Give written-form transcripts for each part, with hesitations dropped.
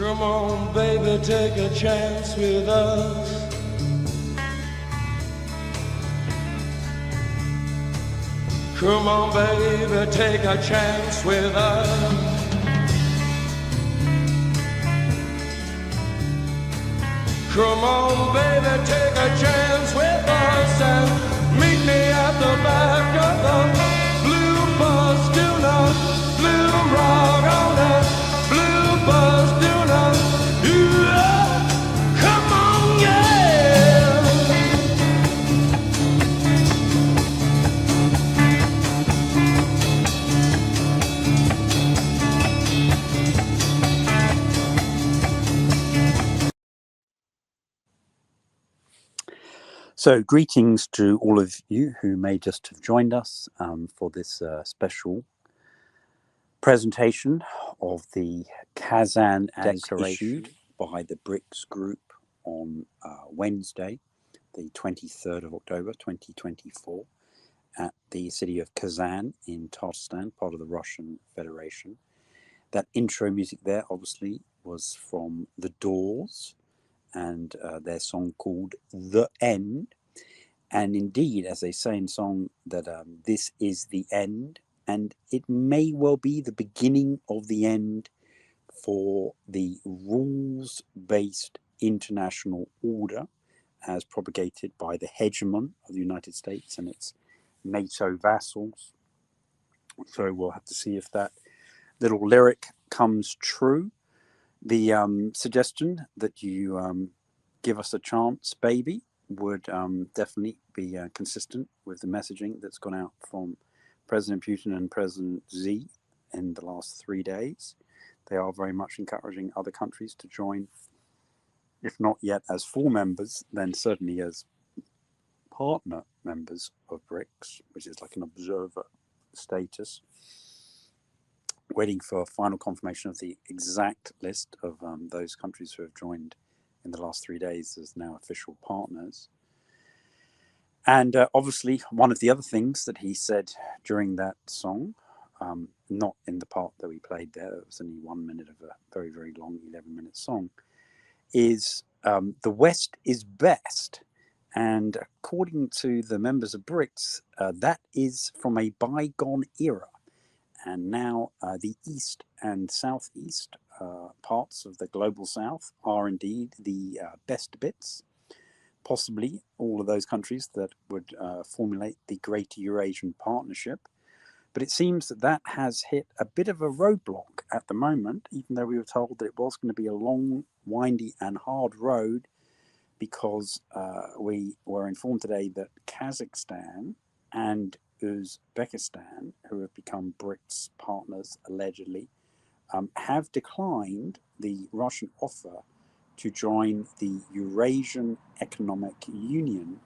Come on, baby, take a chance with us. Come on, baby, take a chance with us. Come on, baby, take a chance with us and meet me at the back of the blue bus. Do not blue rock on that blue bus. Do not, come on, yeah. So greetings to all of you who may just have joined us for this special presentation of the Kazan Declaration by the BRICS group on Wednesday, the 23rd of October 2024 at the city of Kazan in Tatarstan, part of the Russian Federation. That intro music there obviously was from The Doors and their song called The End. And indeed, as they say in song, that this is the end, and it may well be the beginning of the end for the rules-based international order as propagated by the hegemon of the United States and its NATO vassals. So we'll have to see if that little lyric comes true. The suggestion that you give us a chance, baby, would definitely be consistent with the messaging that's gone out from President Putin and President Xi in the last 3 days. They are very much encouraging other countries to join, if not yet as full members, then certainly as partner members of BRICS, which is like an observer status. Waiting for final confirmation of the exact list of those countries who have joined in the last 3 days as now official partners. And obviously, one of the other things that he said during that song, not in the part that we played there, it was only 1 minute of a very, very long 11-minute song, is the West is best. And according to the members of BRICS, that is from a bygone era. And now the East and Southeast parts of the Global South are indeed the best bits, possibly all of those countries that would formulate the Great Eurasian Partnership. But it seems that that has hit a bit of a roadblock at the moment, even though we were told that it was going to be a long, windy and hard road, because we were informed today that Kazakhstan and Uzbekistan, who have become BRICS partners allegedly, have declined the Russian offer to join the Eurasian Economic Union,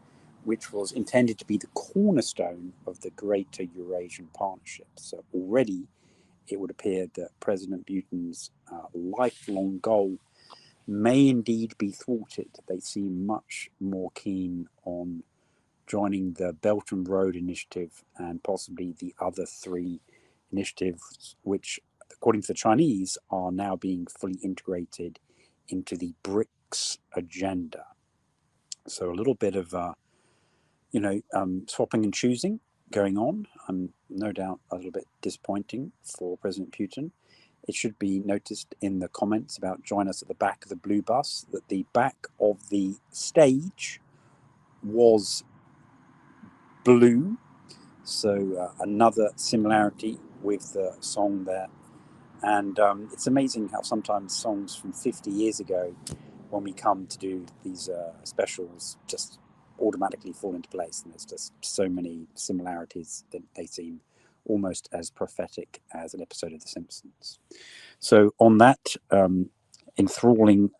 which was intended to be the cornerstone of the Greater Eurasian Partnership. So already it would appear that President Putin's lifelong goal may indeed be thwarted. They seem much more keen on joining the Belt and Road Initiative and possibly the other 3 initiatives, which, according to the Chinese, are now being fully integrated into the BRICS agenda. So a little bit of, swapping and choosing going on. No doubt a little bit disappointing for President Putin. It should be noticed in the comments about join us at the back of the blue bus that the back of the stage was blue, so another similarity with the song there. And it's amazing how sometimes songs from 50 years ago, when we come to do these specials, just automatically fall into place, and there's just so many similarities that they seem almost as prophetic as an episode of The Simpsons. So on that enthralling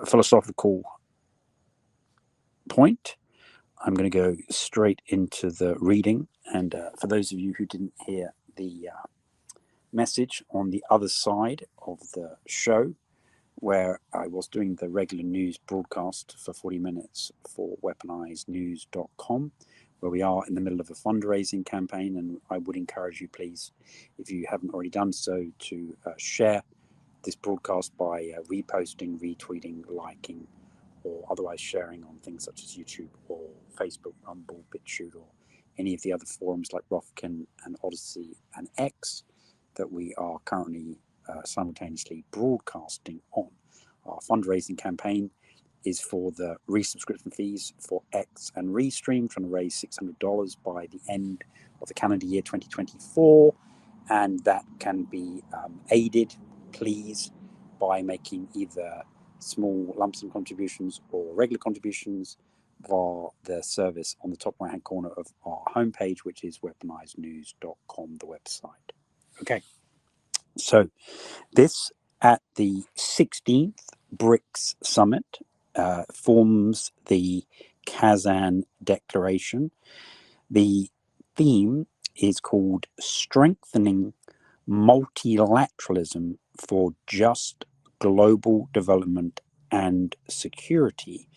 philosophical point, I'm going to go straight into the reading. And for those of you who didn't hear the message on the other side of the show, where I was doing the regular news broadcast for 40 minutes for weaponizenews.com, where we are in the middle of a fundraising campaign. And I would encourage you, please, if you haven't already done so, to share this broadcast by reposting, retweeting, liking, or otherwise sharing on things such as YouTube or Facebook, Rumble, BitChute, or any of the other forums like Rofkin and Odyssey and X that we are currently simultaneously broadcasting on. Our fundraising campaign is for the resubscription fees for X and Restream, trying to raise $600 by the end of the calendar year 2024, and that can be aided, please, by making either small lump sum contributions or regular contributions via the service on the top right hand corner of our homepage, which is weaponizednews.com, the website. Okay, so this at the 16th BRICS summit forms the Kazan Declaration. The theme is called Strengthening Multilateralism for Just Global Development and Security.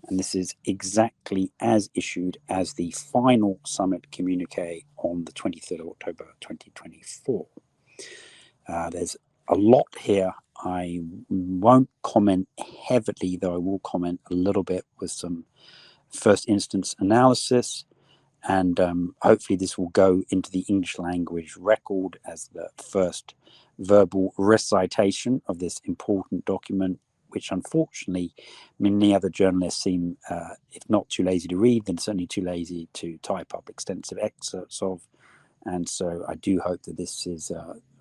And this is exactly as issued as the final summit communique on the 23rd of October 2024. There's a lot here. I won't comment heavily, though I will comment a little bit with some first instance analysis. And hopefully this will go into the English language record as the first verbal recitation of this important document, which unfortunately many other journalists seem, if not too lazy to read, then certainly too lazy to type up extensive excerpts of. And so I do hope that this is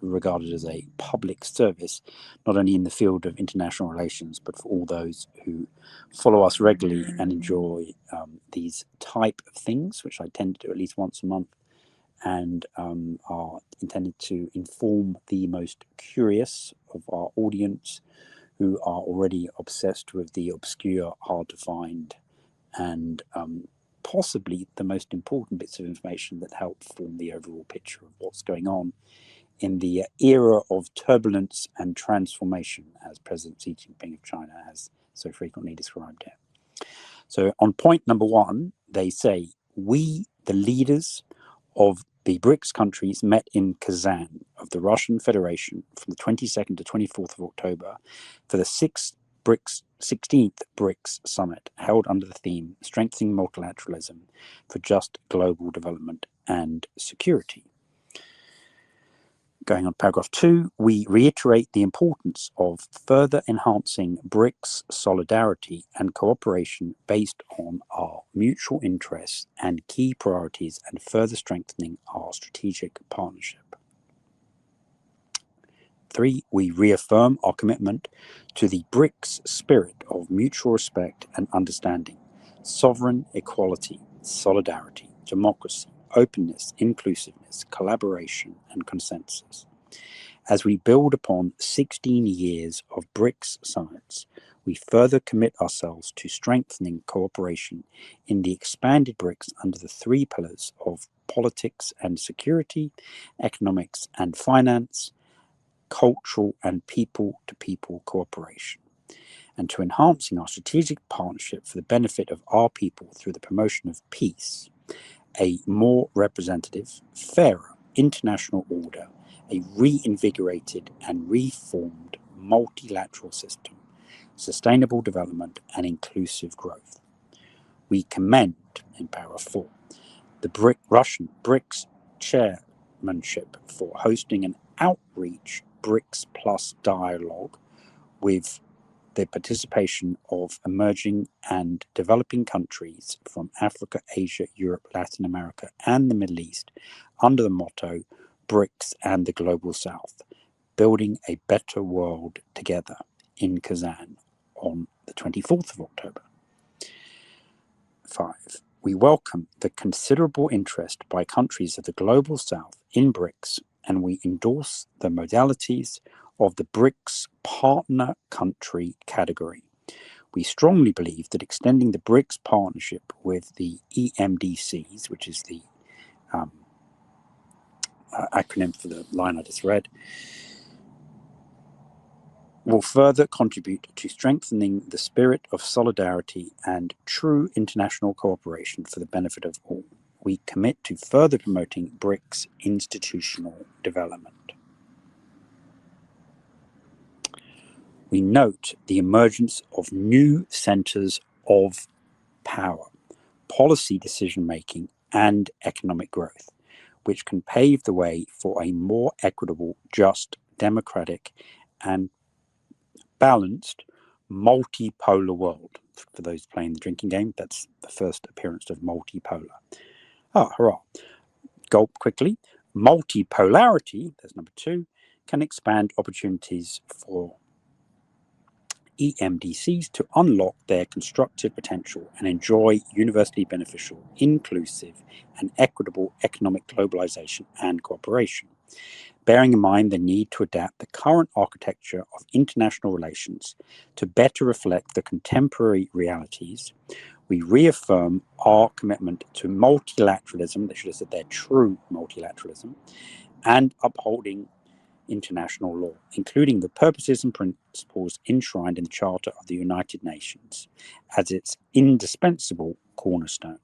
regarded as a public service, not only in the field of international relations, but for all those who follow us regularly and enjoy these type of things, which I tend to do at least once a month, and are intended to inform the most curious of our audience who are already obsessed with the obscure, hard to find, and possibly the most important bits of information that help form the overall picture of what's going on in the era of turbulence and transformation, as President Xi Jinping of China has so frequently described it. So on point number one, they say, we, the leaders of the BRICS countries, met in Kazan of the Russian Federation from the 22nd to 24th of October for the 16th BRICS summit, held under the theme Strengthening Multilateralism for Just Global Development and Security. Going on to paragraph 2, we reiterate the importance of further enhancing BRICS solidarity and cooperation based on our mutual interests and key priorities, and further strengthening our strategic partnership. 3, we reaffirm our commitment to the BRICS spirit of mutual respect and understanding, sovereign equality, solidarity, democracy, openness, inclusiveness, collaboration, and consensus. As we build upon 16 years of BRICS summits, we further commit ourselves to strengthening cooperation in the expanded BRICS under the 3 pillars of politics and security, economics and finance, cultural and people-to-people cooperation, and to enhancing our strategic partnership for the benefit of our people through the promotion of peace, a more representative, fairer international order, a reinvigorated and reformed multilateral system, sustainable development and inclusive growth. We commend, in paragraph 4, the Russian BRICS chairmanship for hosting an outreach BRICS Plus dialogue with the participation of emerging and developing countries from Africa, Asia, Europe, Latin America, and the Middle East under the motto BRICS and the Global South, building a better world together, in Kazan on the 24th of October. 5. We welcome the considerable interest by countries of the Global South in BRICS, and we endorse the modalities of the BRICS partner country category. We strongly believe that extending the BRICS partnership with the EMDCs, which is the acronym for the line I just read, will further contribute to strengthening the spirit of solidarity and true international cooperation for the benefit of all. We commit to further promoting BRICS institutional development. We note the emergence of new centres of power, policy decision-making and economic growth, which can pave the way for a more equitable, just, democratic and balanced multipolar world. For those playing the drinking game, that's the first appearance of multipolar. Ah, hurrah. Gulp quickly. Multipolarity, that's number 2, can expand opportunities for EMDCs to unlock their constructive potential and enjoy universally beneficial, inclusive, and equitable economic globalization and cooperation. Bearing in mind the need to adapt the current architecture of international relations to better reflect the contemporary realities, we reaffirm our commitment to multilateralism, they should have said their true multilateralism, and upholding international law, including the purposes and principles enshrined in the Charter of the United Nations as its indispensable cornerstone,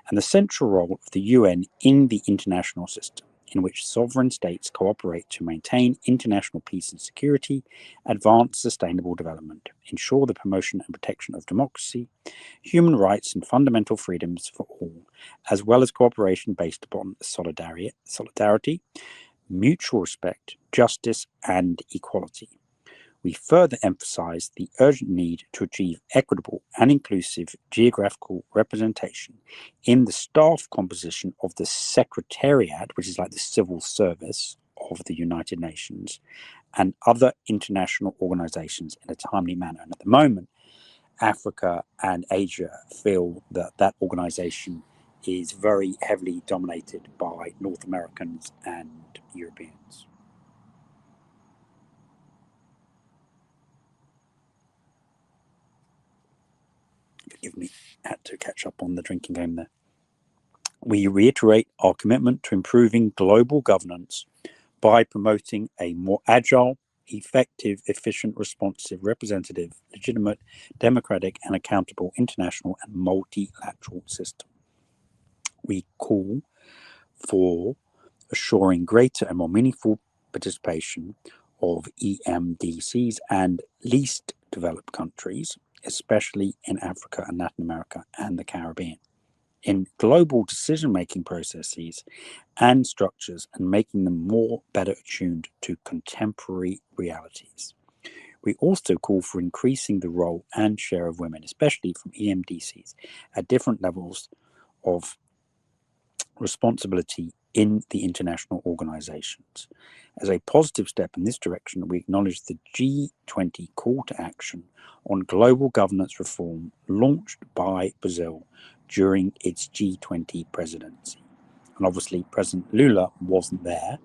and the central role of the UN in the international system, in which sovereign states cooperate to maintain international peace and security, advance sustainable development, ensure the promotion and protection of democracy, human rights and fundamental freedoms for all, as well as cooperation based upon solidarity, mutual respect, justice, and equality. We further emphasize the urgent need to achieve equitable and inclusive geographical representation in the staff composition of the Secretariat, which is like the civil service of the United Nations, and other international organizations in a timely manner. And at the moment, Africa and Asia feel that that organization is very heavily dominated by North Americans and Europeans. Forgive me, had to catch up on the drinking game there. We reiterate our commitment to improving global governance by promoting a more agile, effective, efficient, responsive, representative, legitimate, democratic, and accountable international and multilateral system. We call for assuring greater and more meaningful participation of EMDCs and least developed countries, especially in Africa and Latin America and the Caribbean, in global decision-making processes and structures, and making them more better attuned to contemporary realities. We also call for increasing the role and share of women, especially from EMDCs, at different levels of responsibility in the international organizations. As a positive step in this direction, we acknowledge the G20 call to action on global governance reform launched by Brazil during its G20 presidency. And obviously, President Lula wasn't there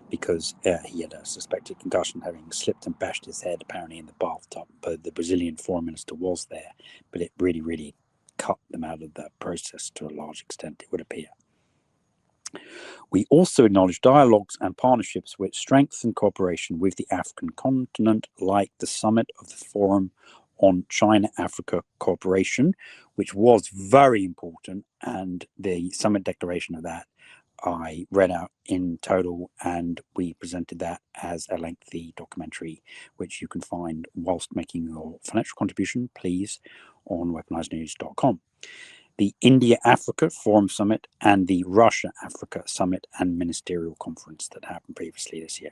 because he had a suspected concussion, having slipped and bashed his head apparently in the bathtub. But the Brazilian foreign minister was there, but it really cut them out of the process to a large extent, it would appear. We also acknowledge dialogues and partnerships which strengthen cooperation with the African continent, like the summit of the Forum on China-Africa Cooperation, which was very important, and the summit declaration of that I read out in total, and we presented that as a lengthy documentary, which you can find whilst making your financial contribution, please, on weaponizednews.com. The India-Africa Forum Summit and the Russia-Africa Summit and Ministerial Conference that happened previously this year.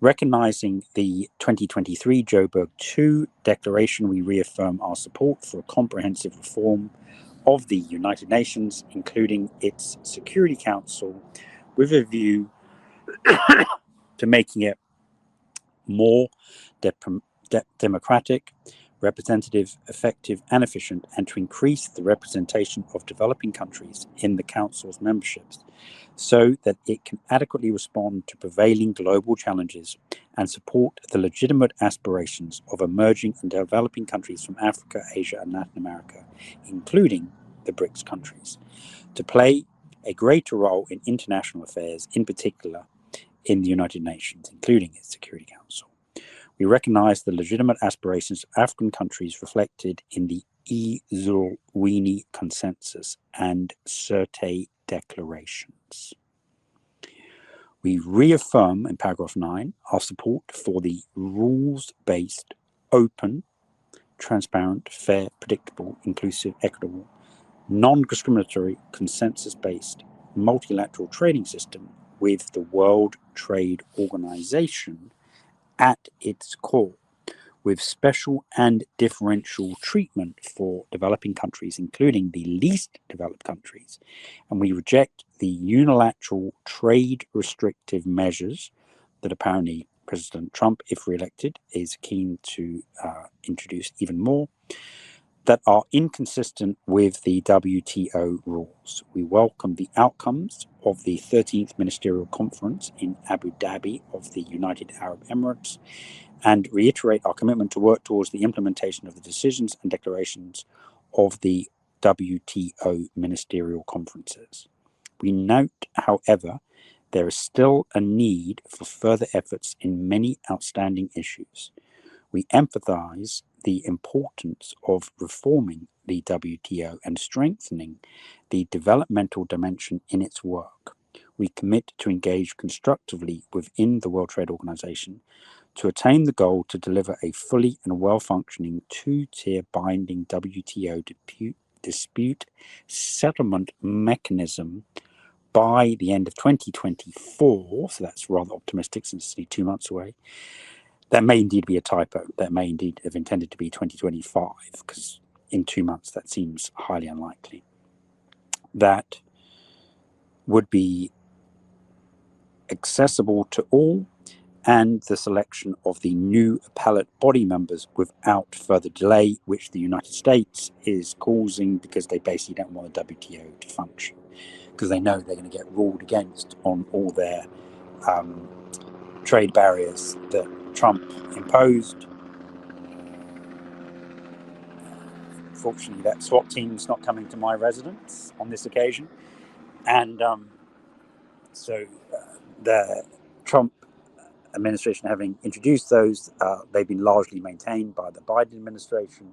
Recognizing the 2023 Joburg II Declaration, we reaffirm our support for a comprehensive reform of the United Nations, including its Security Council, with a view to making it more democratic, representative, effective, and efficient, and to increase the representation of developing countries in the Council's memberships so that it can adequately respond to prevailing global challenges and support the legitimate aspirations of emerging and developing countries from Africa, Asia, and Latin America, including the BRICS countries, to play a greater role in international affairs, in particular in the United Nations, including its Security Council. We recognize the legitimate aspirations of African countries reflected in the Eswatini Consensus and Sirte declarations. We reaffirm in paragraph 9 our support for the rules-based open, transparent, fair, predictable, inclusive, equitable, non-discriminatory, consensus-based, multilateral trading system with the World Trade Organization at its core, with special and differential treatment for developing countries, including the least developed countries. And we reject the unilateral trade restrictive measures that apparently President Trump, if re-elected, is keen to introduce even more, that are inconsistent with the WTO rules. We welcome the outcomes of the 13th Ministerial Conference in Abu Dhabi of the United Arab Emirates and reiterate our commitment to work towards the implementation of the decisions and declarations of the WTO ministerial conferences. We note, however, there is still a need for further efforts in many outstanding issues. We emphasize the importance of reforming the WTO and strengthening the developmental dimension in its work. We commit to engage constructively within the World Trade Organization to attain the goal to deliver a fully and well-functioning two-tier binding WTO dispute settlement mechanism by the end of 2024, so that's rather optimistic since it's only 2 months away. That may indeed be a typo. That may indeed have intended to be 2025, because in 2 months that seems highly unlikely. That would be accessible to all, and the selection of the new appellate body members without further delay, which the United States is causing because they basically don't want the WTO to function, because they know they're going to get ruled against on all their trade barriers that Trump imposed. Fortunately, that SWAT team's not coming to my residence on this occasion, and so the Trump administration having introduced those, they've been largely maintained by the Biden administration,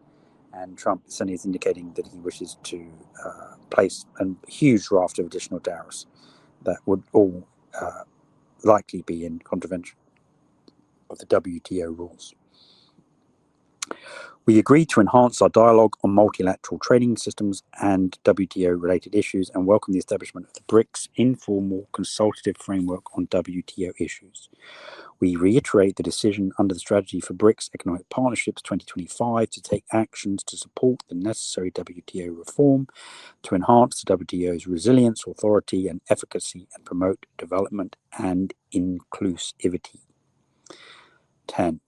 and Trump certainly is indicating that he wishes to place a huge raft of additional tariffs that would all likely be in contravention of the WTO rules. We agreed to enhance our dialogue on multilateral trading systems and WTO-related issues and welcome the establishment of the BRICS informal consultative framework on WTO issues. We reiterate the decision under the Strategy for BRICS Economic Partnerships 2025 to take actions to support the necessary WTO reform to enhance the WTO's resilience, authority, and efficacy and promote development and inclusivity. 10.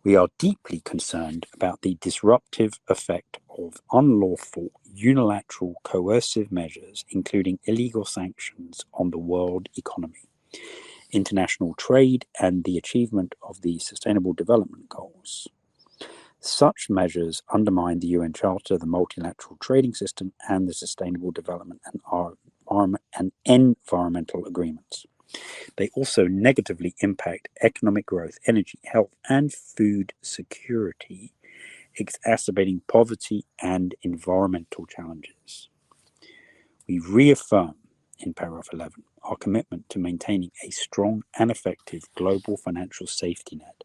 We are deeply concerned about the disruptive effect of unlawful, unilateral, coercive measures, including illegal sanctions, on the world economy, international trade, and the achievement of the Sustainable Development Goals. Such measures undermine the UN Charter, the multilateral trading system, and the Sustainable Development and environmental agreements. They also negatively impact economic growth, energy, health, and food security, exacerbating poverty and environmental challenges. We reaffirm in paragraph 11 our commitment to maintaining a strong and effective global financial safety net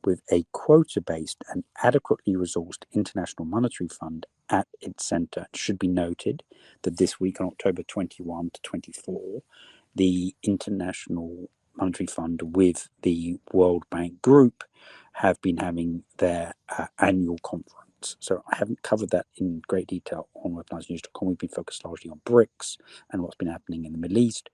with a quota-based and adequately resourced International Monetary Fund at its center. It should be noted that this week on October 21 to 24, the International Monetary Fund with the World Bank Group have been having their annual conference. So I haven't covered that in great detail on weaponizednews.com. We've been focused largely on BRICS and what's been happening in the Middle East.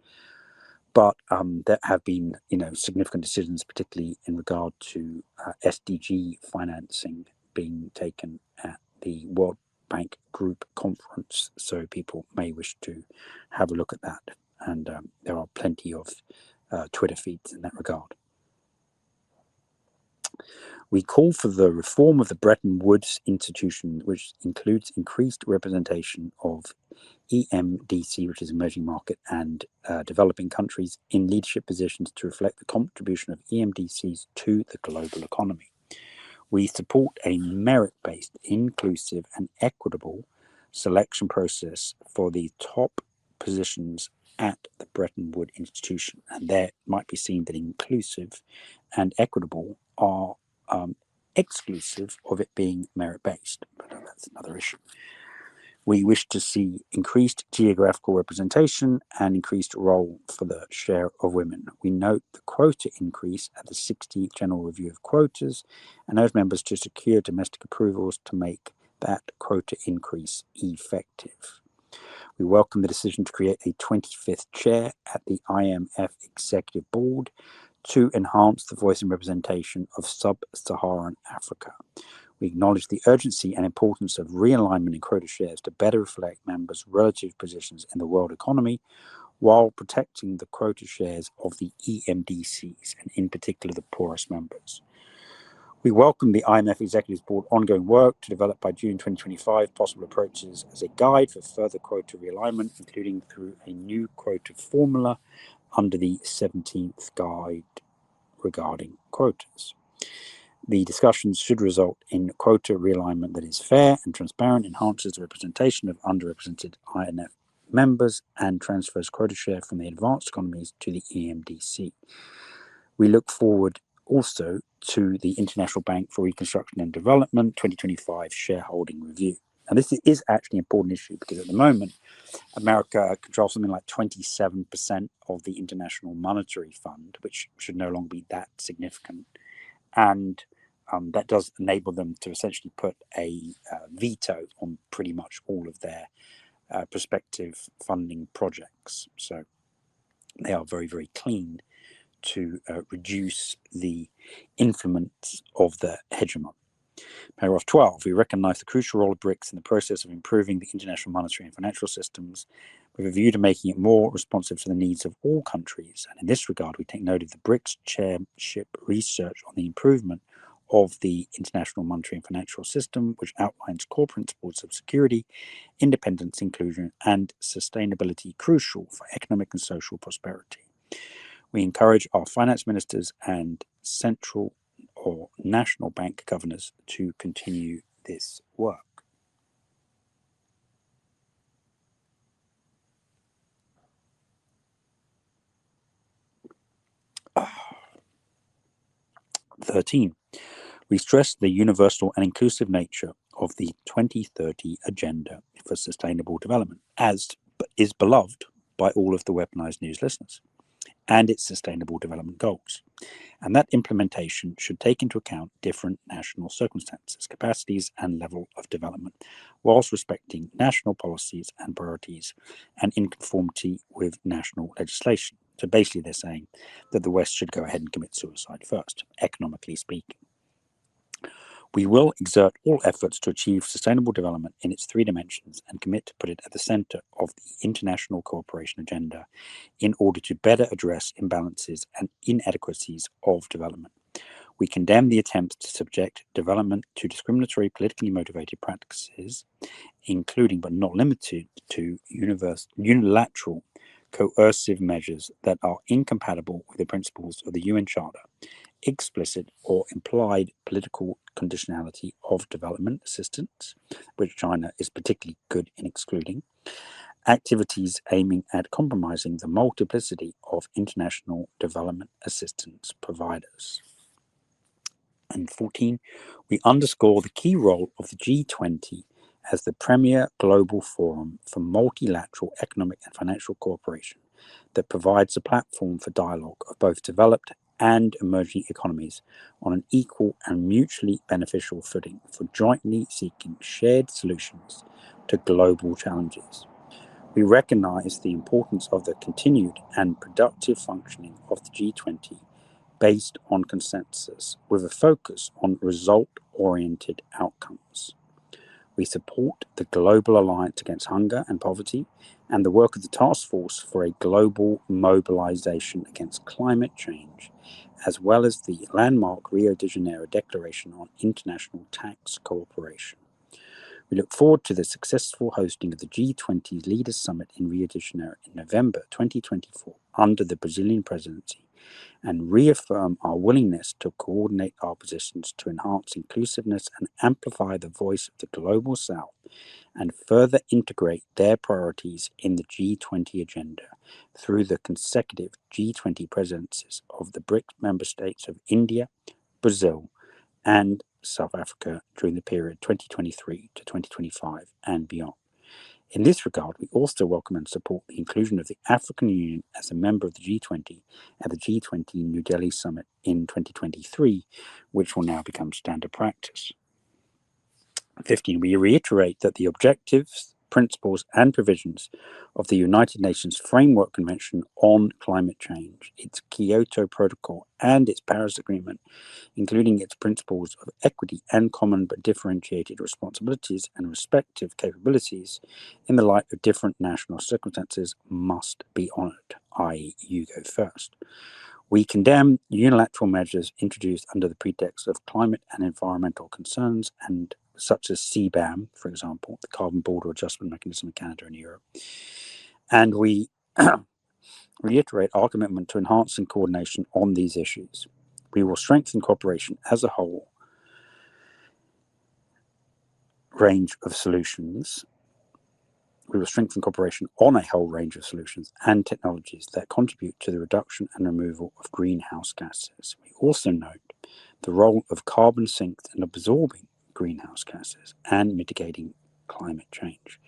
But there have been, significant decisions, particularly in regard to SDG financing being taken at the World Bank Group conference. So people may wish to have a look at that. And there are plenty of Twitter feeds in that regard. We call for the reform of the Bretton Woods institution, which includes increased representation of EMDC, which is emerging market and developing countries, in leadership positions to reflect the contribution of EMDCs to the global economy. We support a merit-based, inclusive, and equitable selection process for the top positions at the Bretton Woods institution. And there might be seen that inclusive and equitable are exclusive of it being merit-based, but that's another issue. We wish to see increased geographical representation and increased role for the share of women. We note the quota increase at the 60th General Review of Quotas and urge members to secure domestic approvals to make that quota increase effective. We welcome the decision to create a 25th chair at the IMF Executive Board to enhance the voice and representation of sub-Saharan Africa. We acknowledge the urgency and importance of realignment in quota shares to better reflect members' relative positions in the world economy while protecting the quota shares of the EMDCs and in particular the poorest members. We welcome the IMF Executive Board ongoing work to develop by June 2025 possible approaches as a guide for further quota realignment, including through a new quota formula under the 17th guide regarding quotas. The discussions should result in quota realignment that is fair and transparent, enhances the representation of underrepresented IMF members, and transfers quota share from the advanced economies to the EMDC. We look forward also to the International Bank for Reconstruction and Development 2025 shareholding review. And this is actually an important issue because at the moment, America controls something like 27% of the International Monetary Fund, which should no longer be that significant. And that does enable them to essentially put a veto on pretty much all of their prospective funding projects. So they are very, very keen to reduce the influence of the hegemon. Paragraph 12, we recognise the crucial role of BRICS in the process of improving the international monetary and financial systems with a view to making it more responsive to the needs of all countries. And in this regard, we take note of the BRICS chairship research on the improvement of the international monetary and financial system, which outlines core principles of security, independence, inclusion, and sustainability crucial for economic and social prosperity. We encourage our finance ministers and central or national bank governors to continue this work. Ah. 13. We stress the universal and inclusive nature of the 2030 Agenda for Sustainable Development, as is beloved by all of the Weaponized News listeners, and its Sustainable Development Goals, and that implementation should take into account different national circumstances, capacities, and level of development, whilst respecting national policies and priorities and in conformity with national legislation. So basically they're saying that the West should go ahead and commit suicide first, economically speaking. We will exert all efforts to achieve sustainable development in its three dimensions and commit to put it at the center of the international cooperation agenda in order to better address imbalances and inadequacies of development. We condemn the attempts to subject development to discriminatory, politically motivated practices, including but not limited to unilateral coercive measures that are incompatible with the principles of the UN Charter, explicit or implied political conditionality of development assistance, which China is particularly good in excluding, activities aiming at compromising the multiplicity of international development assistance providers. And 14, we underscore the key role of the G20 as the premier global forum for multilateral economic and financial cooperation that provides a platform for dialogue of both developed and emerging economies on an equal and mutually beneficial footing for jointly seeking shared solutions to global challenges. We recognize the importance of the continued and productive functioning of the G20 based on consensus with a focus on result-oriented outcomes. We support the Global Alliance Against Hunger and Poverty and the work of the Task Force for a Global Mobilization Against Climate Change, as well as the landmark Rio de Janeiro Declaration on International Tax Cooperation. We look forward to the successful hosting of the G20 Leaders Summit in Rio de Janeiro in November 2024 under the Brazilian presidency, and reaffirm our willingness to coordinate our positions to enhance inclusiveness and amplify the voice of the Global South and further integrate their priorities in the G20 agenda through the consecutive G20 presidencies of the BRICS member states of India, Brazil, and South Africa during the period 2023 to 2025 and beyond. In this regard, we also welcome and support the inclusion of the African Union as a member of the G20 at the G20 New Delhi Summit in 2023, which will now become standard practice. 15. We reiterate that the objectives, principles, and provisions of the United Nations Framework Convention on Climate Change, its Kyoto Protocol, and its Paris Agreement, including its principles of equity and common but differentiated responsibilities and respective capabilities in the light of different national circumstances, must be honoured, i.e., you go first. We condemn unilateral measures introduced under the pretext of climate and environmental concerns, and such as CBAM, for example, the Carbon Border Adjustment Mechanism in Canada and Europe. And we reiterate our commitment to enhancing coordination on these issues. We will strengthen cooperation as a whole range of solutions. We will strengthen cooperation on a whole range of solutions and technologies that contribute to the reduction and removal of greenhouse gases. We also note the role of carbon sinks in absorbing greenhouse gases and mitigating climate change,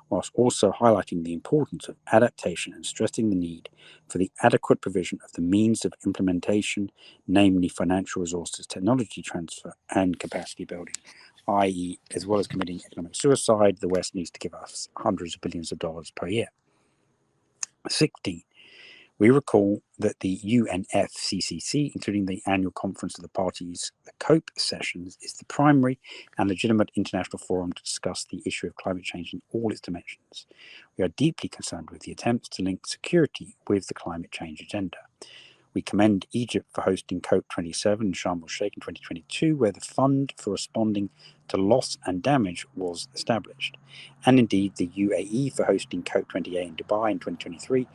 whilst also highlighting the importance of adaptation and stressing the need for the adequate provision of the means of implementation, namely financial resources, technology transfer, and capacity building, i.e., as well as committing economic suicide, the West needs to give us hundreds of billions of dollars per year. 16. We recall that the UNFCCC, including the annual conference of the parties, the COPE sessions, is the primary and legitimate international forum to discuss the issue of climate change in all its dimensions. We are deeply concerned with the attempts to link security with the climate change agenda. We commend Egypt for hosting COP27 in Sharm el-Sheikh in 2022, where the fund for responding to loss and damage was established, and indeed the UAE for hosting COP28 in Dubai in 2023,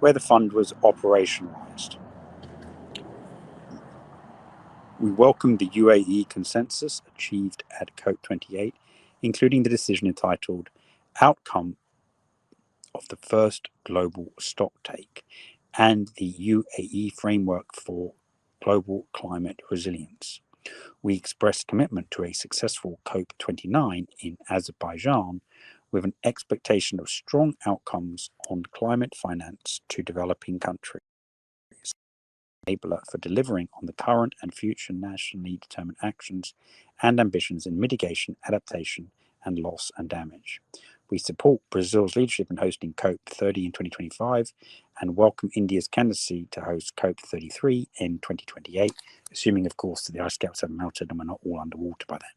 where the fund was operationalized. We welcome the UAE consensus achieved at COP28, including the decision entitled Outcome of the First Global Stocktake and the UAE Framework for Global Climate Resilience. We express commitment to a successful COP29 in Azerbaijan with an expectation of strong outcomes on climate finance to developing countries, enabler for delivering on the current and future nationally determined actions and ambitions in mitigation, adaptation, and loss and damage. We support Brazil's leadership in hosting COP30 in 2025 and welcome India's candidacy to host COP33 in 2028, assuming, of course, that the ice caps have melted and we're not all underwater by then.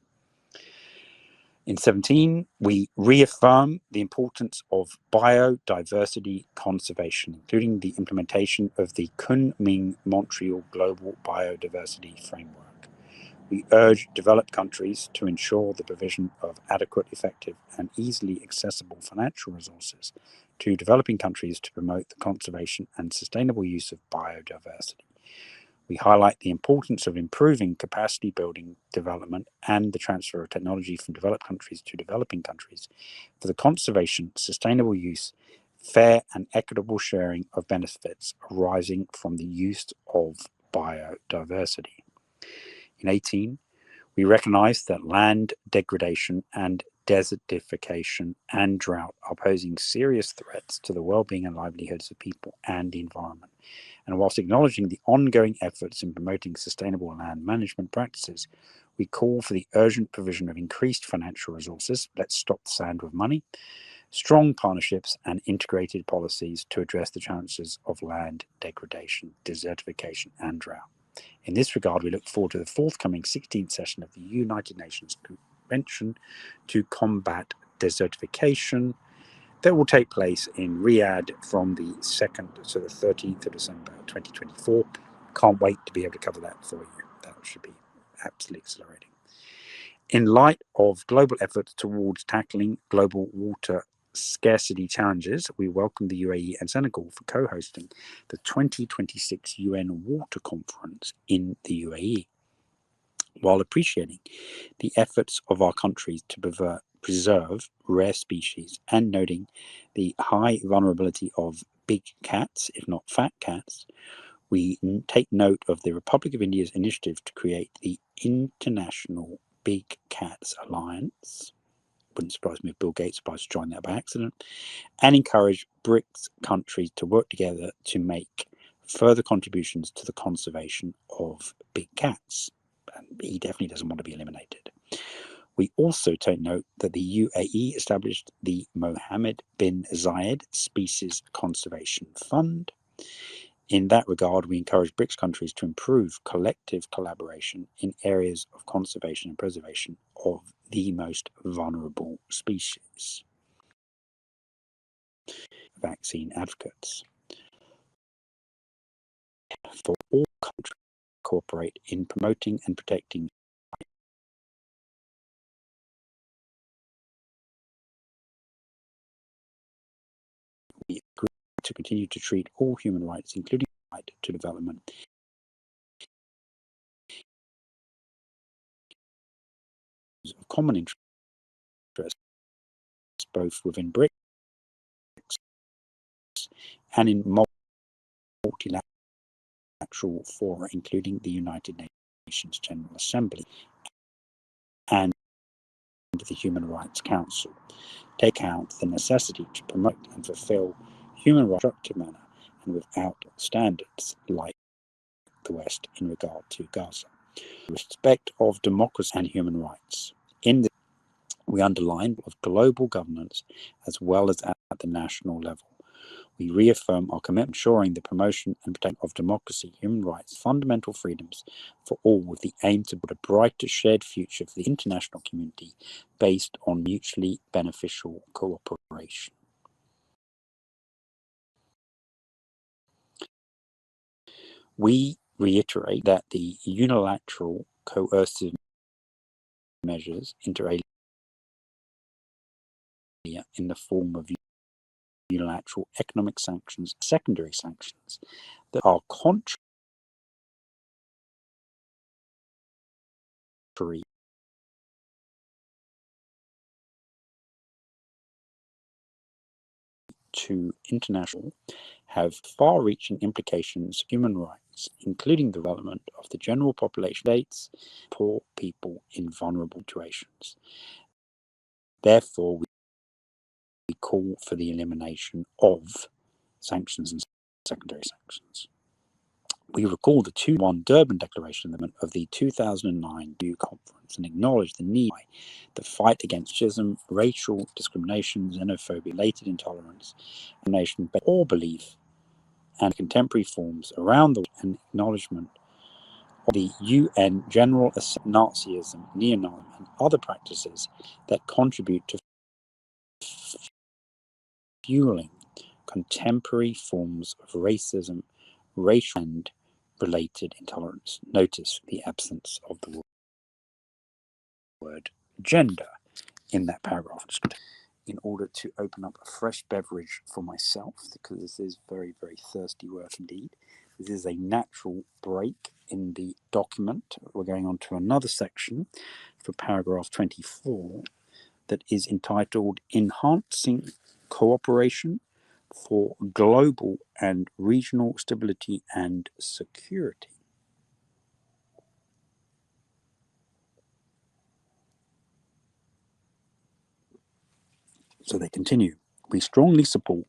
In 17, we reaffirm the importance of biodiversity conservation, including the implementation of the Kunming-Montreal Global Biodiversity Framework. We urge developed countries to ensure the provision of adequate, effective, and easily accessible financial resources to developing countries to promote the conservation and sustainable use of biodiversity. We highlight the importance of improving capacity building development and the transfer of technology from developed countries to developing countries for the conservation, sustainable use, fair and equitable sharing of benefits arising from the use of biodiversity. In 18, we recognize that land degradation and desertification and drought are posing serious threats to the well-being and livelihoods of people and the environment. And whilst acknowledging the ongoing efforts in promoting sustainable land management practices, we call for the urgent provision of increased financial resources, let's stop the sand with money, strong partnerships and integrated policies to address the challenges of land degradation, desertification and drought. In this regard, we look forward to the forthcoming 16th session of the United Nations Convention to Combat Desertification that will take place in Riyadh from the 2nd to the 13th of December 2024. Can't wait to be able to cover that for you. That should be absolutely exhilarating. In light of global efforts towards tackling global water scarcity challenges, we welcome the UAE and Senegal for co-hosting the 2026 UN Water Conference in the UAE, while appreciating the efforts of our countries to preserve rare species and noting the high vulnerability of big cats, if not fat cats. We take note of the Republic of India's initiative to create the International Big Cats Alliance. Wouldn't surprise me if Bill Gates tries to join that by accident, and encourage BRICS countries to work together to make further contributions to the conservation of big cats. And he definitely doesn't want to be eliminated. We also take note that the UAE established the Mohammed bin Zayed Species Conservation Fund. In that regard, we encourage BRICS countries to improve collective collaboration in areas of conservation and preservation of the most vulnerable species. Vaccine advocates. For all countries to cooperate in promoting and protecting we agree to continue to treat all human rights, including the right to development, of common interest, both within BRICS and in multilateral fora, including the United Nations General Assembly and the Human Rights Council. Take account the necessity to promote and fulfill human rights in a structured manner and without standards like the West in regard to Gaza. Respect of democracy and human rights. In this, we underline of global governance as well as at the national level. We reaffirm our commitment to ensuring the promotion and protection of democracy, human rights, fundamental freedoms for all, with the aim to build a brighter shared future for the international community based on mutually beneficial cooperation. We reiterate that the unilateral coercive measures inter alia in the form of unilateral economic sanctions, secondary sanctions that are contrary to international have far-reaching implications for human rights, including the development of the general population states, poor people in vulnerable situations. Therefore, we call for the elimination of sanctions and secondary sanctions. We recall the 2-1 Durban Declaration of the 2009 EU Conference and acknowledge the need to fight against racism, racial discrimination, xenophobia, related intolerance, and nation or belief, and contemporary forms around the world, and acknowledgement of the UN General Nazism, neo-Nazism, and other practices that contribute to fueling contemporary forms of racism, racial and related intolerance. Notice the absence of the word gender in that paragraph. In order to open up a fresh beverage for myself, because this is very, very thirsty work indeed. This is a natural break in the document. We're going on to another section for paragraph 24 that is entitled Enhancing Cooperation for Global and Regional Stability and Security. So they continue. We strongly support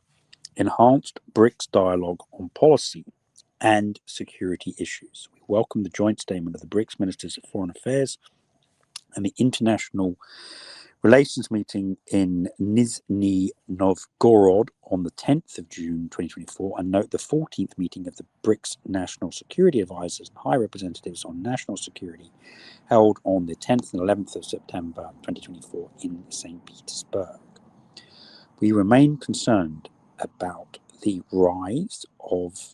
enhanced BRICS dialogue on policy and security issues. We welcome the joint statement of the BRICS Ministers of Foreign Affairs and the International Relations meeting in Nizhny Novgorod on the 10th of June 2024, and note the 14th meeting of the BRICS National Security Advisors and High Representatives on National Security held on the 10th and 11th of September 2024 in St. Petersburg. We remain concerned about the rise of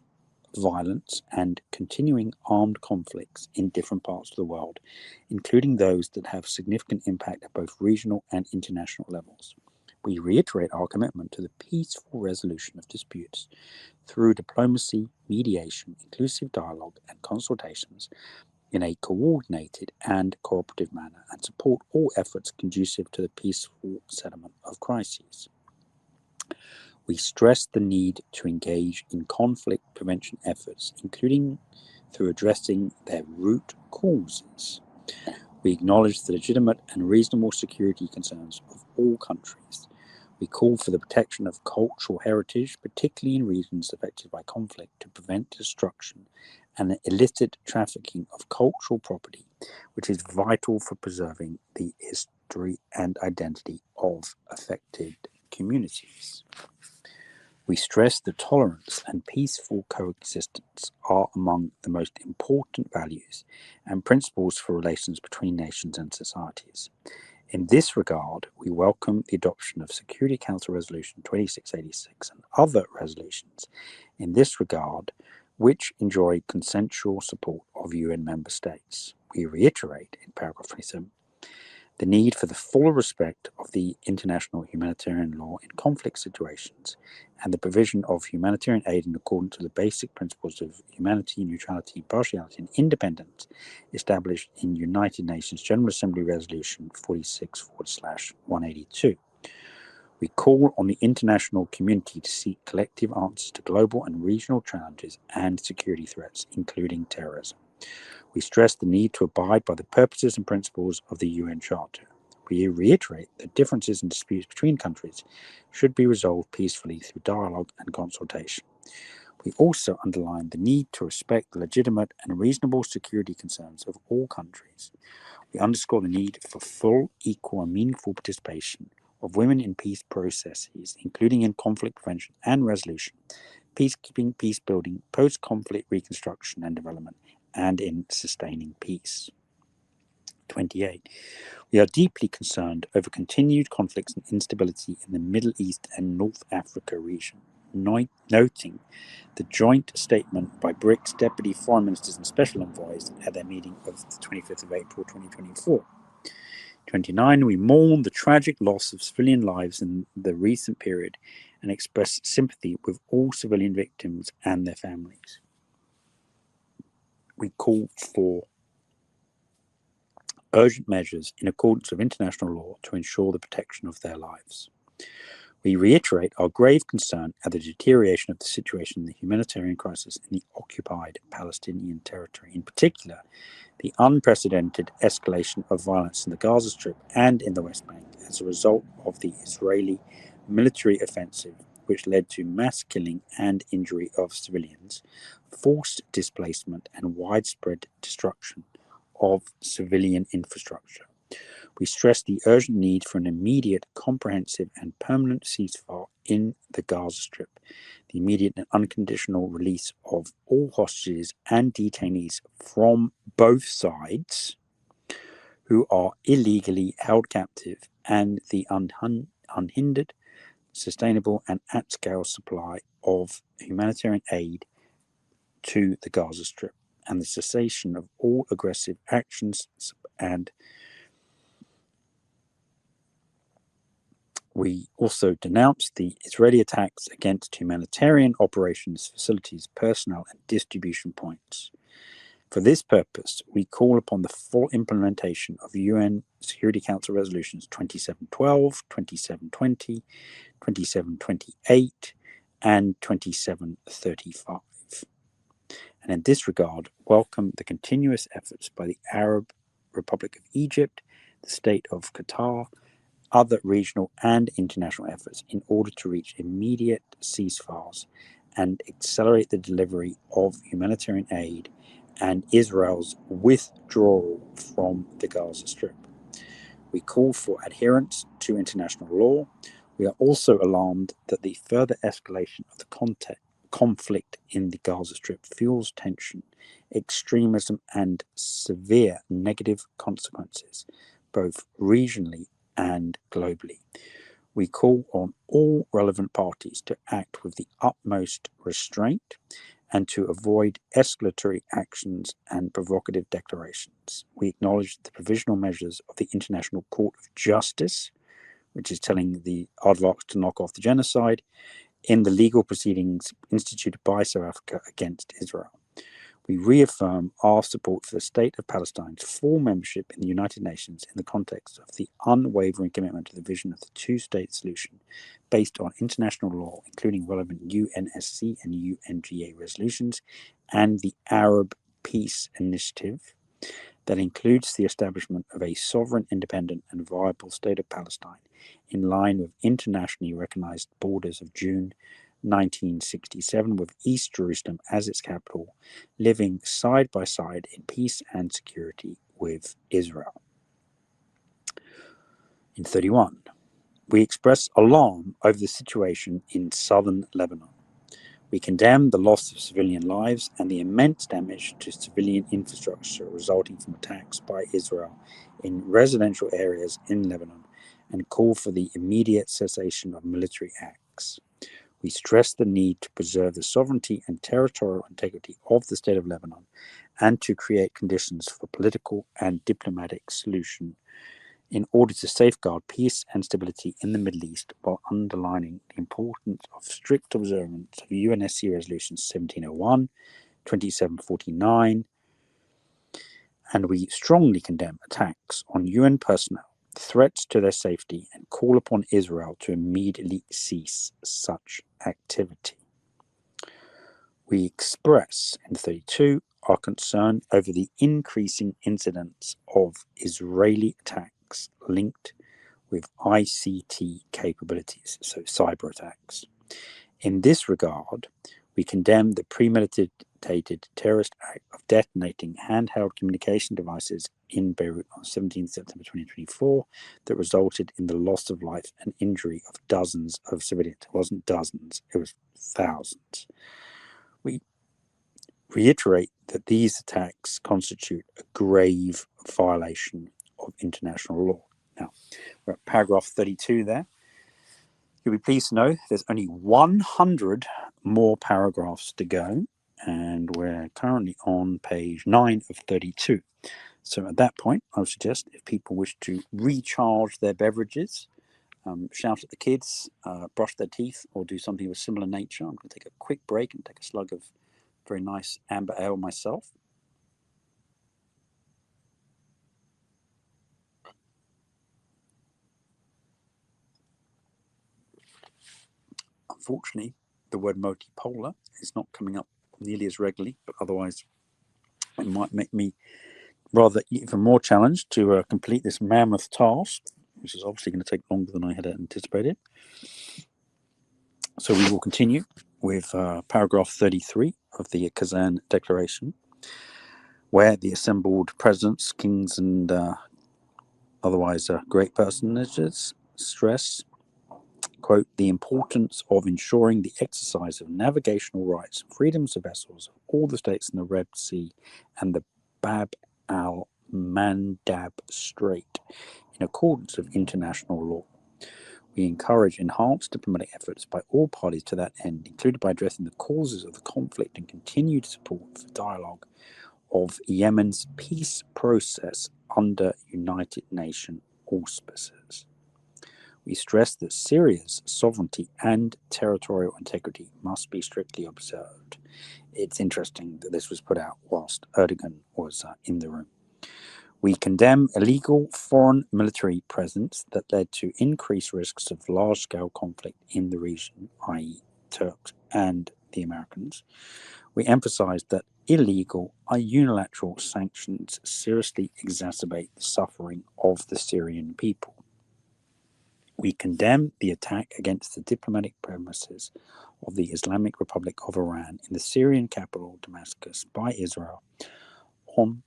violence and continuing armed conflicts in different parts of the world, including those that have significant impact at both regional and international levels. We reiterate our commitment to the peaceful resolution of disputes through diplomacy, mediation, inclusive dialogue, and consultations in a coordinated and cooperative manner, and support all efforts conducive to the peaceful settlement of crises. We stress the need to engage in conflict prevention efforts, including through addressing their root causes. We acknowledge the legitimate and reasonable security concerns of all countries. We call for the protection of cultural heritage, particularly in regions affected by conflict, to prevent destruction and the illicit trafficking of cultural property, which is vital for preserving the history and identity of affected communities. We stress that tolerance and peaceful coexistence are among the most important values and principles for relations between nations and societies. In this regard, we welcome the adoption of Security Council Resolution 2686 and other resolutions in this regard, which enjoy consensual support of UN member states. We reiterate in paragraph 27 the need for the full respect of the international humanitarian law in conflict situations and the provision of humanitarian aid in accordance with the basic principles of humanity, neutrality, impartiality, and independence established in United Nations General Assembly Resolution 46/182. We call on the international community to seek collective answers to global and regional challenges and security threats, including terrorism. We stress the need to abide by the purposes and principles of the UN Charter. We reiterate that differences and disputes between countries should be resolved peacefully through dialogue and consultation. We also underline the need to respect the legitimate and reasonable security concerns of all countries. We underscore the need for full, equal, and meaningful participation of women in peace processes, including in conflict prevention and resolution, peacekeeping, peace building, post-conflict reconstruction and development, and in sustaining peace. 28. We are deeply concerned over continued conflicts and instability in the Middle East and North Africa region, noting the joint statement by BRICS Deputy Foreign Ministers and Special Envoys at their meeting of the 25th of April 2024. 29. We mourn the tragic loss of civilian lives in the recent period and express sympathy with all civilian victims and their families. We call for urgent measures in accordance with international law to ensure the protection of their lives. We reiterate our grave concern at the deterioration of the situation in the humanitarian crisis in the occupied Palestinian territory, in particular, the unprecedented escalation of violence in the Gaza Strip and in the West Bank as a result of the Israeli military offensive, which led to mass killing and injury of civilians, forced displacement, and widespread destruction of civilian infrastructure. We stress the urgent need for an immediate, comprehensive, and permanent ceasefire in the Gaza Strip, the immediate and unconditional release of all hostages and detainees from both sides who are illegally held captive, and the unhindered, sustainable, and at-scale supply of humanitarian aid to the Gaza Strip, and the cessation of all aggressive actions. And we also denounce the Israeli attacks against humanitarian operations, facilities, personnel, and distribution points. For this purpose, we call upon the full implementation of UN Security Council Resolutions 2712, 2720, 2728, and 2735. And in this regard, welcome the continuous efforts by the Arab Republic of Egypt, the State of Qatar, other regional and international efforts in order to reach immediate ceasefires and accelerate the delivery of humanitarian aid and Israel's withdrawal from the Gaza Strip. We call for adherence to international law. We are also alarmed that the further escalation of the conflict in the Gaza Strip fuels tension, extremism, and severe negative consequences, both regionally and globally. We call on all relevant parties to act with the utmost restraint and to avoid escalatory actions and provocative declarations. We acknowledge the provisional measures of the International Court of Justice, which is telling the Aardvarks to knock off the genocide, in the legal proceedings instituted by South Africa against Israel. We reaffirm our support for the State of Palestine's full membership in the United Nations in the context of the unwavering commitment to the vision of the two-state solution based on international law, including relevant UNSC and UNGA resolutions, and the Arab Peace Initiative, that includes the establishment of a sovereign, independent, and viable state of Palestine in line with internationally recognized borders of June 1967, with East Jerusalem as its capital, living side by side in peace and security with Israel. In 31, we express alarm over the situation in southern Lebanon. We condemn the loss of civilian lives and the immense damage to civilian infrastructure resulting from attacks by Israel in residential areas in Lebanon and call for the immediate cessation of military acts. We stress the need to preserve the sovereignty and territorial integrity of the state of Lebanon and to create conditions for political and diplomatic solution in order to safeguard peace and stability in the Middle East, while underlining the importance of strict observance of UNSC Resolutions 1701, 2749, and we strongly condemn attacks on UN personnel, threats to their safety, and call upon Israel to immediately cease such activity. We express in 32 our concern over the increasing incidence of Israeli attacks linked with ICT capabilities, so cyber attacks. In this regard, we condemn the premeditated terrorist act of detonating handheld communication devices in Beirut on 17 September 2024 that resulted in the loss of life and injury of dozens of civilians. It wasn't dozens, it was thousands. We reiterate that these attacks constitute a grave violation of international law. Now, we're at paragraph 32 there. You'll be pleased to know there's only 100 more paragraphs to go, and we're currently on page 9 of 32. So at that point, I would suggest if people wish to recharge their beverages, shout at the kids, brush their teeth, or do something of a similar nature, I'm going to take a quick break and take a slug of very nice amber ale myself. Unfortunately, the word multipolar is not coming up nearly as regularly, but otherwise it might make me rather even more challenged to complete this mammoth task, which is obviously going to take longer than I had anticipated. So we will continue with paragraph 33 of the Kazan Declaration, where the assembled presidents, kings, and otherwise great personages stress, quote, the importance of ensuring the exercise of navigational rights and freedoms of vessels of all the states in the Red Sea and the Bab al-Mandab Strait in accordance with international law. We encourage enhanced diplomatic efforts by all parties to that end, including by addressing the causes of the conflict and continued support for dialogue of Yemen's peace process under United Nations auspices. We stress that Syria's sovereignty and territorial integrity must be strictly observed. It's interesting that this was put out whilst Erdogan was in the room. We condemn illegal foreign military presence that led to increased risks of large-scale conflict in the region, i.e. Turks and the Americans. We emphasize that illegal unilateral sanctions seriously exacerbate the suffering of the Syrian people. We condemn the attack against the diplomatic premises of the Islamic Republic of Iran in the Syrian capital Damascus by Israel on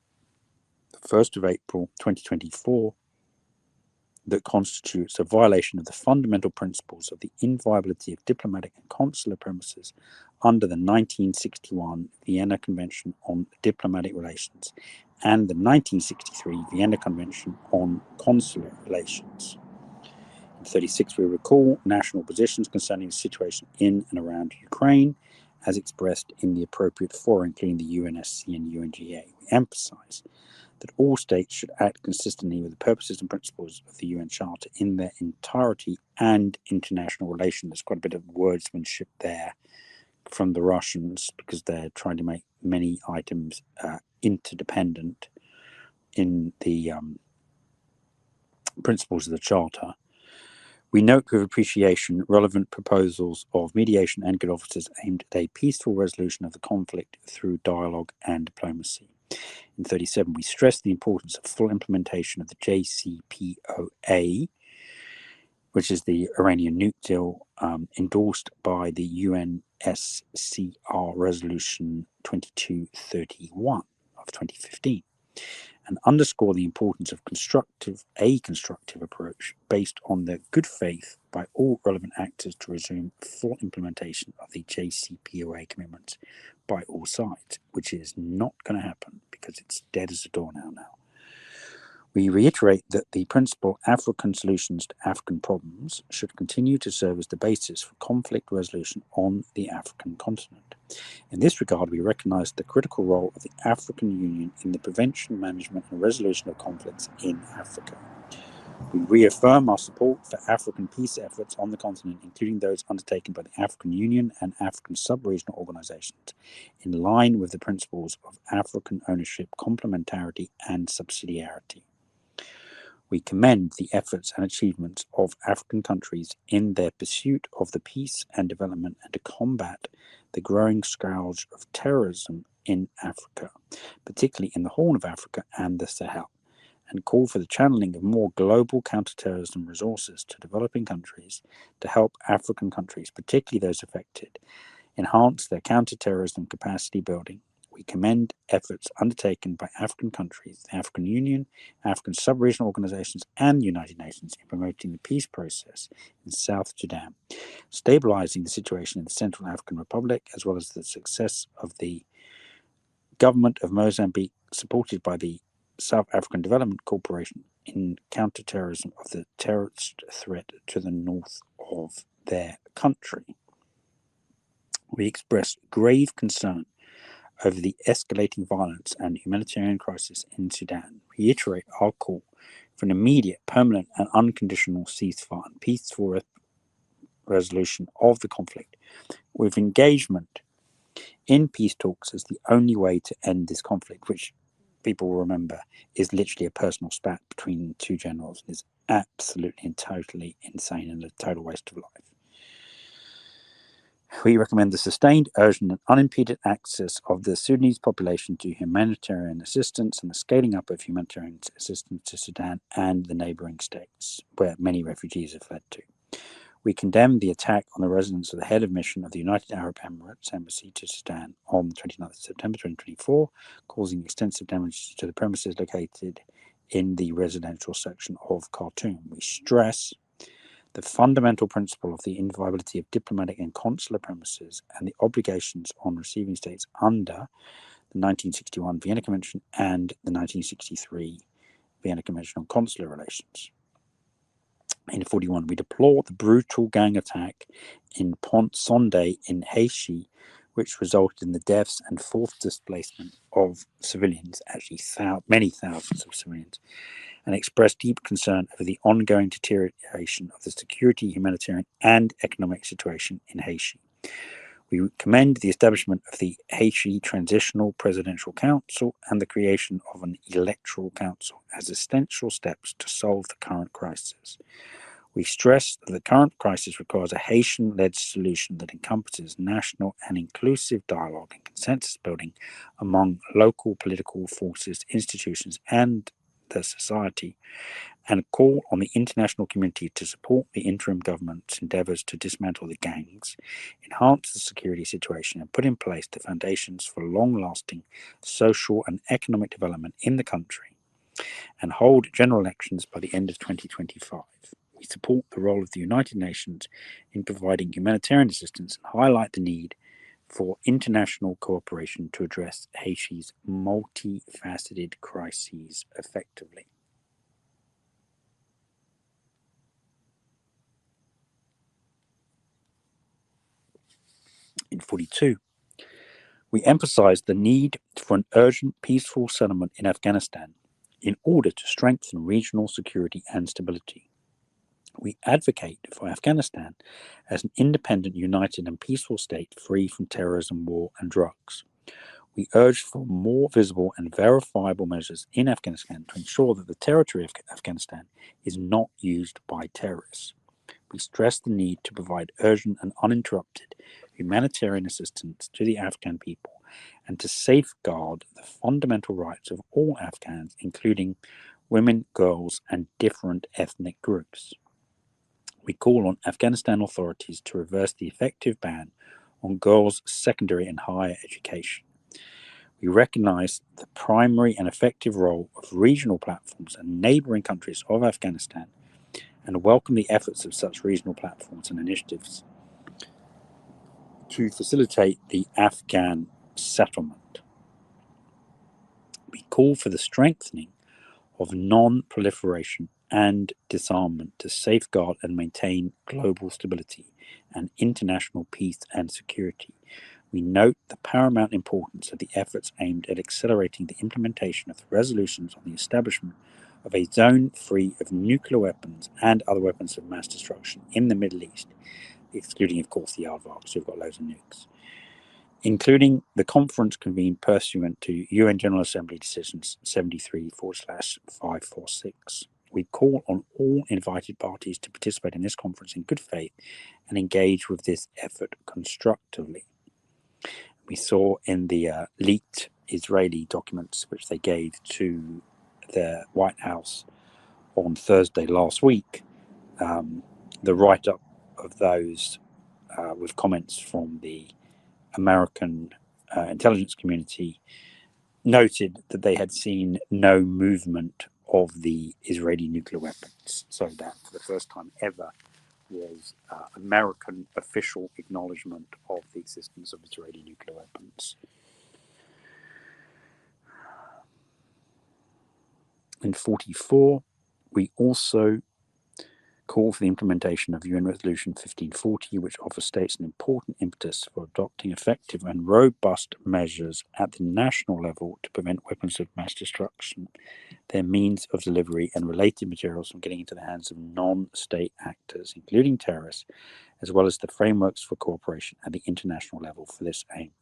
the 1st of April 2024 that constitutes a violation of the fundamental principles of the inviolability of diplomatic and consular premises under the 1961 Vienna Convention on Diplomatic Relations and the 1963 Vienna Convention on Consular Relations. In 36, we recall national positions concerning the situation in and around Ukraine as expressed in the appropriate fora, including the UNSC and UNGA. We emphasize that all states should act consistently with the purposes and principles of the UN Charter in their entirety and international relations. There's quite a bit of wordsmanship there from the Russians because they're trying to make many items interdependent in the principles of the Charter. We note with appreciation relevant proposals of mediation and good officers aimed at a peaceful resolution of the conflict through dialogue and diplomacy. In 37, we stressed the importance of full implementation of the JCPOA, which is the Iranian nuke deal endorsed by the UNSCR Resolution 2231 of 2015, and underscore the importance of a constructive approach based on the good faith by all relevant actors to resume full implementation of the JCPOA commitments by all sides, which is not going to happen because it's dead as a doornail now. We reiterate that the principle African solutions to African problems should continue to serve as the basis for conflict resolution on the African continent. In this regard, we recognize the critical role of the African Union in the prevention, management, and resolution of conflicts in Africa. We reaffirm our support for African peace efforts on the continent, including those undertaken by the African Union and African sub-regional organizations, in line with the principles of African ownership, complementarity, and subsidiarity. We commend the efforts and achievements of African countries in their pursuit of the peace and development and to combat the growing scourge of terrorism in Africa, particularly in the Horn of Africa and the Sahel, and call for the channeling of more global counterterrorism resources to developing countries to help African countries, particularly those affected, enhance their counterterrorism capacity building. We commend efforts undertaken by African countries, the African Union, African sub-regional organizations, and the United Nations in promoting the peace process in South Sudan, stabilizing the situation in the Central African Republic, as well as the success of the government of Mozambique, supported by the South African Development Corporation, in counterterrorism of the terrorist threat to the north of their country. We express grave concern over the escalating violence and humanitarian crisis in Sudan, reiterate our call for an immediate, permanent, and unconditional ceasefire and peaceful resolution of the conflict, with engagement in peace talks as the only way to end this conflict, which people will remember is literally a personal spat between two generals and is absolutely and totally insane and a total waste of life. We recommend the sustained, urgent, and unimpeded access of the Sudanese population to humanitarian assistance and the scaling up of humanitarian assistance to Sudan and the neighboring states, where many refugees have fled to. We condemn the attack on the residence of the head of mission of the United Arab Emirates Embassy to Sudan on the 29th of September 2024, causing extensive damage to the premises located in the residential section of Khartoum. We stress the fundamental principle of the inviolability of diplomatic and consular premises and the obligations on receiving states under the 1961 Vienna Convention and the 1963 Vienna Convention on Consular Relations. In 41, we deplore the brutal gang attack in Pont Sonde in Haiti, which resulted in the deaths and forced displacement of civilians, actually many thousands of civilians, and expressed deep concern over the ongoing deterioration of the security, humanitarian, and economic situation in Haiti. We commend the establishment of the Haiti Transitional Presidential Council and the creation of an electoral council as essential steps to solve the current crisis. We stress that the current crisis requires a Haitian-led solution that encompasses national and inclusive dialogue and consensus building among local political forces, institutions, and the society, and call on the international community to support the interim government's endeavours to dismantle the gangs, enhance the security situation, and put in place the foundations for long-lasting social and economic development in the country, and hold general elections by the end of 2025. We support the role of the United Nations in providing humanitarian assistance and highlight the need for international cooperation to address Haiti's multifaceted crises effectively. In 42, we emphasize the need for an urgent peaceful settlement in Afghanistan in order to strengthen regional security and stability. We advocate for Afghanistan as an independent, united, and peaceful state free from terrorism, war, and drugs. We urge for more visible and verifiable measures in Afghanistan to ensure that the territory of Afghanistan is not used by terrorists. We stress the need to provide urgent and uninterrupted humanitarian assistance to the Afghan people and to safeguard the fundamental rights of all Afghans, including women, girls, and different ethnic groups. We call on Afghanistan authorities to reverse the effective ban on girls' secondary and higher education. We recognize the primary and effective role of regional platforms and neighboring countries of Afghanistan and welcome the efforts of such regional platforms and initiatives to facilitate the Afghan settlement. We call for the strengthening of non-proliferation and disarmament to safeguard and maintain global stability and international peace and security. We note the paramount importance of the efforts aimed at accelerating the implementation of the resolutions on the establishment of a zone free of nuclear weapons and other weapons of mass destruction in the Middle East, excluding, of course, the aardvarks, who've got loads of nukes, including the conference convened pursuant to UN General Assembly Decisions 73/546. We call on all invited parties to participate in this conference in good faith and engage with this effort constructively. We saw in the leaked Israeli documents which they gave to the White House on Thursday last week, the write-up of those with comments from the American intelligence community noted that they had seen no movement of the Israeli nuclear weapons. So that for the first time ever was American official acknowledgement of the existence of Israeli nuclear weapons. In 44, we also call for the implementation of UN Resolution 1540, which offers states an important impetus for adopting effective and robust measures at the national level to prevent weapons of mass destruction, their means of delivery, and related materials from getting into the hands of non-state actors, including terrorists, as well as the frameworks for cooperation at the international level for this aim.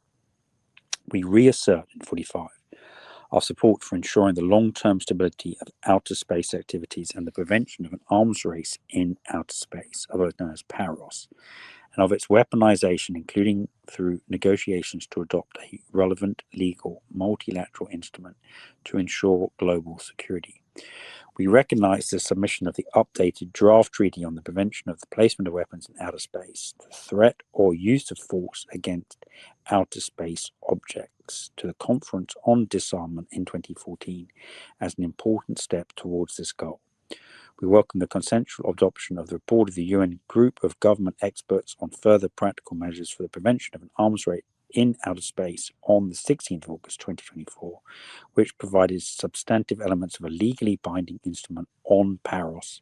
We reassert in 45 our support for ensuring the long-term stability of outer space activities and the prevention of an arms race in outer space, otherwise known as PAROS, and of its weaponization, including through negotiations to adopt a relevant legal multilateral instrument to ensure global security. We recognize the submission of the updated draft treaty on the prevention of the placement of weapons in outer space, the threat or use of force against outer space objects, to the Conference on Disarmament in 2014 as an important step towards this goal. We welcome the consensual adoption of the report of the UN Group of Government Experts on further practical measures for the prevention of an arms race in outer space on the 16th of August 2024, which provided substantive elements of a legally binding instrument on PAROS.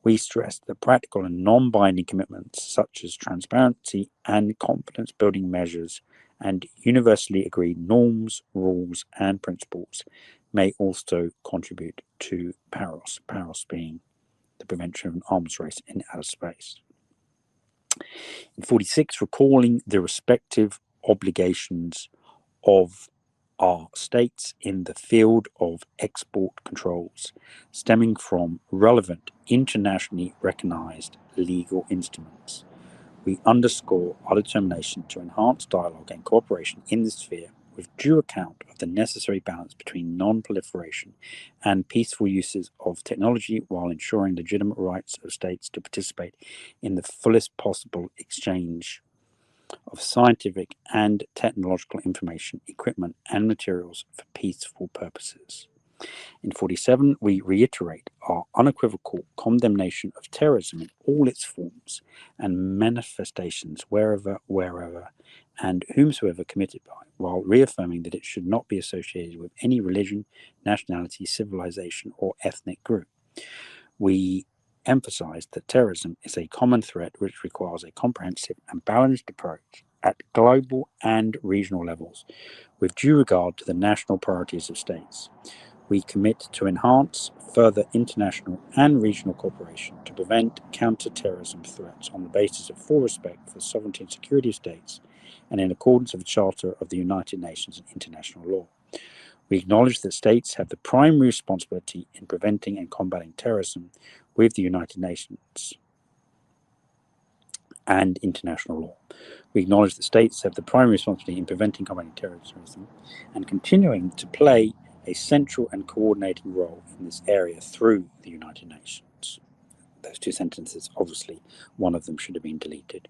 We stress that practical and non-binding commitments such as transparency and confidence-building measures and universally agreed norms, rules, and principles may also contribute to PAROS, PAROS being the prevention of an arms race in outer space. In 46, recalling the respective obligations of our states in the field of export controls, stemming from relevant internationally recognized legal instruments. We underscore our determination to enhance dialogue and cooperation in this sphere with due account of the necessary balance between non-proliferation and peaceful uses of technology while ensuring legitimate rights of states to participate in the fullest possible exchange of scientific and technological information, equipment, and materials for peaceful purposes. In 47, we reiterate our unequivocal condemnation of terrorism in all its forms and manifestations wherever, and whomsoever committed by, while reaffirming that it should not be associated with any religion, nationality, civilization, or ethnic group. We emphasize that terrorism is a common threat which requires a comprehensive and balanced approach at global and regional levels, with due regard to the national priorities of states. We commit to enhance further international and regional cooperation to prevent counter-terrorism threats on the basis of full respect for the sovereignty and security of states and in accordance with the Charter of the United Nations and international law. We acknowledge that states have the primary responsibility in preventing and combating terrorism with the United Nations and international law. We acknowledge that states have the primary responsibility in preventing combating terrorism and continuing to play a central and coordinating role in this area through the United Nations. Those two sentences, obviously, one of them should have been deleted.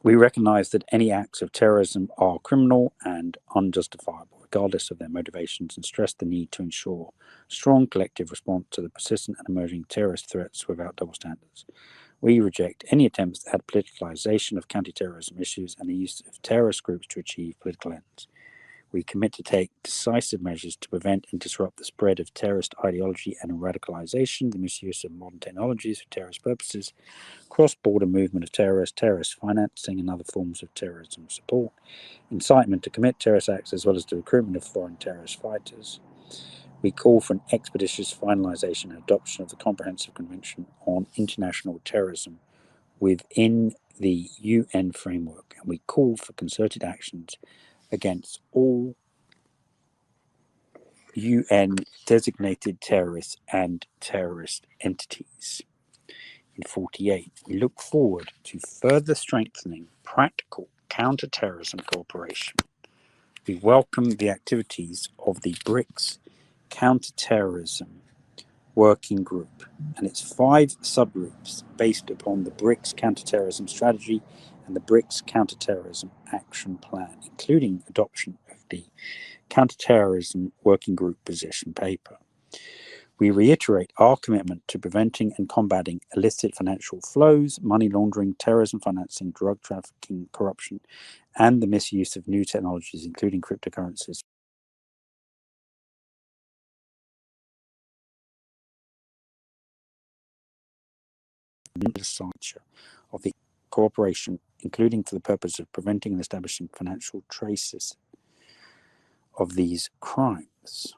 We recognize that any acts of terrorism are criminal and unjustifiable, regardless of their motivations, and stress the need to ensure strong collective response to the persistent and emerging terrorist threats without double standards. We reject any attempts at politicalization of counterterrorism issues and the use of terrorist groups to achieve political ends. We commit to take decisive measures to prevent and disrupt the spread of terrorist ideology and radicalization, the misuse of modern technologies for terrorist purposes, cross-border movement of terrorist financing and other forms of terrorism support, incitement to commit terrorist acts, as well as the recruitment of foreign terrorist fighters. We call for an expeditious finalization and adoption of the Comprehensive Convention on International Terrorism within the UN framework, and we call for concerted actions against all UN designated terrorists and terrorist entities. In 48, we look forward to further strengthening practical counter-terrorism cooperation. We welcome the activities of the BRICS Counter-Terrorism Working Group and its 5 subgroups based upon the BRICS Counter-Terrorism Strategy and the BRICS Counter-Terrorism Action Plan, including adoption of the Counter-Terrorism Working Group Position Paper. We reiterate our commitment to preventing and combating illicit financial flows, money laundering, terrorism financing, drug trafficking, corruption, and the misuse of new technologies, including cryptocurrencies. Of the cooperation, including for the purpose of preventing and establishing financial traces of these crimes.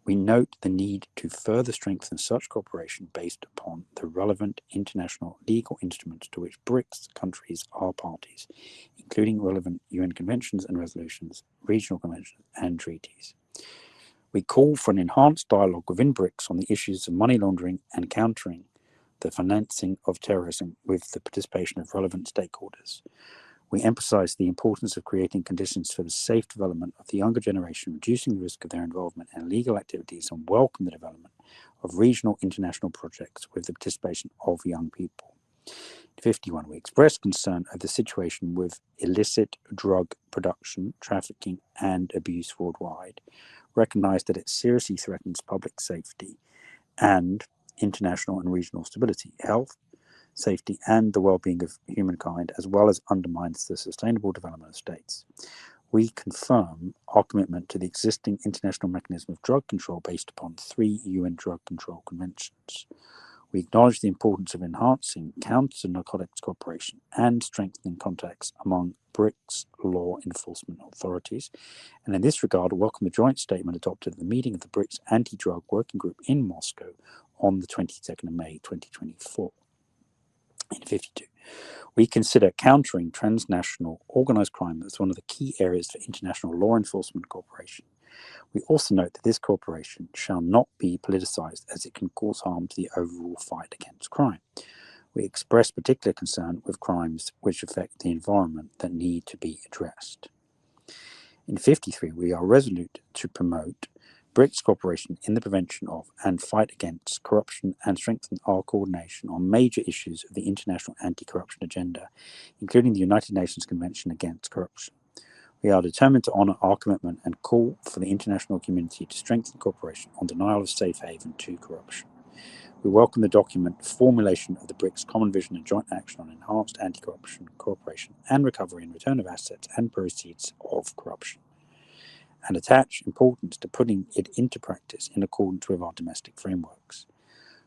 We note the need to further strengthen such cooperation based upon the relevant international legal instruments to which BRICS countries are parties, including relevant UN conventions and resolutions, regional conventions, and treaties. We call for an enhanced dialogue within BRICS on the issues of money laundering and countering the financing of terrorism with the participation of relevant stakeholders. We emphasize the importance of creating conditions for the safe development of the younger generation, reducing the risk of their involvement in illegal activities, and welcome the development of regional international projects with the participation of young people. In 51, we express concern over the situation with illicit drug production, trafficking, and abuse worldwide, recognize that it seriously threatens public safety and international and regional stability, health, safety, and the well-being of humankind, as well as undermines the sustainable development of states. We confirm our commitment to the existing international mechanism of drug control based upon 3 UN drug control conventions. We acknowledge the importance of enhancing counter-narcotics cooperation and strengthening contacts among BRICS law enforcement authorities, and in this regard welcome the joint statement adopted at the meeting of the BRICS Anti-Drug Working Group in Moscow on the 22nd of May 2024. In 52, we consider countering transnational organized crime as one of the key areas for international law enforcement cooperation. We also note that this cooperation shall not be politicized, as it can cause harm to the overall fight against crime. We express particular concern with crimes which affect the environment that need to be addressed. In 53, we are resolute to promote BRICS cooperation in the prevention of and fight against corruption and strengthen our coordination on major issues of the international anti-corruption agenda, including the United Nations Convention Against Corruption. We are determined to honour our commitment and call for the international community to strengthen cooperation on denial of safe haven to corruption. We welcome the document Formulation of the BRICS Common Vision and Joint Action on Enhanced Anti-Corruption Cooperation and Recovery and Return of Assets and Proceeds of Corruption, and attach importance to putting it into practice in accordance with our domestic frameworks.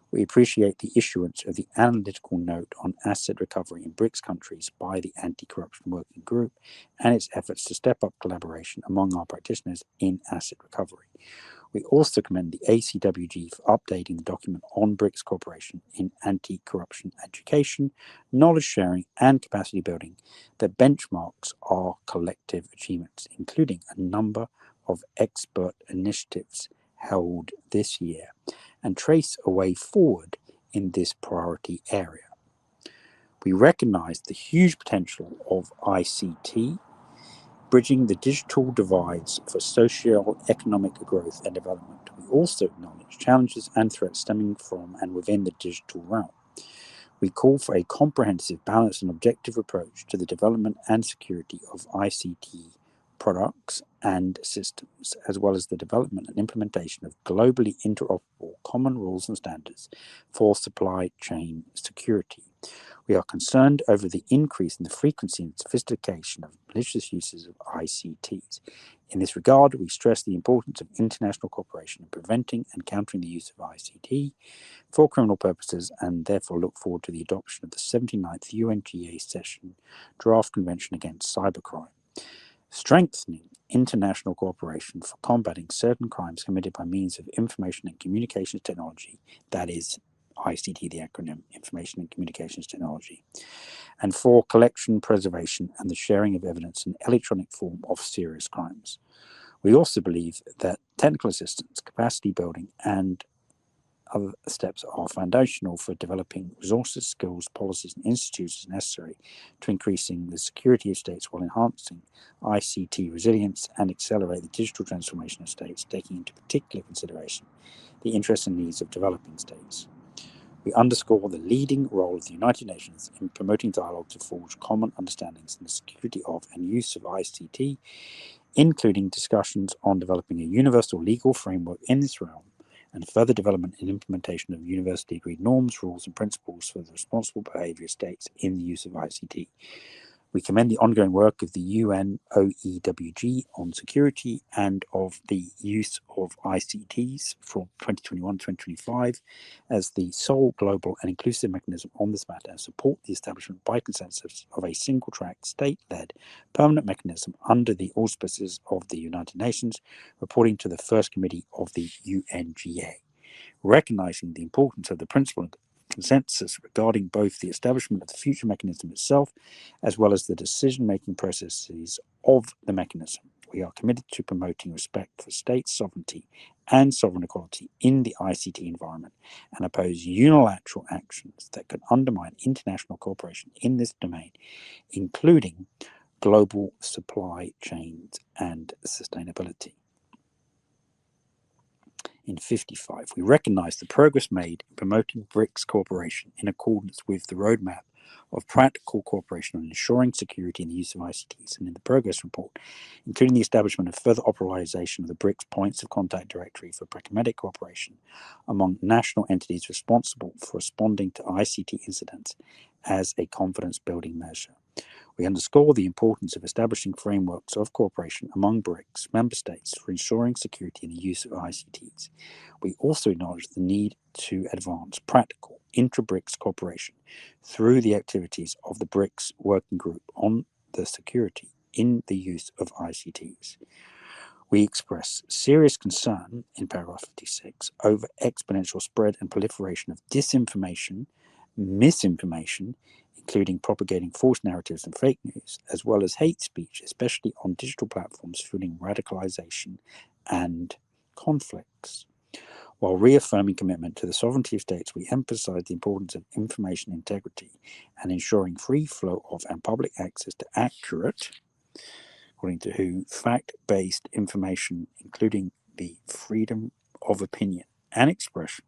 We appreciate the issuance of the analytical note on asset recovery in BRICS countries by the Anti-Corruption Working Group and its efforts to step up collaboration among our practitioners in asset recovery. We also commend the ACWG for updating the document on BRICS cooperation in anti-corruption education, knowledge sharing, and capacity building that benchmarks our collective achievements, including a number of expert initiatives held this year, and trace a way forward in this priority area. We recognise the huge potential of ICT, bridging the digital divides for socio-economic growth and development. We also acknowledge challenges and threats stemming from and within the digital realm. We call for a comprehensive, balanced and objective approach to the development and security of ICT products and systems, as well as the development and implementation of globally interoperable common rules and standards for supply chain security. We are concerned over the increase in the frequency and sophistication of malicious uses of ICTs. In this regard, we stress the importance of international cooperation in preventing and countering the use of ICT for criminal purposes, and therefore look forward to the adoption of the 79th UNGA Session Draft Convention Against Cybercrime. Strengthening international cooperation for combating certain crimes committed by means of information and communications technology, that is ICT, the acronym, Information and Communications Technology, and for collection, preservation, and the sharing of evidence in electronic form of serious crimes. We also believe that technical assistance, capacity building, and other steps are foundational for developing resources, skills, policies, and institutions necessary to increasing the security of states while enhancing ICT resilience and accelerate the digital transformation of states, taking into particular consideration the interests and needs of developing states. We underscore the leading role of the United Nations in promoting dialogue to forge common understandings in the security of and use of ICT, including discussions on developing a universal legal framework in this realm, and further development and implementation of universally agreed norms, rules, and principles for the responsible behaviour of states in the use of ICT. We commend the ongoing work of the UN OEWG on security and of the use of ICTs from 2021-2025 as the sole global and inclusive mechanism on this matter, and support the establishment by consensus of a single-track, state-led, permanent mechanism under the auspices of the United Nations, reporting to the First Committee of the UNGA. Recognising the importance of the principle of consensus regarding both the establishment of the future mechanism itself as well as the decision-making processes of the mechanism, we are committed to promoting respect for state sovereignty and sovereign equality in the ICT environment and oppose unilateral actions that could undermine international cooperation in this domain, including global supply chains and sustainability. In 55, we recognise the progress made in promoting BRICS cooperation in accordance with the roadmap of practical cooperation on ensuring security in the use of ICTs, and in the progress report, including the establishment of further operationalisation of the BRICS points of contact directory for pragmatic cooperation among national entities responsible for responding to ICT incidents as a confidence-building measure. We underscore the importance of establishing frameworks of cooperation among BRICS member states for ensuring security in the use of ICTs. We also acknowledge the need to advance practical intra-BRICS cooperation through the activities of the BRICS Working Group on the security in the use of ICTs. We express serious concern in paragraph 56 over exponential spread and proliferation of disinformation, misinformation, including propagating false narratives and fake news, as well as hate speech, especially on digital platforms fueling radicalization and conflicts. While reaffirming commitment to the sovereignty of states, we emphasize the importance of information integrity and ensuring free flow of and public access to accurate, according to WHO, fact-based information, including the freedom of opinion and expression,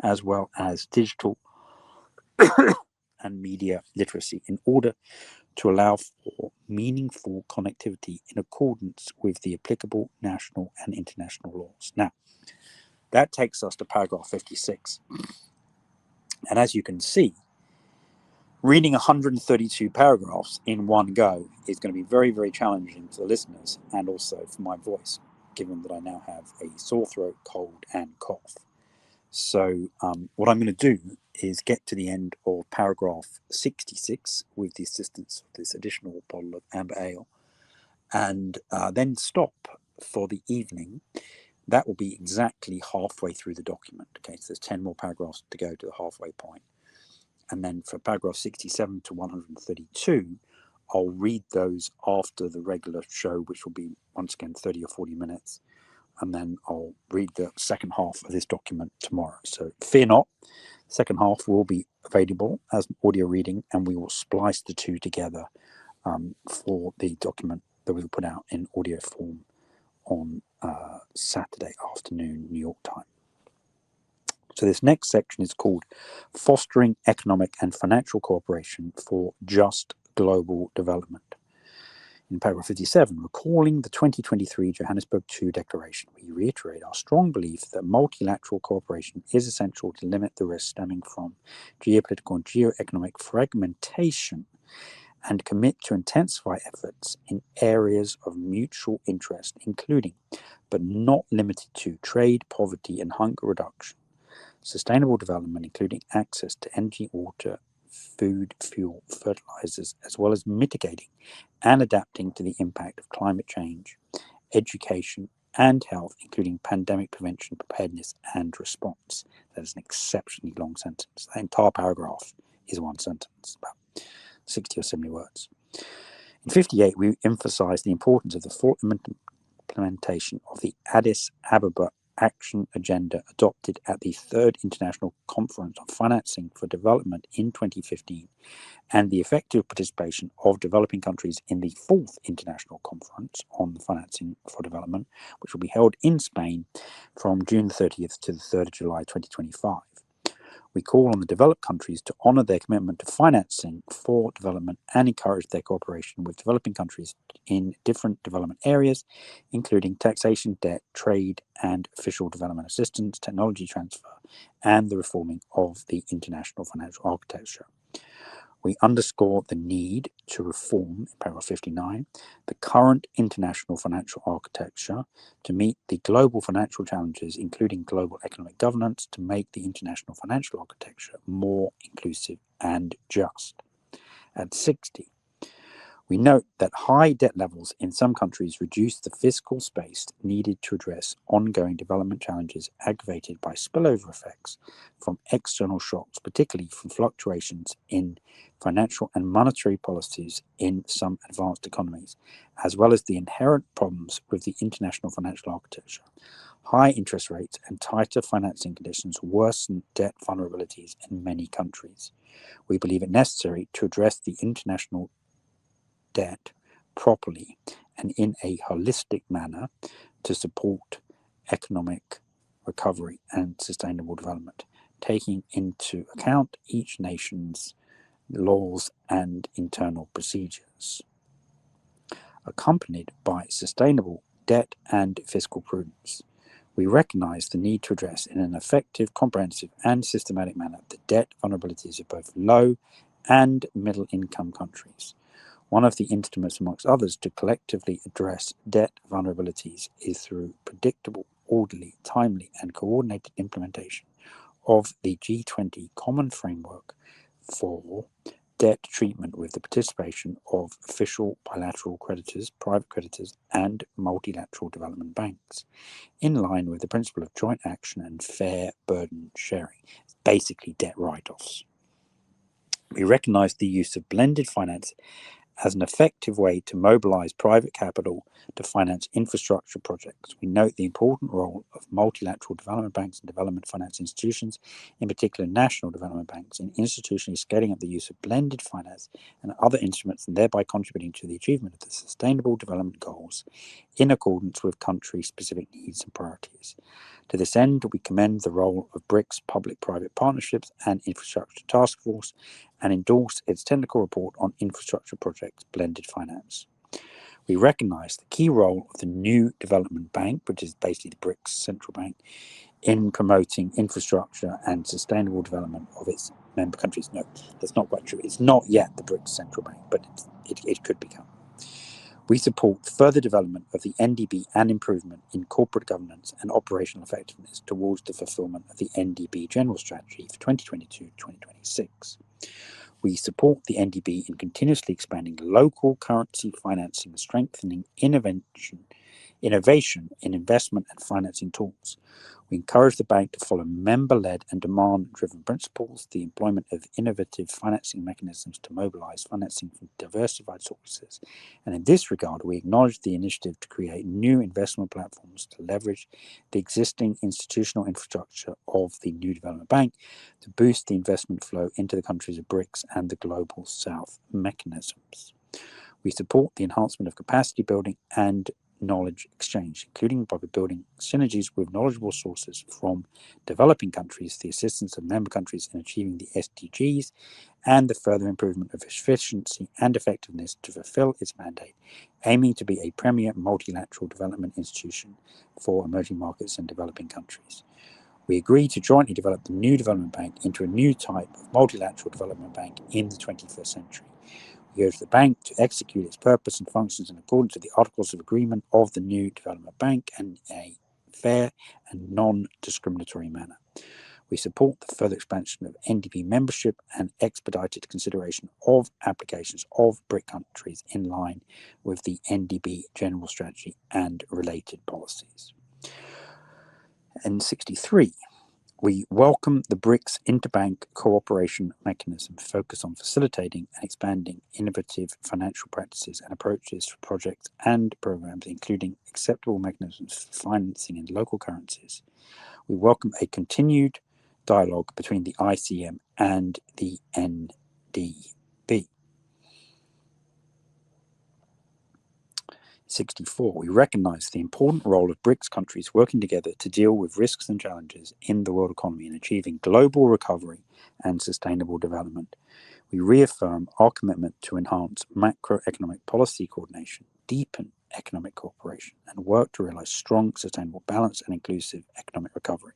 as well as digital and media literacy, in order to allow for meaningful connectivity in accordance with the applicable national and international laws. Now, that takes us to paragraph 56. And as you can see, reading 132 paragraphs in one go is going to be very, very challenging for the listeners and also for my voice, given that I now have a sore throat, cold, and cough. So what I'm going to do is get to the end of paragraph 66 with the assistance of this additional bottle of amber ale, and then stop for the evening. That will be exactly halfway through the document. Okay, so there's 10 more paragraphs to go to the halfway point. And then for paragraph 67 to 132, I'll read those after the regular show, which will be, once again, 30 or 40 minutes, and then I'll read the second half of this document tomorrow. So fear not, the second half will be available as an audio reading, and we will splice the two together for the document that we will put out in audio form on Saturday afternoon, New York time. So this next section is called Fostering Economic and Financial Cooperation for Just Global Development. In paragraph 57, recalling the 2023 Johannesburg II Declaration, we reiterate our strong belief that multilateral cooperation is essential to limit the risks stemming from geopolitical and geoeconomic fragmentation and commit to intensify efforts in areas of mutual interest, including, but not limited to, trade, poverty, and hunger reduction, sustainable development, including access to energy, water, food, fuel, fertilizers, as well as mitigating and adapting to the impact of climate change, education, and health, including pandemic prevention, preparedness, and response. That is an exceptionally long sentence. That entire paragraph is one sentence, about 60 or 70 words. In 58, we emphasize the importance of the full implementation of the Addis Ababa Action Agenda adopted at the Third International Conference on Financing for Development in 2015 and the effective participation of developing countries in the Fourth International Conference on Financing for Development, which will be held in Spain from June 30th to the 3rd of July 2025. We call on the developed countries to honour their commitment to financing for development and encourage their cooperation with developing countries in different development areas, including taxation, debt, trade, and official development assistance, technology transfer, and the reforming of the international financial architecture. We underscore the need to reform, in paragraph 59, the current international financial architecture to meet the global financial challenges, including global economic governance, to make the international financial architecture more inclusive and just. At 60, we note that high debt levels in some countries reduce the fiscal space needed to address ongoing development challenges aggravated by spillover effects from external shocks, particularly from fluctuations in financial and monetary policies in some advanced economies, as well as the inherent problems with the international financial architecture. High interest rates and tighter financing conditions worsen debt vulnerabilities in many countries. We believe it necessary to address the international debt properly and in a holistic manner to support economic recovery and sustainable development, taking into account each nation's laws and internal procedures, accompanied by sustainable debt and fiscal prudence. We recognize the need to address in an effective, comprehensive, and systematic manner the debt vulnerabilities of both low and middle income countries. One of the instruments, amongst others, to collectively address debt vulnerabilities is through predictable, orderly, timely, and coordinated implementation of the G20 Common Framework for Debt Treatment with the participation of official bilateral creditors, private creditors, and multilateral development banks, in line with the principle of joint action and fair burden sharing. It's basically debt write-offs. We recognize the use of blended finance as an effective way to mobilize private capital to finance infrastructure projects. We note the important role of multilateral development banks and development finance institutions, in particular national development banks, in institutionally scaling up the use of blended finance and other instruments, and thereby contributing to the achievement of the sustainable development goals in accordance with country-specific needs and priorities. To this end, we commend the role of BRICS public-private partnerships and infrastructure task force and endorse its technical report on infrastructure projects blended finance. We recognize the key role of the new development bank, which is basically the BRICS central bank, in promoting infrastructure and sustainable development of its member countries. No, that's not quite true. It's not yet the BRICS central bank, but it could become. We support further development of the NDB and improvement in corporate governance and operational effectiveness towards the fulfillment of the NDB General Strategy for 2022-2026. We support the NDB in continuously expanding local currency financing, strengthening innovation innovation in investment and financing tools. We encourage the bank to follow member-led and demand-driven principles, the employment of innovative financing mechanisms to mobilize financing from diversified sources. And in this regard, we acknowledge the initiative to create new investment platforms to leverage the existing institutional infrastructure of the new development bank to boost the investment flow into the countries of BRICS and the Global South mechanisms. We support the enhancement of capacity building and knowledge exchange, including by building synergies with knowledgeable sources from developing countries, the assistance of member countries in achieving the SDGs, and the further improvement of efficiency and effectiveness to fulfill its mandate, aiming to be a premier multilateral development institution for emerging markets and developing countries. We agree to jointly develop the new development bank into a new type of multilateral development bank in the 21st century. We urge the bank to execute its purpose and functions in accordance with the Articles of Agreement of the new development bank in a fair and non-discriminatory manner. We support the further expansion of NDB membership and expedited consideration of applications of BRIC countries in line with the NDB general strategy and related policies. And 63. We welcome the BRICS interbank cooperation mechanism focused on facilitating and expanding innovative financial practices and approaches for projects and programs, including acceptable mechanisms for financing in local currencies. We welcome a continued dialogue between the ICM and the NDB. 64. We recognise the important role of BRICS countries working together to deal with risks and challenges in the world economy and achieving global recovery and sustainable development. We reaffirm our commitment to enhance macroeconomic policy coordination, deepen economic cooperation, and work to realise strong, sustainable, balanced and inclusive economic recovery.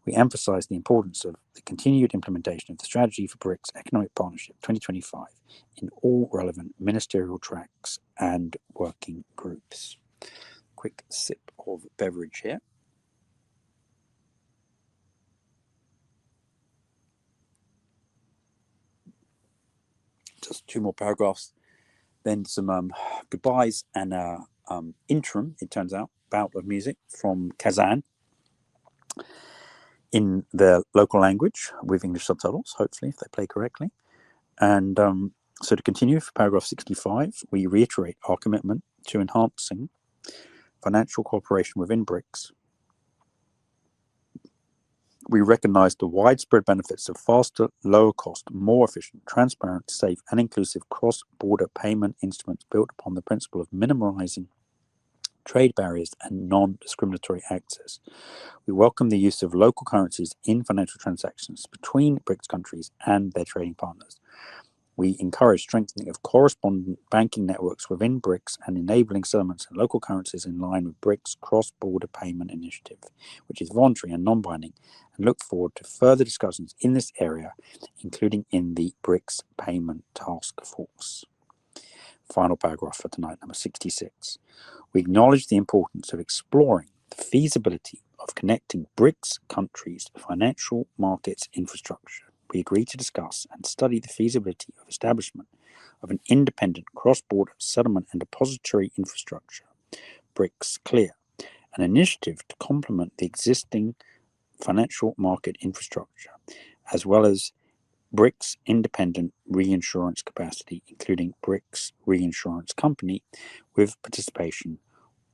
We emphasise the importance of the continued implementation of the Strategy for BRICS Economic Partnership 2025 in all relevant ministerial tracks and working groups. Quick sip of beverage here. Just two more paragraphs, then some goodbyes and interim, it turns out, bout of music from Kazan in the local language with English subtitles, hopefully, if they play correctly. And so to continue, for paragraph 65, we reiterate our commitment to enhancing financial cooperation within BRICS. We recognise the widespread benefits of faster, lower cost, more efficient, transparent, safe and inclusive cross-border payment instruments built upon the principle of minimising trade barriers and non-discriminatory access. We welcome the use of local currencies in financial transactions between BRICS countries and their trading partners. We encourage strengthening of correspondent banking networks within BRICS and enabling settlements in local currencies in line with BRICS cross-border payment initiative, which is voluntary and non-binding, and look forward to further discussions in this area, including in the BRICS Payment Task Force. Final paragraph for tonight, number 66. We acknowledge the importance of exploring the feasibility of connecting BRICS countries' financial markets infrastructure. We agree to discuss and study the feasibility of establishment of an independent cross-border settlement and depository infrastructure, BRICS Clear, an initiative to complement the existing financial market infrastructure, as well as BRICS independent reinsurance capacity, including BRICS Reinsurance Company, with participation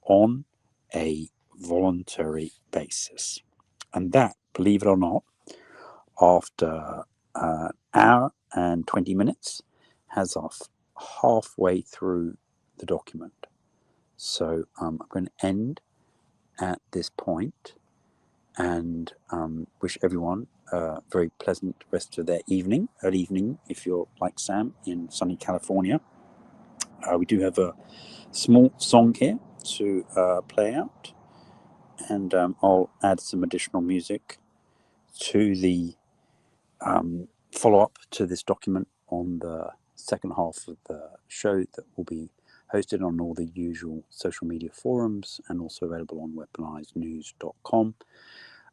on a voluntary basis. And that, believe it or not, after an hour and 20 minutes, has us halfway through the document. So I'm going to end at this point and wish everyone a very pleasant rest of their evening, early evening if you're like Sam in sunny California. We do have a small song here to play out, and I'll add some additional music to the follow-up to this document on the second half of the show that will be hosted on all the usual social media forums and also available on weaponizednews.com.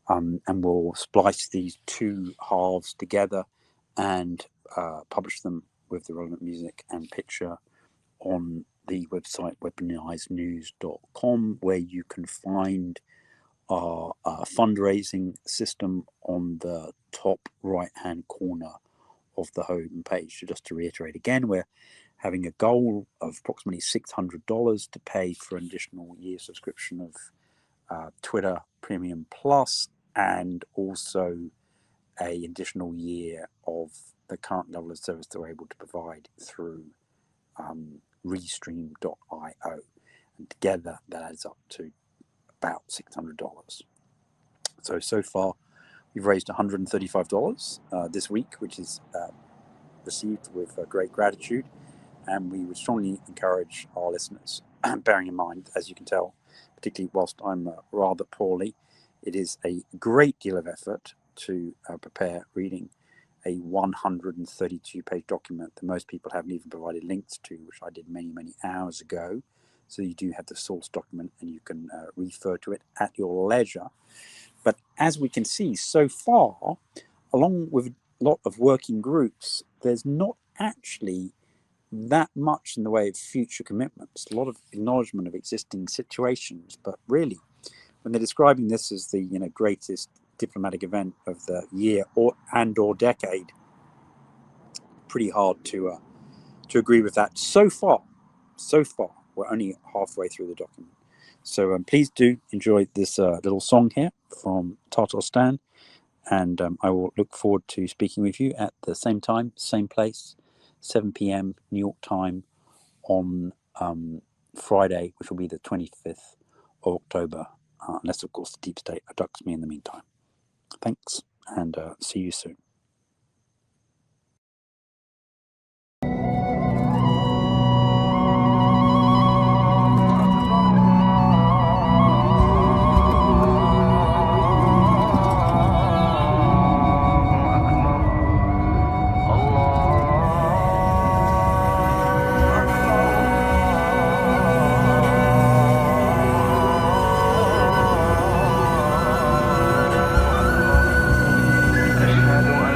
And we'll splice these two halves together and publish them with the relevant music and picture on the website weaponizenews.com, where you can find our fundraising system on the top right-hand corner of the home page. So just to reiterate again, we're having a goal of approximately $600 to pay for an additional year subscription of Twitter Premium Plus, and also an additional year of the current level of service that we're able to provide through Restream.io. And together that adds up to about $600. So far we've raised $135 this week, which is received with great gratitude, and we would strongly encourage our listeners, bearing in mind, as you can tell, particularly whilst I'm rather poorly, it is a great deal of effort to prepare reading a 132-page document that most people haven't even provided links to, which I did many hours ago. So you do have the source document and you can refer to it at your leisure. But as we can see so far, along with a lot of working groups, there's not actually that much in the way of future commitments, a lot of acknowledgement of existing situations. But really, when they're describing this as the greatest diplomatic event of the year or decade, pretty hard to agree with that. So far, we're only halfway through the document. So please do enjoy this little song here from Tatarstan, and I will look forward to speaking with you at the same time, same place, 7 p.m. New York time on Friday, which will be the 25th of October, unless, of course, the deep state abducts me in the meantime. Thanks, and see you soon. أشهد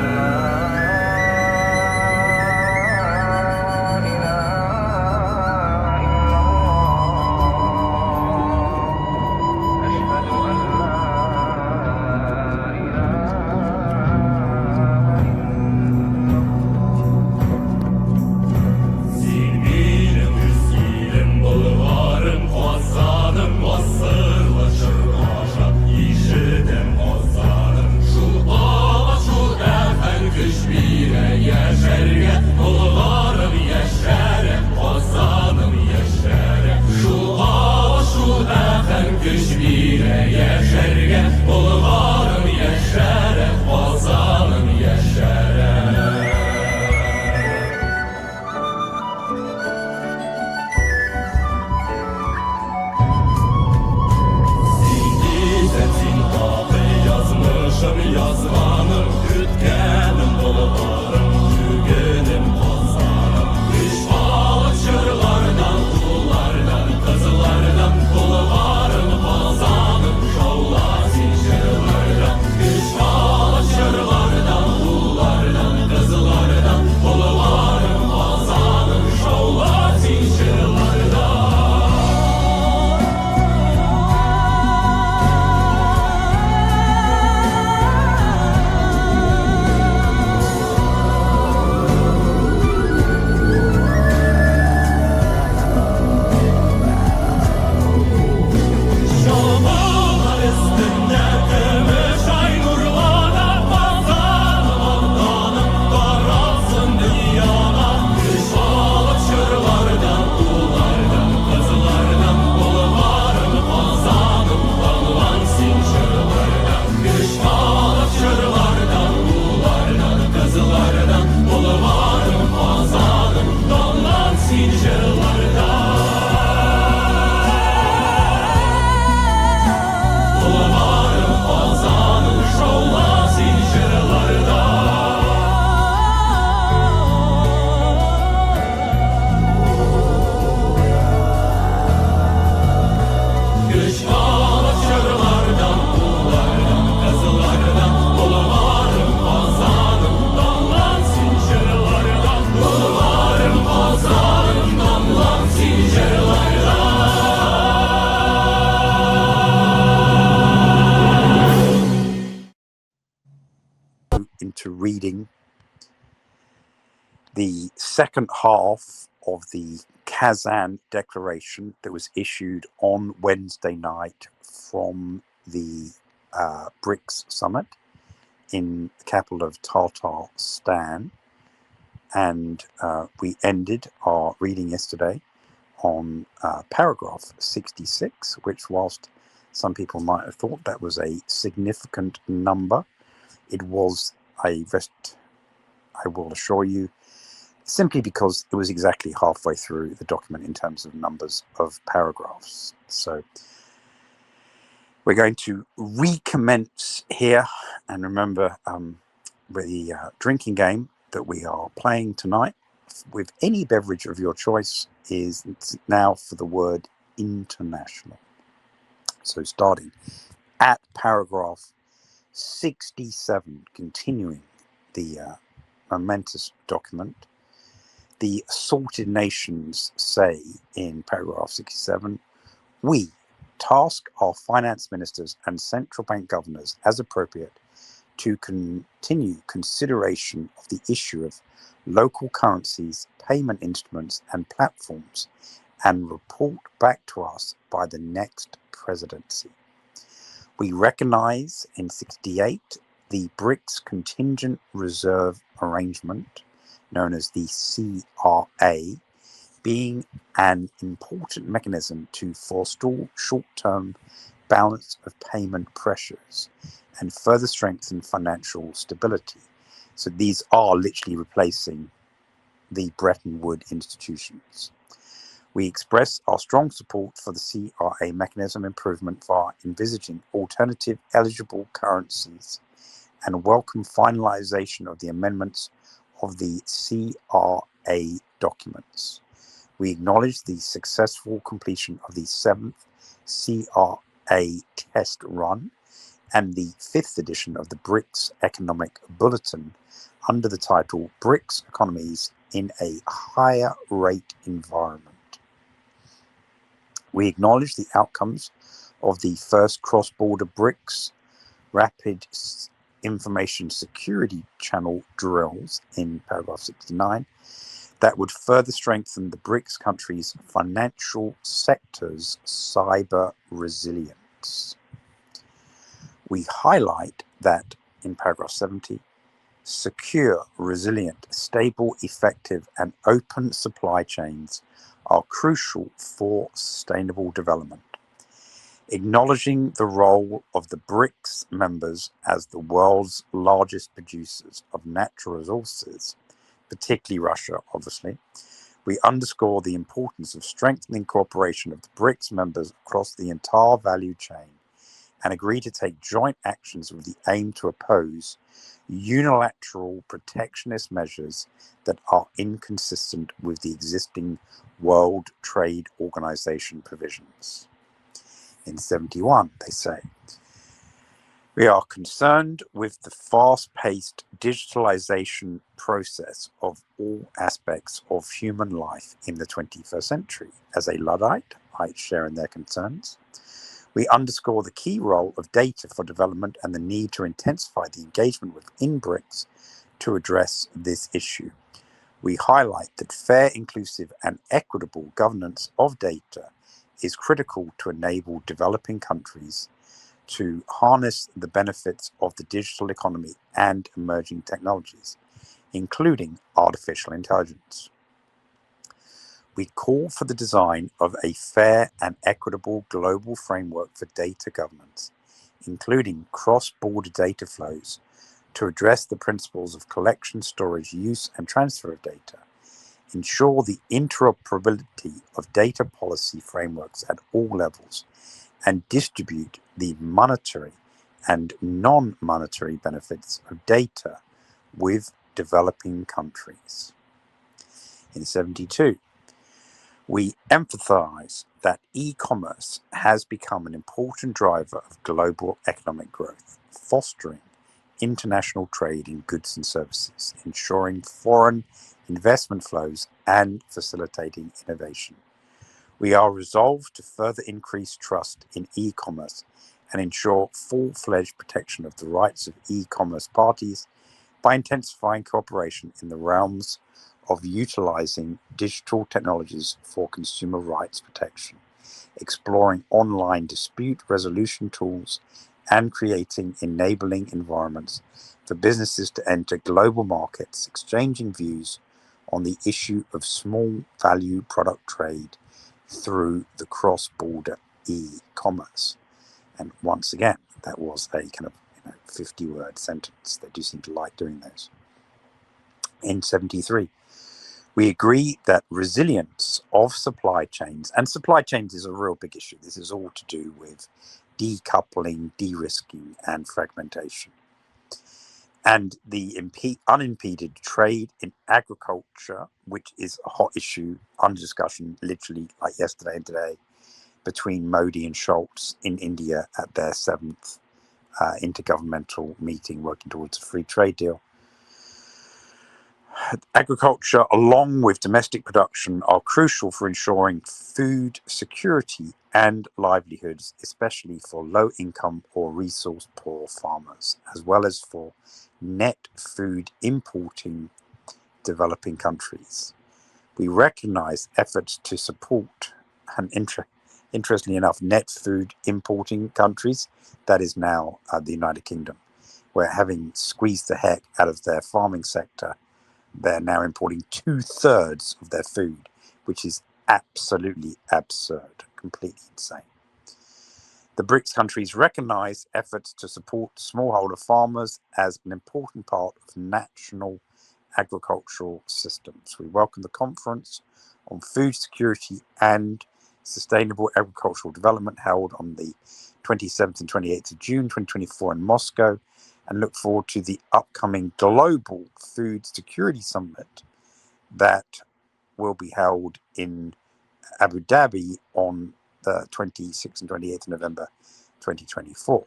reading the second half of the Kazan declaration that was issued on Wednesday night from the BRICS summit in the capital of Tatarstan. And we ended our reading yesterday on paragraph 66, which, whilst some people might have thought that was a significant number, it was I will assure you, simply because it was exactly halfway through the document in terms of numbers of paragraphs. So we're going to recommence here, and remember the drinking game that we are playing tonight with any beverage of your choice is now for the word international. So starting at paragraph 67, continuing the momentous document, the assorted nations say in paragraph 67, we task our finance ministers and central bank governors as appropriate to continue consideration of the issue of local currencies, payment instruments and platforms, and report back to us by the next presidency. We recognize in 68 the BRICS Contingent Reserve Arrangement, known as the CRA, being an important mechanism to forestall short-term balance of payment pressures and further strengthen financial stability. So these are literally replacing the Bretton Woods institutions. We express our strong support for the CRA mechanism improvement via envisaging alternative eligible currencies and welcome finalization of the amendments of the CRA documents. We acknowledge the successful completion of the 7th CRA test run and the 5th edition of the BRICS Economic Bulletin under the title BRICS Economies in a Higher Rate Environment. We acknowledge the outcomes of the first cross-border BRICS Rapid Information Security Channel drills in paragraph 69 that would further strengthen the BRICS countries' financial sector's cyber resilience. We highlight that in paragraph 70, secure, resilient, stable, effective, and open supply chains are crucial for sustainable development. Acknowledging the role of the BRICS members as the world's largest producers of natural resources, particularly Russia, obviously, we underscore the importance of strengthening cooperation of the BRICS members across the entire value chain and agree to take joint actions with the aim to oppose unilateral protectionist measures that are inconsistent with the existing World Trade Organization provisions. In 71, they say, we are concerned with the fast-paced digitalization process of all aspects of human life in the 21st century. As a Luddite, I share in their concerns. We underscore the key role of data for development and the need to intensify the engagement within BRICS to address this issue. We highlight that fair, inclusive, and equitable governance of data is critical to enable developing countries to harness the benefits of the digital economy and emerging technologies, including artificial intelligence. We call for the design of a fair and equitable global framework for data governance, including cross-border data flows, to address the principles of collection, storage, use, and transfer of data, ensure the interoperability of data policy frameworks at all levels, and distribute the monetary and non-monetary benefits of data with developing countries. In 72, we emphasize that e-commerce has become an important driver of global economic growth, fostering international trade in goods and services, ensuring foreign investment flows, and facilitating innovation. We are resolved to further increase trust in e-commerce and ensure full-fledged protection of the rights of e-commerce parties, by intensifying cooperation in the realms of utilizing digital technologies for consumer rights protection, exploring online dispute resolution tools, and creating enabling environments for businesses to enter global markets, exchanging views on the issue of small value product trade through the cross-border e-commerce. And once again, that was a kind of 50-word sentence. They do seem to like doing those. In 73, we agree that resilience of supply chains, and supply chains is a real big issue. This is all to do with decoupling, de-risking, and fragmentation. And the unimpeded trade in agriculture, which is a hot issue under discussion literally like yesterday and today between Modi and Schultz in India at their 7th intergovernmental meeting working towards a free trade deal. Agriculture, along with domestic production, are crucial for ensuring food security and livelihoods, especially for low-income or resource-poor farmers, as well as for net food importing developing countries. We recognize efforts to support, and interestingly enough, net food importing countries, that is now the United Kingdom, where having squeezed the heck out of their farming sector, they're now importing 2/3 of their food, which is absolutely absurd, completely insane. The BRICS countries recognize efforts to support smallholder farmers as an important part of national agricultural systems. We welcome the Conference on Food Security and Sustainable Agricultural Development held on the 27th and 28th of June 2024 in Moscow, and look forward to the upcoming Global Food Security Summit that will be held in Abu Dhabi on the 26th and 28th of November 2024.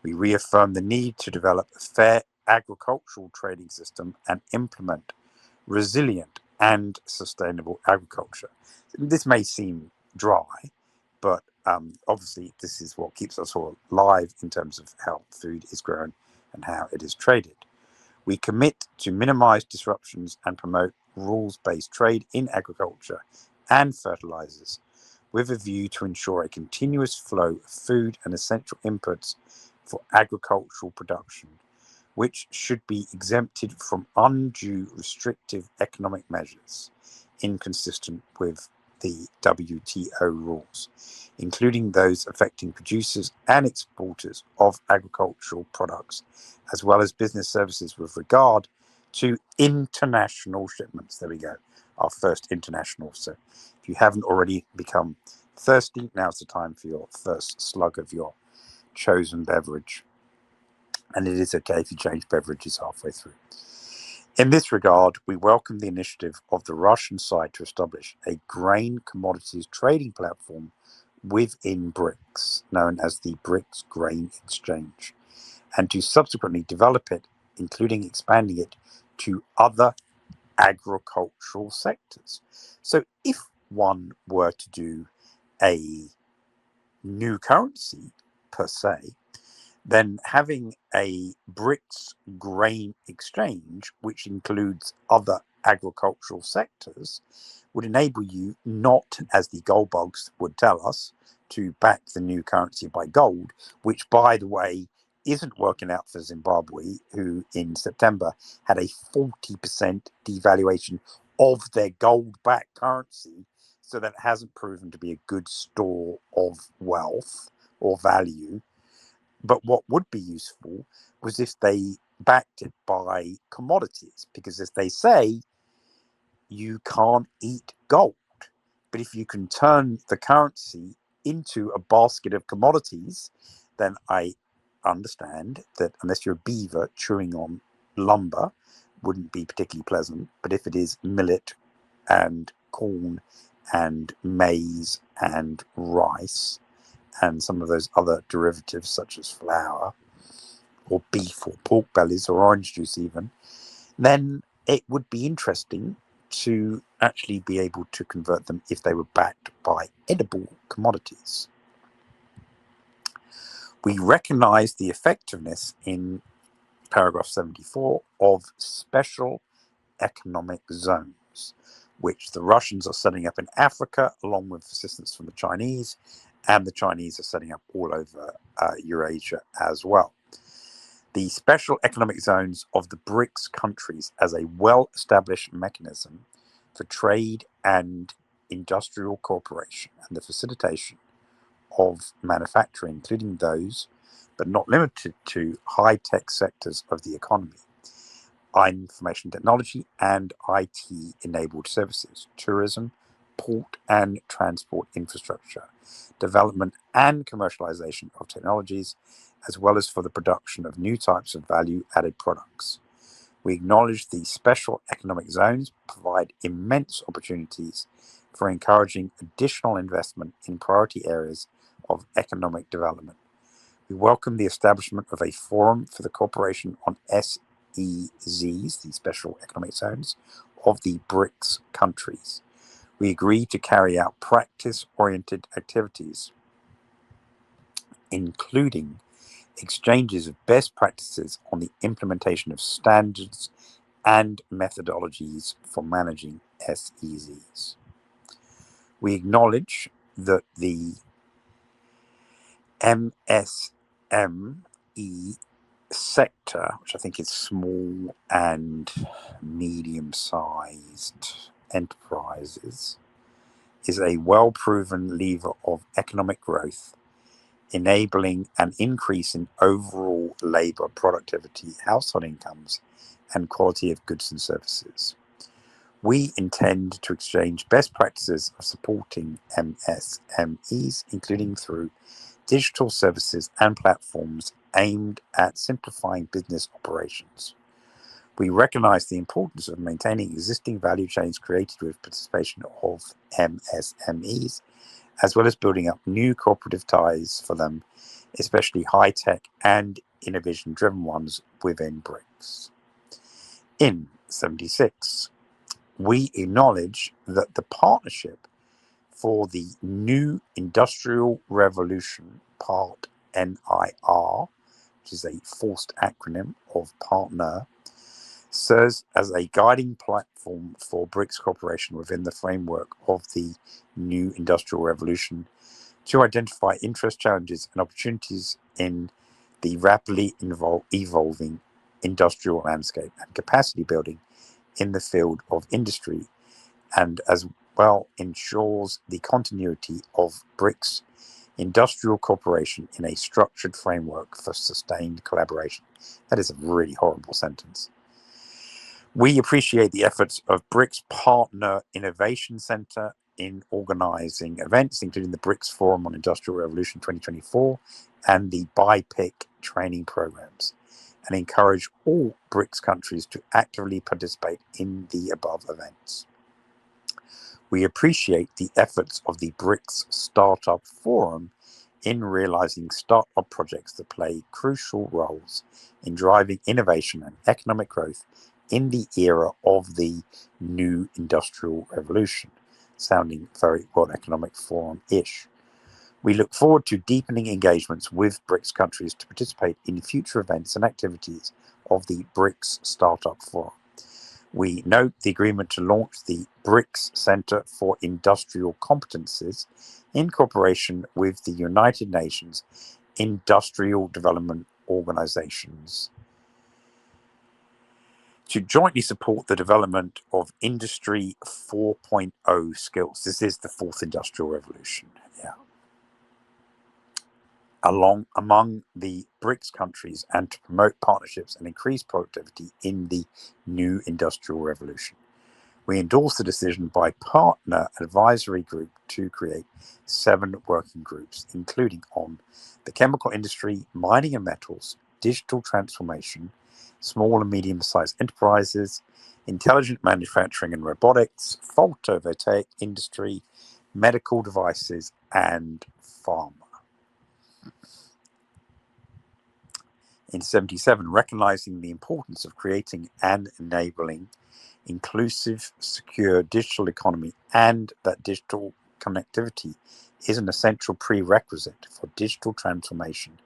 We reaffirm the need to develop a fair agricultural trading system and implement resilient and sustainable agriculture. This may seem dry, but obviously this is what keeps us all alive in terms of how food is grown and how it is traded. We commit to minimize disruptions and promote rules-based trade in agriculture and fertilizers, with a view to ensure a continuous flow of food and essential inputs for agricultural production, which should be exempted from undue restrictive economic measures inconsistent with the WTO rules, including those affecting producers and exporters of agricultural products, as well as business services with regard to international shipments. There we go, our first international. So if you haven't already become thirsty, now's the time for your first slug of your chosen beverage. And it is okay if you change beverages halfway through. In this regard, we welcome the initiative of the Russian side to establish a grain commodities trading platform within BRICS, known as the BRICS Grain Exchange, and to subsequently develop it, including expanding it to other agricultural sectors. So if one were to do a new currency per se, then having a BRICS grain exchange, which includes other agricultural sectors, would enable you not, as the gold bugs would tell us, to back the new currency by gold, which, by the way, isn't working out for Zimbabwe, who in September had a 40% devaluation of their gold-backed currency, so that hasn't proven to be a good store of wealth or value. But what would be useful was if they backed it by commodities, because as they say, you can't eat gold. But if you can turn the currency into a basket of commodities, then I understand that unless you're a beaver chewing on lumber, wouldn't be particularly pleasant. But if it is millet and corn and maize and rice, and some of those other derivatives such as flour or beef or pork bellies or orange juice even, then it would be interesting to actually be able to convert them if they were backed by edible commodities. We recognize the effectiveness in paragraph 74, of special economic zones, which the Russians are setting up in Africa, along with assistance from the Chinese, and the Chinese are setting up all over Eurasia as well. The special economic zones of the BRICS countries as a well-established mechanism for trade and industrial cooperation and the facilitation of manufacturing, including those, but not limited to, high-tech sectors of the economy, information technology and IT-enabled services, tourism, port and transport infrastructure, development and commercialization of technologies, as well as for the production of new types of value-added products. We acknowledge the special economic zones provide immense opportunities for encouraging additional investment in priority areas of economic development. We welcome the establishment of a forum for the cooperation on SEZs, the special economic zones, of the BRICS countries. We agree to carry out practice-oriented activities, including exchanges of best practices on the implementation of standards and methodologies for managing SEZs. We acknowledge that the MSME sector, which I think is small and medium-sized enterprises, is a well-proven lever of economic growth, enabling an increase in overall labor productivity, household incomes, and quality of goods and services. We intend to exchange best practices of supporting MSMEs, including through digital services and platforms aimed at simplifying business operations. We recognize the importance of maintaining existing value chains created with participation of MSMEs, as well as building up new cooperative ties for them, especially high-tech and innovation-driven ones within BRICS. In 76, we acknowledge that the Partnership for the New Industrial Revolution, Part NIR, which is a forced acronym of partner, serves as a guiding platform for BRICS cooperation within the framework of the New Industrial Revolution to identify interest, challenges, and opportunities in the rapidly evolving industrial landscape and capacity building in the field of industry, and as well ensures the continuity of BRICS industrial cooperation in a structured framework for sustained collaboration. That is a really horrible sentence. We appreciate the efforts of BRICS Partner Innovation Center in organizing events, including the BRICS Forum on Industrial Revolution 2024 and the BIPIC training programs, and encourage all BRICS countries to actively participate in the above events. We appreciate the efforts of the BRICS Startup Forum in realizing startup projects that play crucial roles in driving innovation and economic growth in the era of the New Industrial Revolution, sounding very World Economic Forum-ish. We look forward to deepening engagements with BRICS countries to participate in future events and activities of the BRICS Startup Forum. We note the agreement to launch the BRICS Center for Industrial Competences in cooperation with the United Nations Industrial Development Organizations to jointly support the development of Industry 4.0 skills. This is the fourth industrial revolution. Among the BRICS countries, and to promote partnerships and increase productivity in the new industrial revolution. We endorse the decision by Partner Advisory Group to create 7 working groups, including on the chemical industry, mining and metals, digital transformation, small and medium-sized enterprises, intelligent manufacturing and robotics, photovoltaic industry, medical devices, and pharma. In 77, recognizing the importance of creating and enabling inclusive, secure digital economy, and that digital connectivity is an essential prerequisite for digital transformation,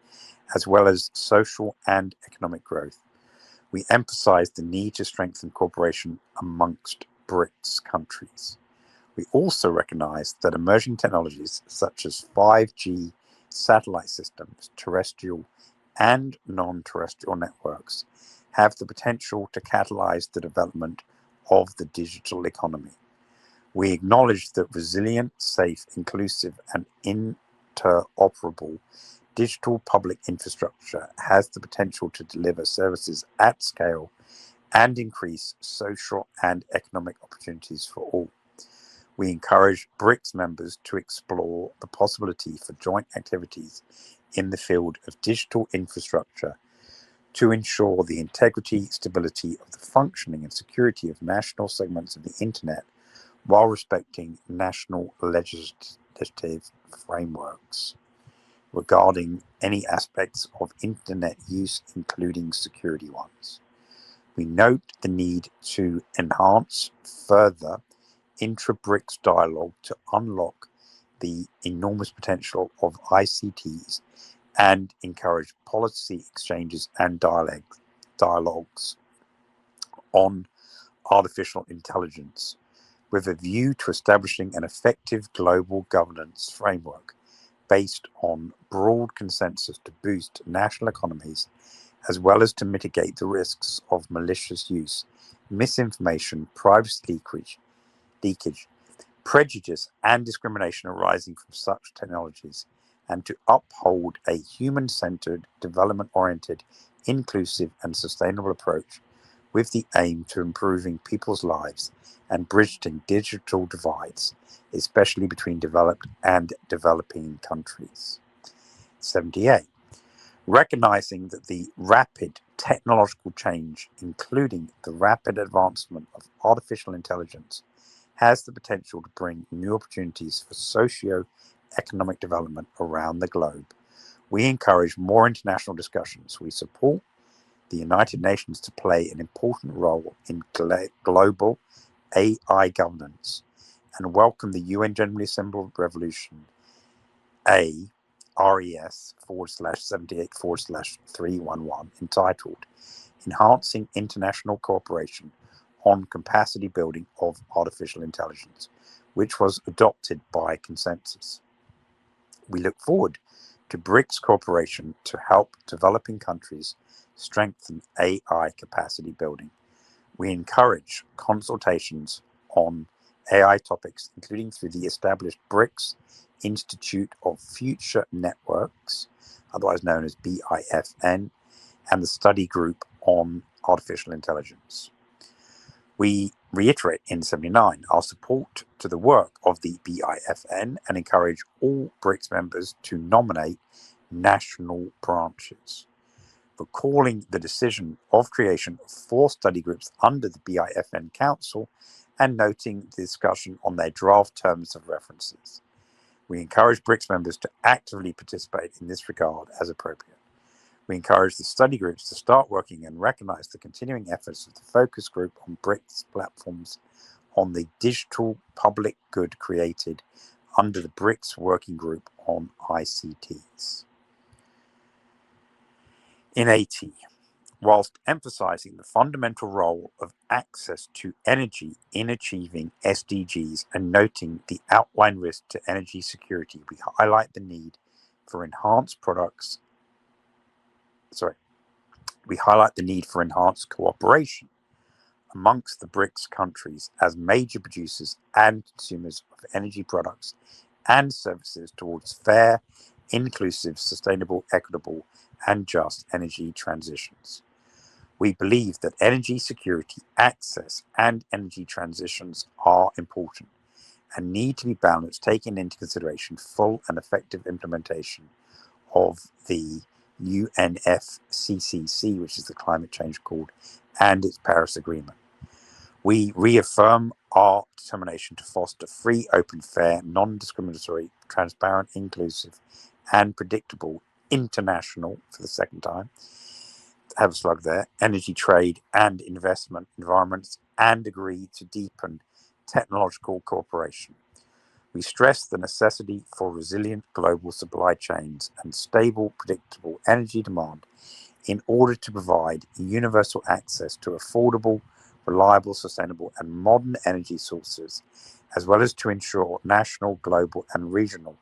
as well as social and economic growth. We emphasize the need to strengthen cooperation amongst BRICS countries. We also recognize that emerging technologies such as 5G satellite systems, terrestrial and non-terrestrial networks, have the potential to catalyze the development of the digital economy. We acknowledge that resilient, safe, inclusive, and interoperable digital public infrastructure has the potential to deliver services at scale and increase social and economic opportunities for all. We encourage BRICS members to explore the possibility for joint activities in the field of digital infrastructure to ensure the integrity, stability of the functioning and security of national segments of the Internet while respecting national legislative frameworks regarding any aspects of Internet use, including security ones. We note the need to enhance further intra-BRICS dialogue to unlock the enormous potential of ICTs and encourage policy exchanges and dialogues on artificial intelligence with a view to establishing an effective global governance framework based on broad consensus to boost national economies as well as to mitigate the risks of malicious use, misinformation, privacy leakage, prejudice, and discrimination arising from such technologies, and to uphold a human-centered, development-oriented, inclusive, and sustainable approach with the aim to improving people's lives and bridging digital divides, especially between developed and developing countries. 78. Recognizing that the rapid technological change, including the rapid advancement of artificial intelligence, has the potential to bring new opportunities for socio-economic development around the globe. We encourage more international discussions. We support the United Nations to play an important role in global AI governance and welcome the UN General Assembly Resolution A RES/78/311 entitled Enhancing International Cooperation on Capacity Building of Artificial Intelligence, which was adopted by consensus. We look forward to BRICS cooperation to help developing countries strengthen AI capacity building. We encourage consultations on AI topics, including through the established BRICS Institute of Future Networks, otherwise known as BIFN, and the Study Group on Artificial Intelligence. We reiterate in 79 our support to the work of the BIFN and encourage all BRICS members to nominate national branches. Recalling the decision of creation of 4 study groups under the BIFN Council and noting the discussion on their draft terms of references. We encourage BRICS members to actively participate in this regard as appropriate. We encourage the study groups to start working and recognize the continuing efforts of the focus group on BRICS platforms on the digital public good created under the BRICS Working Group on ICTs. In 80, whilst emphasizing the fundamental role of access to energy in achieving SDGs and noting the outlined risk to energy security, we highlight the need for enhanced cooperation amongst the BRICS countries as major producers and consumers of energy products and services towards fair, inclusive, sustainable, equitable, and just energy transitions. We believe that energy security, access, and energy transitions are important and need to be balanced, taking into consideration full and effective implementation of the UNFCCC, which is the climate change accord, and its Paris Agreement. We reaffirm our determination to foster free, open, fair, non-discriminatory, transparent, inclusive, and predictable international, for the second time, have a slug there, energy trade and investment environments, and agree to deepen technological cooperation. We stress the necessity for resilient global supply chains and stable, predictable energy demand in order to provide universal access to affordable, reliable, sustainable, and modern energy sources, as well as to ensure national, global, and regional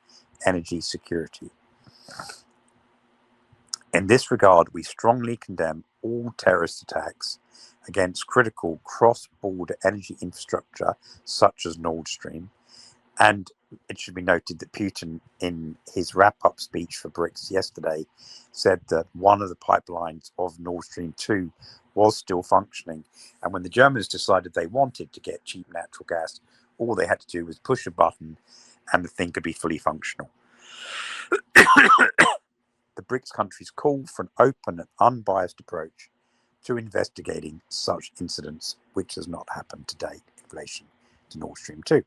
energy security. In this regard, we strongly condemn all terrorist attacks against critical cross-border energy infrastructure such as Nord Stream. And it should be noted that Putin, in his wrap-up speech for BRICS yesterday, said that one of the pipelines of Nord Stream 2 was still functioning. And when the Germans decided they wanted to get cheap natural gas, all they had to do was push a button and the thing could be fully functional. The BRICS countries call for an open and unbiased approach to investigating such incidents, which has not happened to date in relation to Nord Stream 2.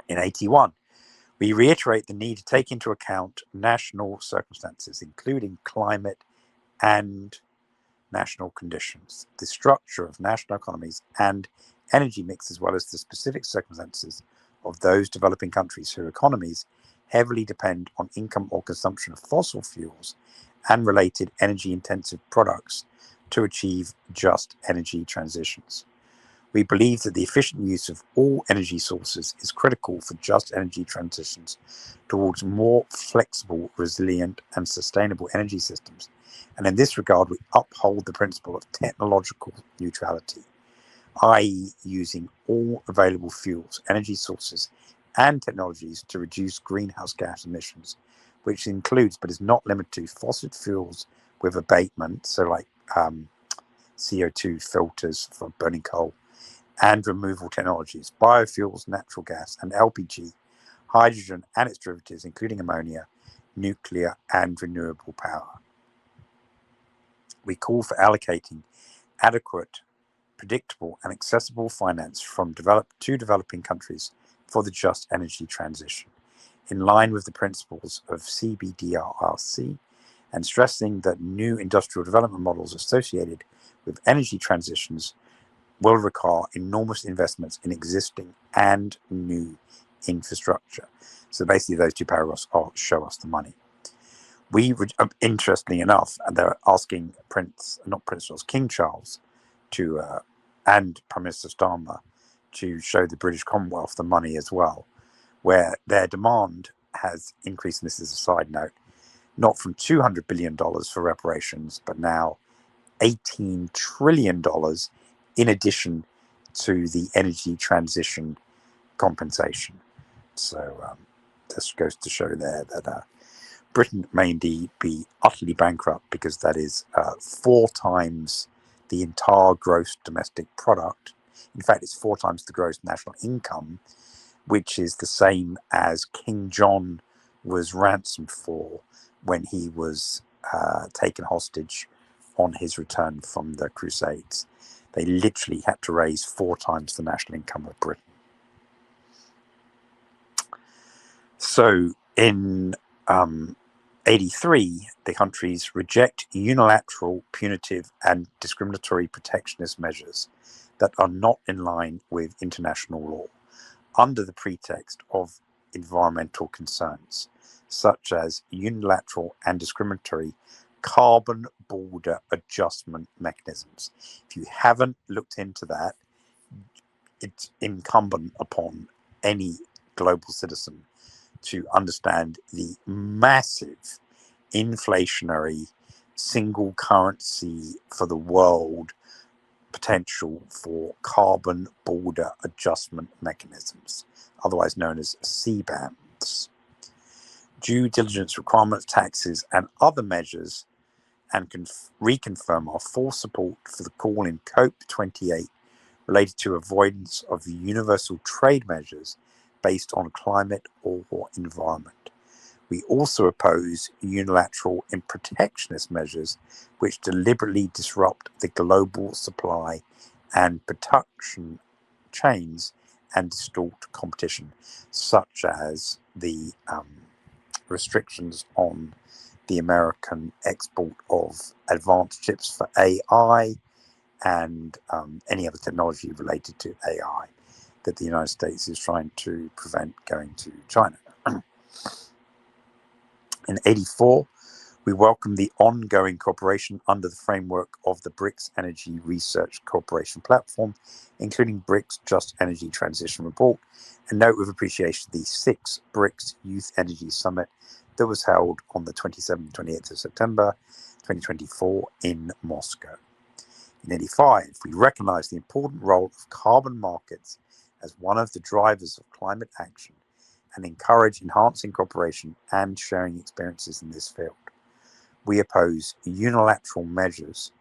In 81, we reiterate the need to take into account national circumstances, including climate and national conditions, the structure of national economies and energy mix, as well as the specific circumstances of those developing countries whose economies heavily depend on income or consumption of fossil fuels and related energy-intensive products to achieve just energy transitions. We believe that the efficient use of all energy sources is critical for just energy transitions towards more flexible, resilient, and sustainable energy systems. And in this regard, we uphold the principle of technological neutrality, i.e., using all available fuels, energy sources, and technologies to reduce greenhouse gas emissions, which includes, but is not limited to, fossil fuels with abatement, so like CO2 filters for burning coal, and removal technologies, biofuels, natural gas, and LPG, hydrogen and its derivatives, including ammonia, nuclear, and renewable power. We call for allocating adequate, predictable, and accessible finance from developed to developing countries for the just energy transition, in line with the principles of CBDRRC, and stressing that new industrial development models associated with energy transitions will require enormous investments in existing and new infrastructure. So basically those two paragraphs show us the money. We, interestingly enough, they're asking King Charles and Prime Minister Starmer to show the British Commonwealth the money as well, where their demand has increased, and this is a side note, not from $200 billion for reparations, but now $18 trillion in addition to the energy transition compensation. So this goes to show there that Britain may indeed be utterly bankrupt, because that is 4 times the entire gross domestic product. In fact, it's 4 times the gross national income, which is the same as King John was ransomed for when he was taken hostage on his return from the Crusades. They literally had to raise 4 times the national income of Britain. So in 83, the countries reject unilateral, punitive, and discriminatory protectionist measures that are not in line with international law, under the pretext of environmental concerns, such as unilateral and discriminatory carbon border adjustment mechanisms. If you haven't looked into that, it's incumbent upon any global citizen to understand the massive inflationary single currency for the world potential for carbon border adjustment mechanisms, otherwise known as CBAMs. Due diligence requirements, taxes, and other measures, and reconfirm our full support for the call in COP28 related to avoidance of the universal trade measures based on climate or environment. We also oppose unilateral and protectionist measures which deliberately disrupt the global supply and production chains and distort competition, such as the restrictions on the American export of advanced chips for AI and any other technology related to AI that the United States is trying to prevent going to China. In 84, We welcome the ongoing cooperation under the framework of the BRICS Energy Research Cooperation Platform, including BRICS Just Energy Transition Report, and note with appreciation the 6th BRICS Youth Energy Summit that was held on the 27th and 28th of September 2024 in Moscow. In 85, we recognize the important role of carbon markets as one of the drivers of climate action and encourage enhancing cooperation and sharing experiences in this field. We oppose unilateral measures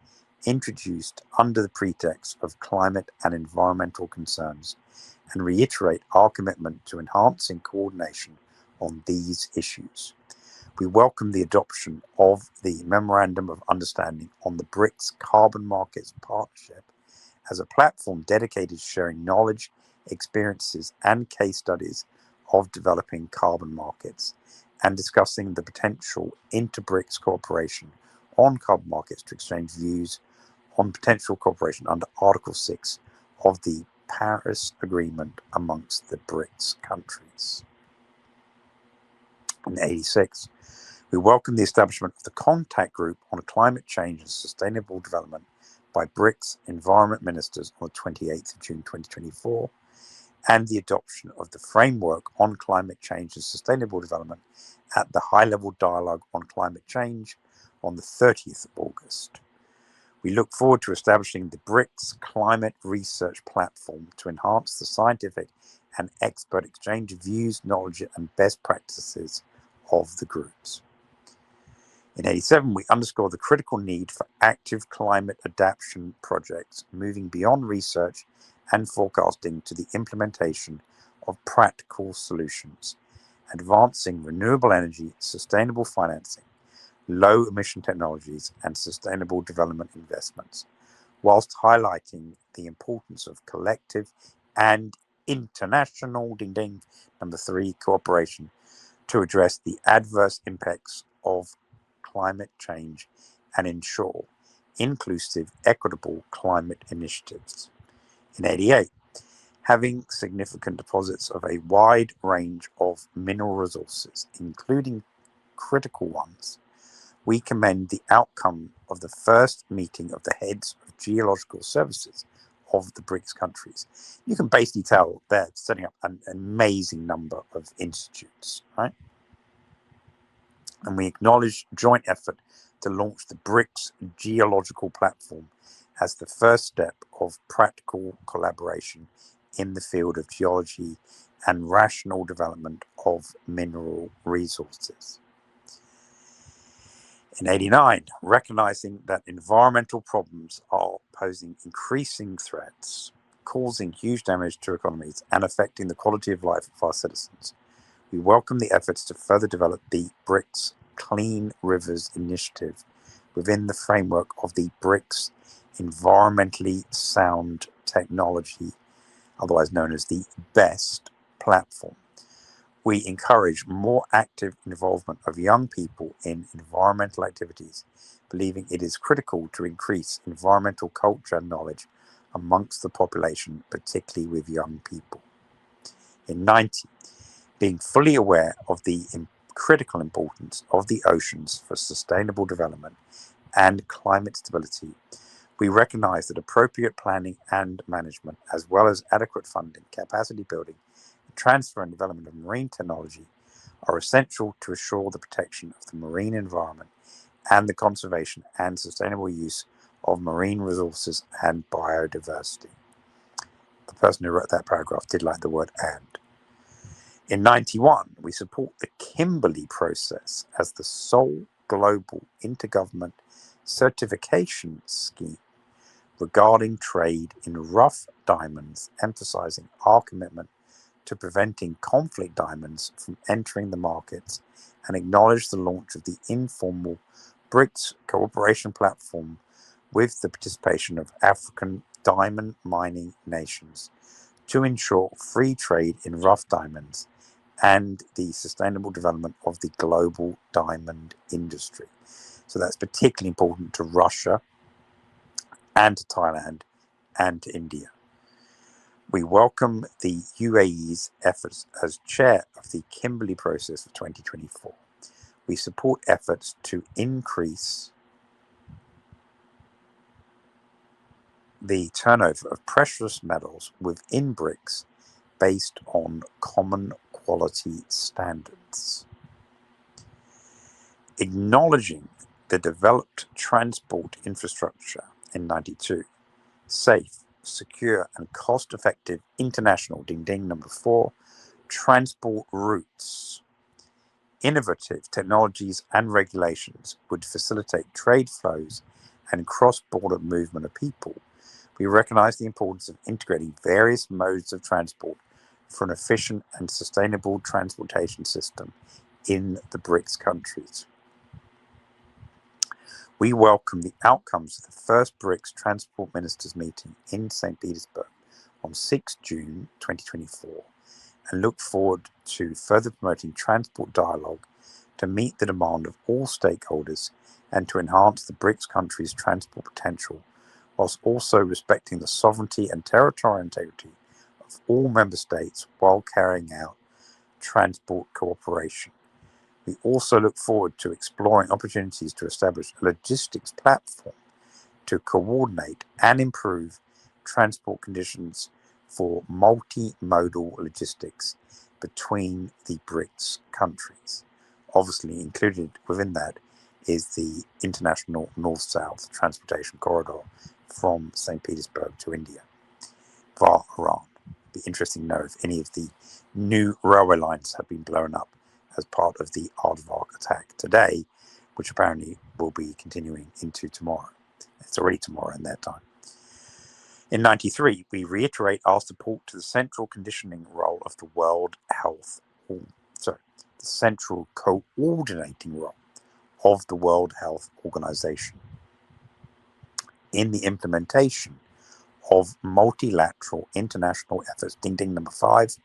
introduced under the pretext of climate and environmental concerns and reiterate our commitment to enhancing coordination on these issues. We welcome the adoption of the Memorandum of Understanding on the BRICS Carbon Markets Partnership as a platform dedicated to sharing knowledge, experiences, and case studies of developing carbon markets and discussing the potential inter-BRICS cooperation on carbon markets to exchange views on potential cooperation under Article 6 of the Paris Agreement amongst the BRICS countries. In 86, we welcome the establishment of the Contact Group on Climate Change and Sustainable Development by BRICS Environment Ministers on the 28th of June 2024, and the adoption of the Framework on Climate Change and Sustainable Development at the High-Level Dialogue on Climate Change on the 30th of August. We look forward to establishing the BRICS Climate Research Platform to enhance the scientific and expert exchange of views, knowledge, and best practices of the groups. In 87, we underscore the critical need for active climate adaptation projects moving beyond research and forecasting to the implementation of practical solutions, advancing renewable energy, sustainable financing, low emission technologies, and sustainable development investments, whilst highlighting the importance of collective and international number 3 cooperation to address the adverse impacts of climate change and ensure inclusive, equitable climate initiatives. In 88, having significant deposits of a wide range of mineral resources, including critical ones, we commend the outcome of the first meeting of the heads of geological services of the BRICS countries. You can basically tell they're setting up an amazing number of institutes, right? And we acknowledge joint effort to launch the BRICS Geological Platform as the first step of practical collaboration in the field of geology and rational development of mineral resources. In 89, recognizing that environmental problems are posing increasing threats, causing huge damage to economies and affecting the quality of life of our citizens, we welcome the efforts to further develop the BRICS Clean Rivers Initiative within the framework of the BRICS Environmentally Sound Technology, otherwise known as the BEST platform. We encourage more active involvement of young people in environmental activities, believing it is critical to increase environmental culture and knowledge amongst the population, particularly with young people. In 90, being fully aware of the critical importance of the oceans for sustainable development and climate stability, we recognize that appropriate planning and management, as well as adequate funding, capacity building, transfer and development of marine technology, are essential to assure the protection of the marine environment and the conservation and sustainable use of marine resources and biodiversity. The person who wrote that paragraph did like the word "and." In 91, we support the Kimberley process as the sole global intergovernment certification scheme regarding trade in rough diamonds, emphasizing our commitment to preventing conflict diamonds from entering the markets, and acknowledge the launch of the informal BRICS cooperation platform with the participation of African diamond mining nations to ensure free trade in rough diamonds and the sustainable development of the global diamond industry. So that's particularly important to Russia and to Thailand and to India. We welcome the UAE's efforts as chair of the Kimberley process of 2024. we support efforts to increase the turnover of precious metals within BRICS based on common quality standards. Acknowledging the developed transport infrastructure in 92, safe, secure and cost-effective international number 4 transport routes. Innovative technologies and regulations would facilitate trade flows and cross-border movement of people. We recognize the importance of integrating various modes of transport for an efficient and sustainable transportation system in the BRICS countries. We welcome the outcomes of the first BRICS Transport Ministers meeting in St. Petersburg on 6 June 2024 and look forward to further promoting transport dialogue to meet the demand of all stakeholders and to enhance the BRICS countries' transport potential, whilst also respecting the sovereignty and territorial integrity of all member states while carrying out transport cooperation. We also look forward to exploring opportunities to establish a logistics platform to coordinate and improve transport conditions for multimodal logistics between the BRICS countries. Obviously included within that is the international north-south transportation corridor from St. Petersburg to India via Iran. It'd be interesting to know if any of the new railway lines have been blown up as part of the Aardvark attack today, which apparently will be continuing into tomorrow. It's already tomorrow in their time. In 93, we reiterate our support to the central conditioning role of the the central coordinating role of the World Health Organization in the implementation of multilateral international efforts, number 5,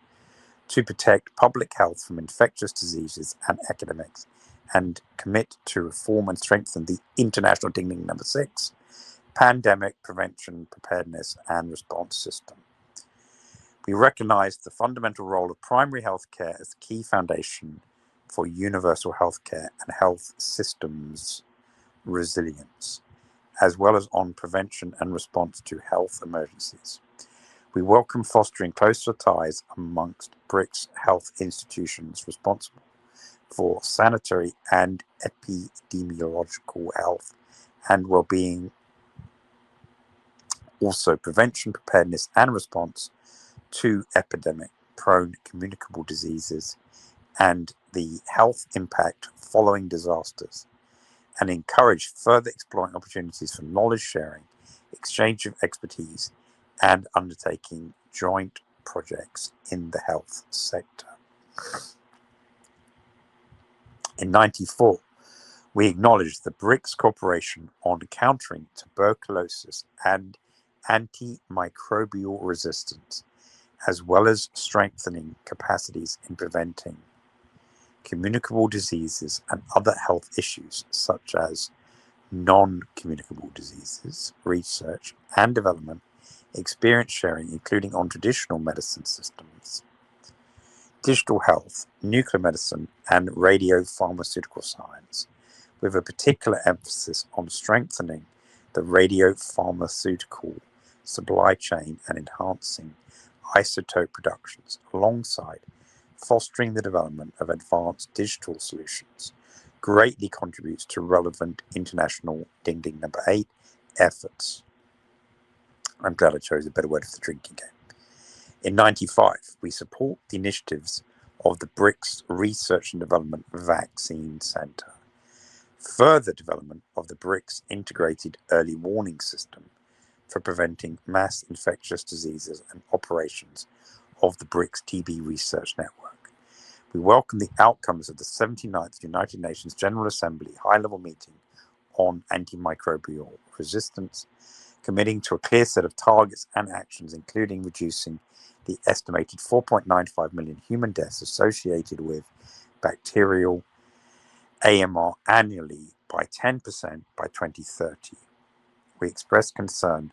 to protect public health from infectious diseases and epidemics, and commit to reform and strengthen the international number 6, pandemic prevention, preparedness and response system. We recognize the fundamental role of primary health care as the key foundation for universal health care and health systems resilience, as well as on prevention and response to health emergencies. We welcome fostering closer ties amongst BRICS health institutions responsible for sanitary and epidemiological health and well-being, also prevention, preparedness and response to epidemic-prone communicable diseases and the health impact following disasters, and encourage further exploring opportunities for knowledge sharing, exchange of expertise, and undertaking joint projects in the health sector. In 94, we acknowledged the BRICS cooperation on countering tuberculosis and antimicrobial resistance, as well as strengthening capacities in preventing communicable diseases and other health issues such as non-communicable diseases, research and development, experience sharing, including on traditional medicine systems, digital health, nuclear medicine, and radiopharmaceutical science, with a particular emphasis on strengthening the radiopharmaceutical supply chain and enhancing isotope productions, alongside fostering the development of advanced digital solutions, greatly contributes to relevant international number 8 efforts. I'm glad I chose a better word for the drinking game. In 95, we support the initiatives of the BRICS Research and Development Vaccine Center, further development of the BRICS Integrated Early Warning System for preventing mass infectious diseases, and operations of the BRICS TB Research Network. We welcome the outcomes of the 79th United Nations General Assembly high-level meeting on antimicrobial resistance, committing to a clear set of targets and actions, including reducing the estimated 4.95 million human deaths associated with bacterial AMR annually by 10% by 2030. We express concern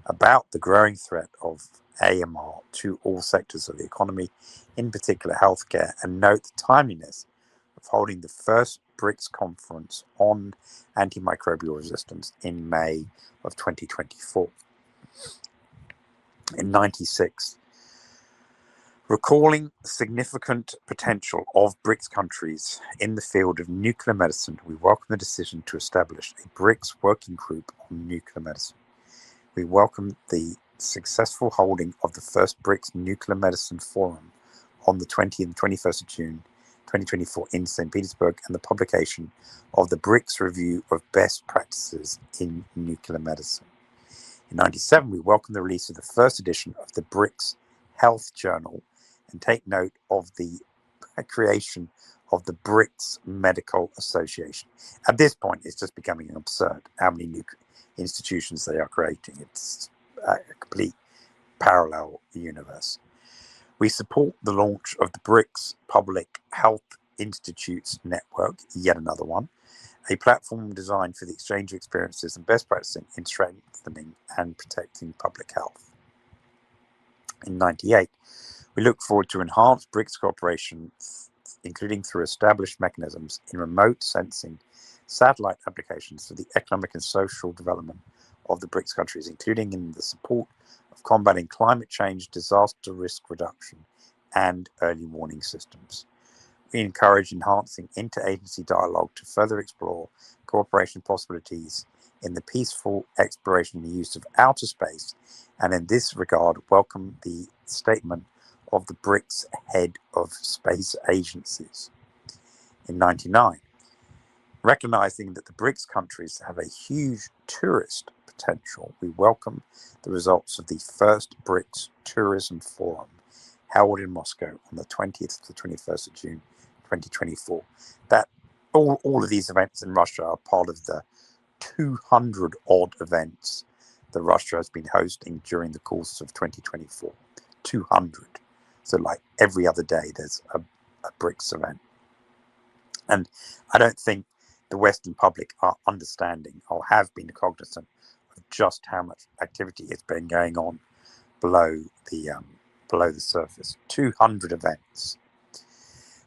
about the growing threat of AMR to all sectors of the economy, in particular healthcare, and note the timeliness of holding the first BRICS conference on antimicrobial resistance in May of 2024. In 96, recalling significant potential of BRICS countries in the field of nuclear medicine, we welcome the decision to establish a BRICS working group on nuclear medicine. We welcome the successful holding of the first BRICS Nuclear Medicine Forum on the 20th and 21st of June 2024 in St. Petersburg, and the publication of the BRICS Review of Best Practices in Nuclear Medicine. In 97, we welcome the release of the first edition of the BRICS Health Journal and take note of the creation of the BRICS Medical Association. At this point, it's just becoming absurd how many new institutions they are creating. It's a complete parallel universe. We support the launch of the BRICS Public Health Institutes Network, yet another one, a platform designed for the exchange of experiences and best practices in strengthening and protecting public health. In 98, we look forward to enhanced BRICS cooperation, including through established mechanisms in remote sensing satellite applications for the economic and social development of the BRICS countries, including in the support of combating climate change, disaster risk reduction, and early warning systems. We encourage enhancing interagency dialogue to further explore cooperation possibilities in the peaceful exploration and use of outer space, and in this regard, welcome the statement of the BRICS head of space agencies. In 99, recognizing that the BRICS countries have a huge tourist potential, we welcome the results of the first BRICS Tourism Forum held in Moscow on the 20th to the 21st of June 2024. That all of these events in Russia are part of the 200 odd events that Russia has been hosting during the course of 2024. 200. So like every other day there's a BRICS event. And I don't think the Western public are understanding or have been cognizant of just how much activity has been going on below the surface. 200 events.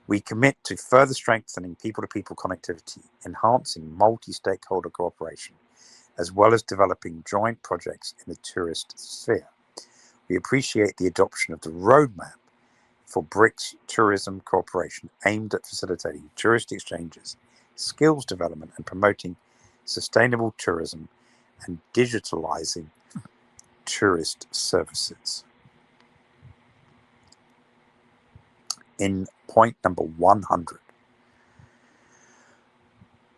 We commit to further strengthening people-to-people connectivity, enhancing multi-stakeholder cooperation, as well as developing joint projects in the tourist sphere. We appreciate the adoption of the roadmap for BRICS tourism cooperation aimed at facilitating tourist exchanges, skills development, and promoting sustainable tourism and digitalizing tourist services. In point number 100,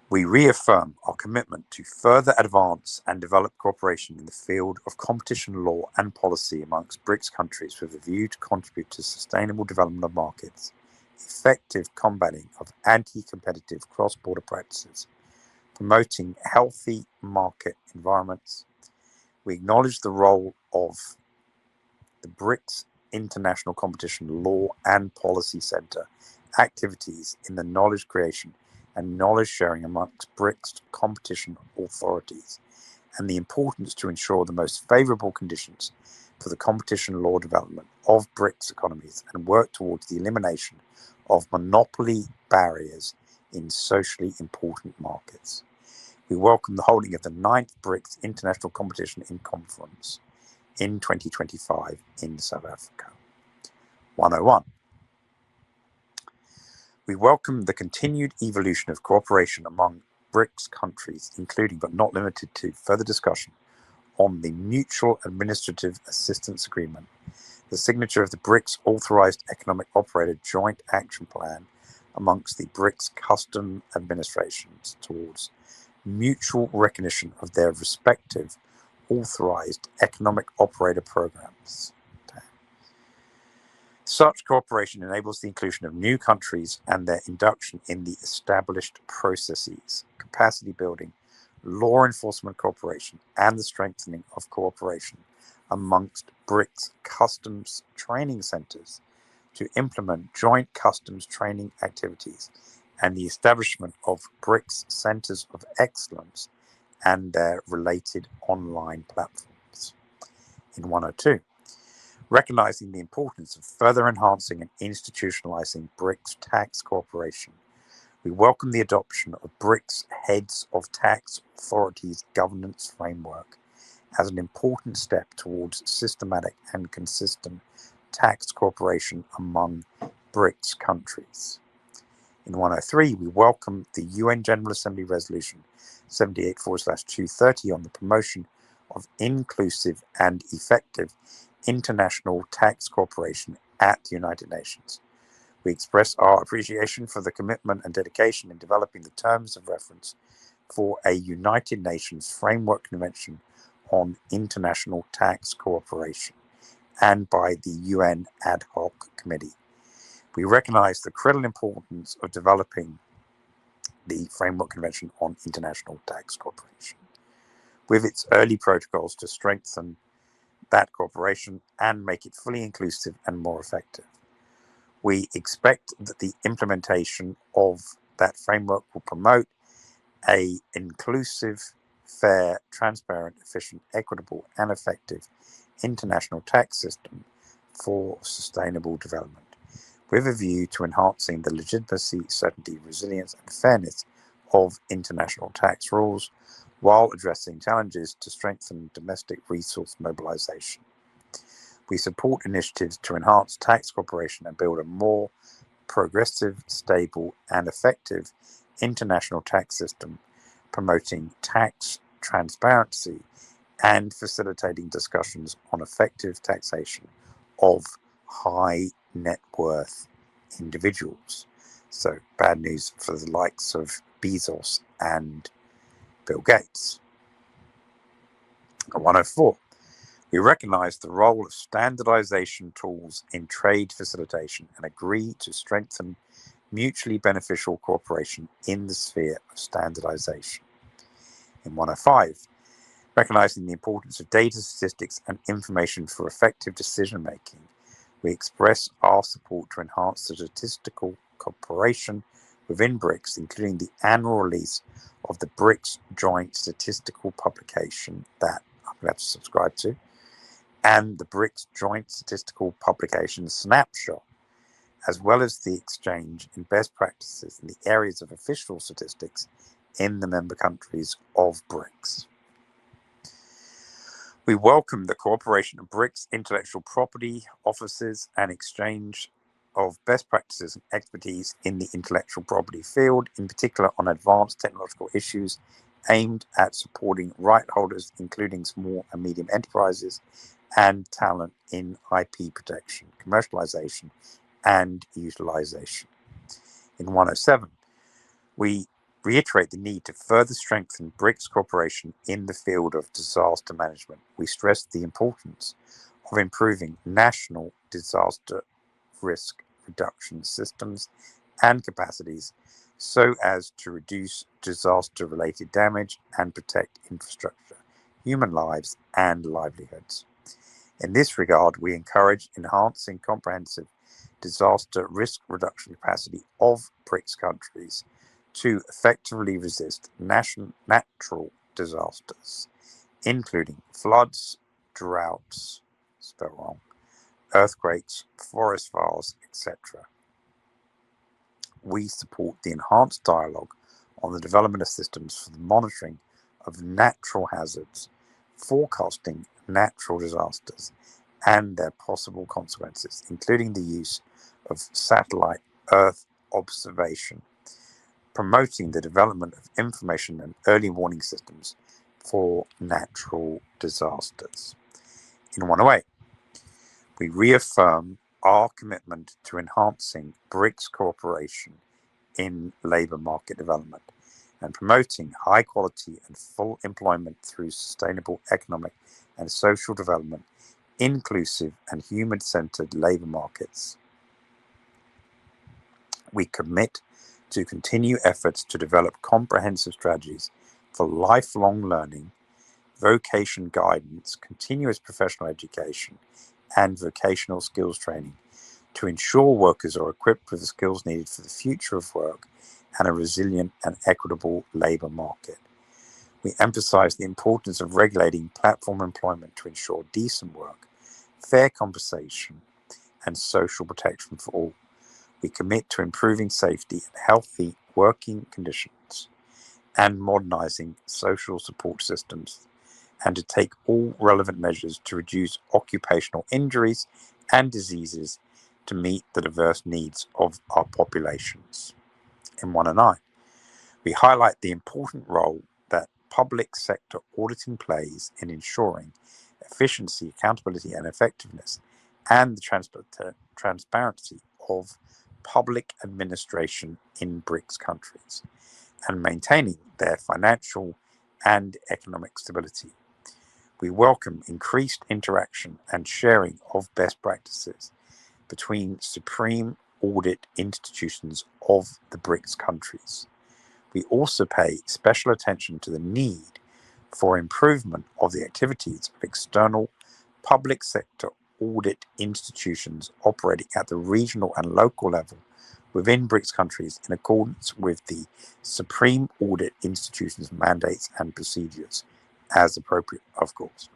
we reaffirm our commitment to further advance and develop cooperation in the field of competition law and policy amongst BRICS countries with a view to contribute to sustainable development of markets, effective combating of anti-competitive cross-border practices, promoting healthy market environments. We acknowledge the role of the BRICS International Competition Law and Policy Center activities in the knowledge creation and knowledge sharing amongst BRICS competition authorities, and the importance to ensure the most favorable conditions for the competition law development of BRICS economies and work towards the elimination of monopoly barriers in socially important markets. We welcome the holding of the 9th BRICS International Competition in Conference in 2025 in South Africa. 101. We welcome the continued evolution of cooperation among BRICS countries, including but not limited to further discussion on the Mutual Administrative Assistance Agreement, the signature of the BRICS Authorized Economic Operator Joint Action Plan amongst the BRICS custom administrations towards mutual recognition of their respective authorized economic operator programs. Such cooperation enables the inclusion of new countries and their induction in the established processes, capacity building, law enforcement cooperation, and the strengthening of cooperation amongst BRICS customs training centers to implement joint customs training activities, and the establishment of BRICS centers of excellence and their related online platforms. In 102, recognizing the importance of further enhancing and institutionalizing BRICS tax cooperation, We welcome the adoption of BRICS Heads of Tax Authorities Governance Framework as an important step towards systematic and consistent tax cooperation among BRICS countries. In 103, we welcome the UN General Assembly Resolution 78/230 on the promotion of inclusive and effective international tax cooperation at the United Nations. We express our appreciation for the commitment and dedication in developing the terms of reference for a United Nations Framework Convention on International Tax Cooperation and by the UN Ad Hoc Committee. We recognize the critical importance of developing the Framework Convention on International Tax Cooperation, with its early protocols to strengthen that cooperation and make it fully inclusive and more effective. We expect that the implementation of that framework will promote an inclusive, fair, transparent, efficient, equitable, and effective international tax system for sustainable development, with a view to enhancing the legitimacy, certainty, resilience, and fairness of international tax rules, while addressing challenges to strengthen domestic resource mobilization. We support initiatives to enhance tax cooperation and build a more progressive, stable, and effective international tax system, promoting tax transparency and facilitating discussions on effective taxation of high net worth individuals. So, bad news for the likes of Bezos and Bill Gates. 104. We recognize the role of standardization tools in trade facilitation and agree to strengthen mutually beneficial cooperation in the sphere of standardization. In 105, recognizing the importance of data, statistics, and information for effective decision-making, we express our support to enhance the statistical cooperation within BRICS, including the annual release of the BRICS Joint Statistical Publication that I'm going to have to subscribe to, and the BRICS Joint Statistical Publication Snapshot, as well as the exchange in best practices in the areas of official statistics in the member countries of BRICS. We welcome the cooperation of BRICS intellectual property offices and exchange of best practices and expertise in the intellectual property field, in particular on advanced technological issues aimed at supporting right holders, including small and medium enterprises, and talent in IP protection, commercialization, and utilization. In 107, we reiterate the need to further strengthen BRICS cooperation in the field of disaster management. We stress the importance of improving national disaster risk reduction systems and capacities so as to reduce disaster-related damage and protect infrastructure, human lives, and livelihoods. In this regard, we encourage enhancing comprehensive disaster risk reduction capacity of BRICS countries to effectively resist natural disasters, including floods, droughts, spelled wrong, earthquakes, forest fires, etc. We support the enhanced dialogue on the development of systems for the monitoring of natural hazards, forecasting natural disasters, and their possible consequences, including the use of satellite Earth observation, promoting the development of information and early warning systems for natural disasters. In 108, we reaffirm our commitment to enhancing BRICS cooperation in labour market development and promoting high quality and full employment through sustainable economic and social development, inclusive and human-centred labour markets. We commit to continue efforts to develop comprehensive strategies for lifelong learning, vocation guidance, continuous professional education, and vocational skills training to ensure workers are equipped with the skills needed for the future of work and a resilient and equitable labour market. We emphasise the importance of regulating platform employment to ensure decent work, fair compensation, and social protection for all. We commit to improving safety and healthy working conditions and modernizing social support systems, and to take all relevant measures to reduce occupational injuries and diseases to meet the diverse needs of our populations. In 1 and 9, we highlight the important role that public sector auditing plays in ensuring efficiency, accountability, and effectiveness, and the transparency of public administration in BRICS countries, and maintaining their financial and economic stability. We welcome increased interaction and sharing of best practices between supreme audit institutions of the BRICS countries. We also pay special attention to the need for improvement of the activities of external public sector audit institutions operating at the regional and local level within BRICS countries in accordance with the Supreme Audit Institution's mandates and procedures, as appropriate, of course.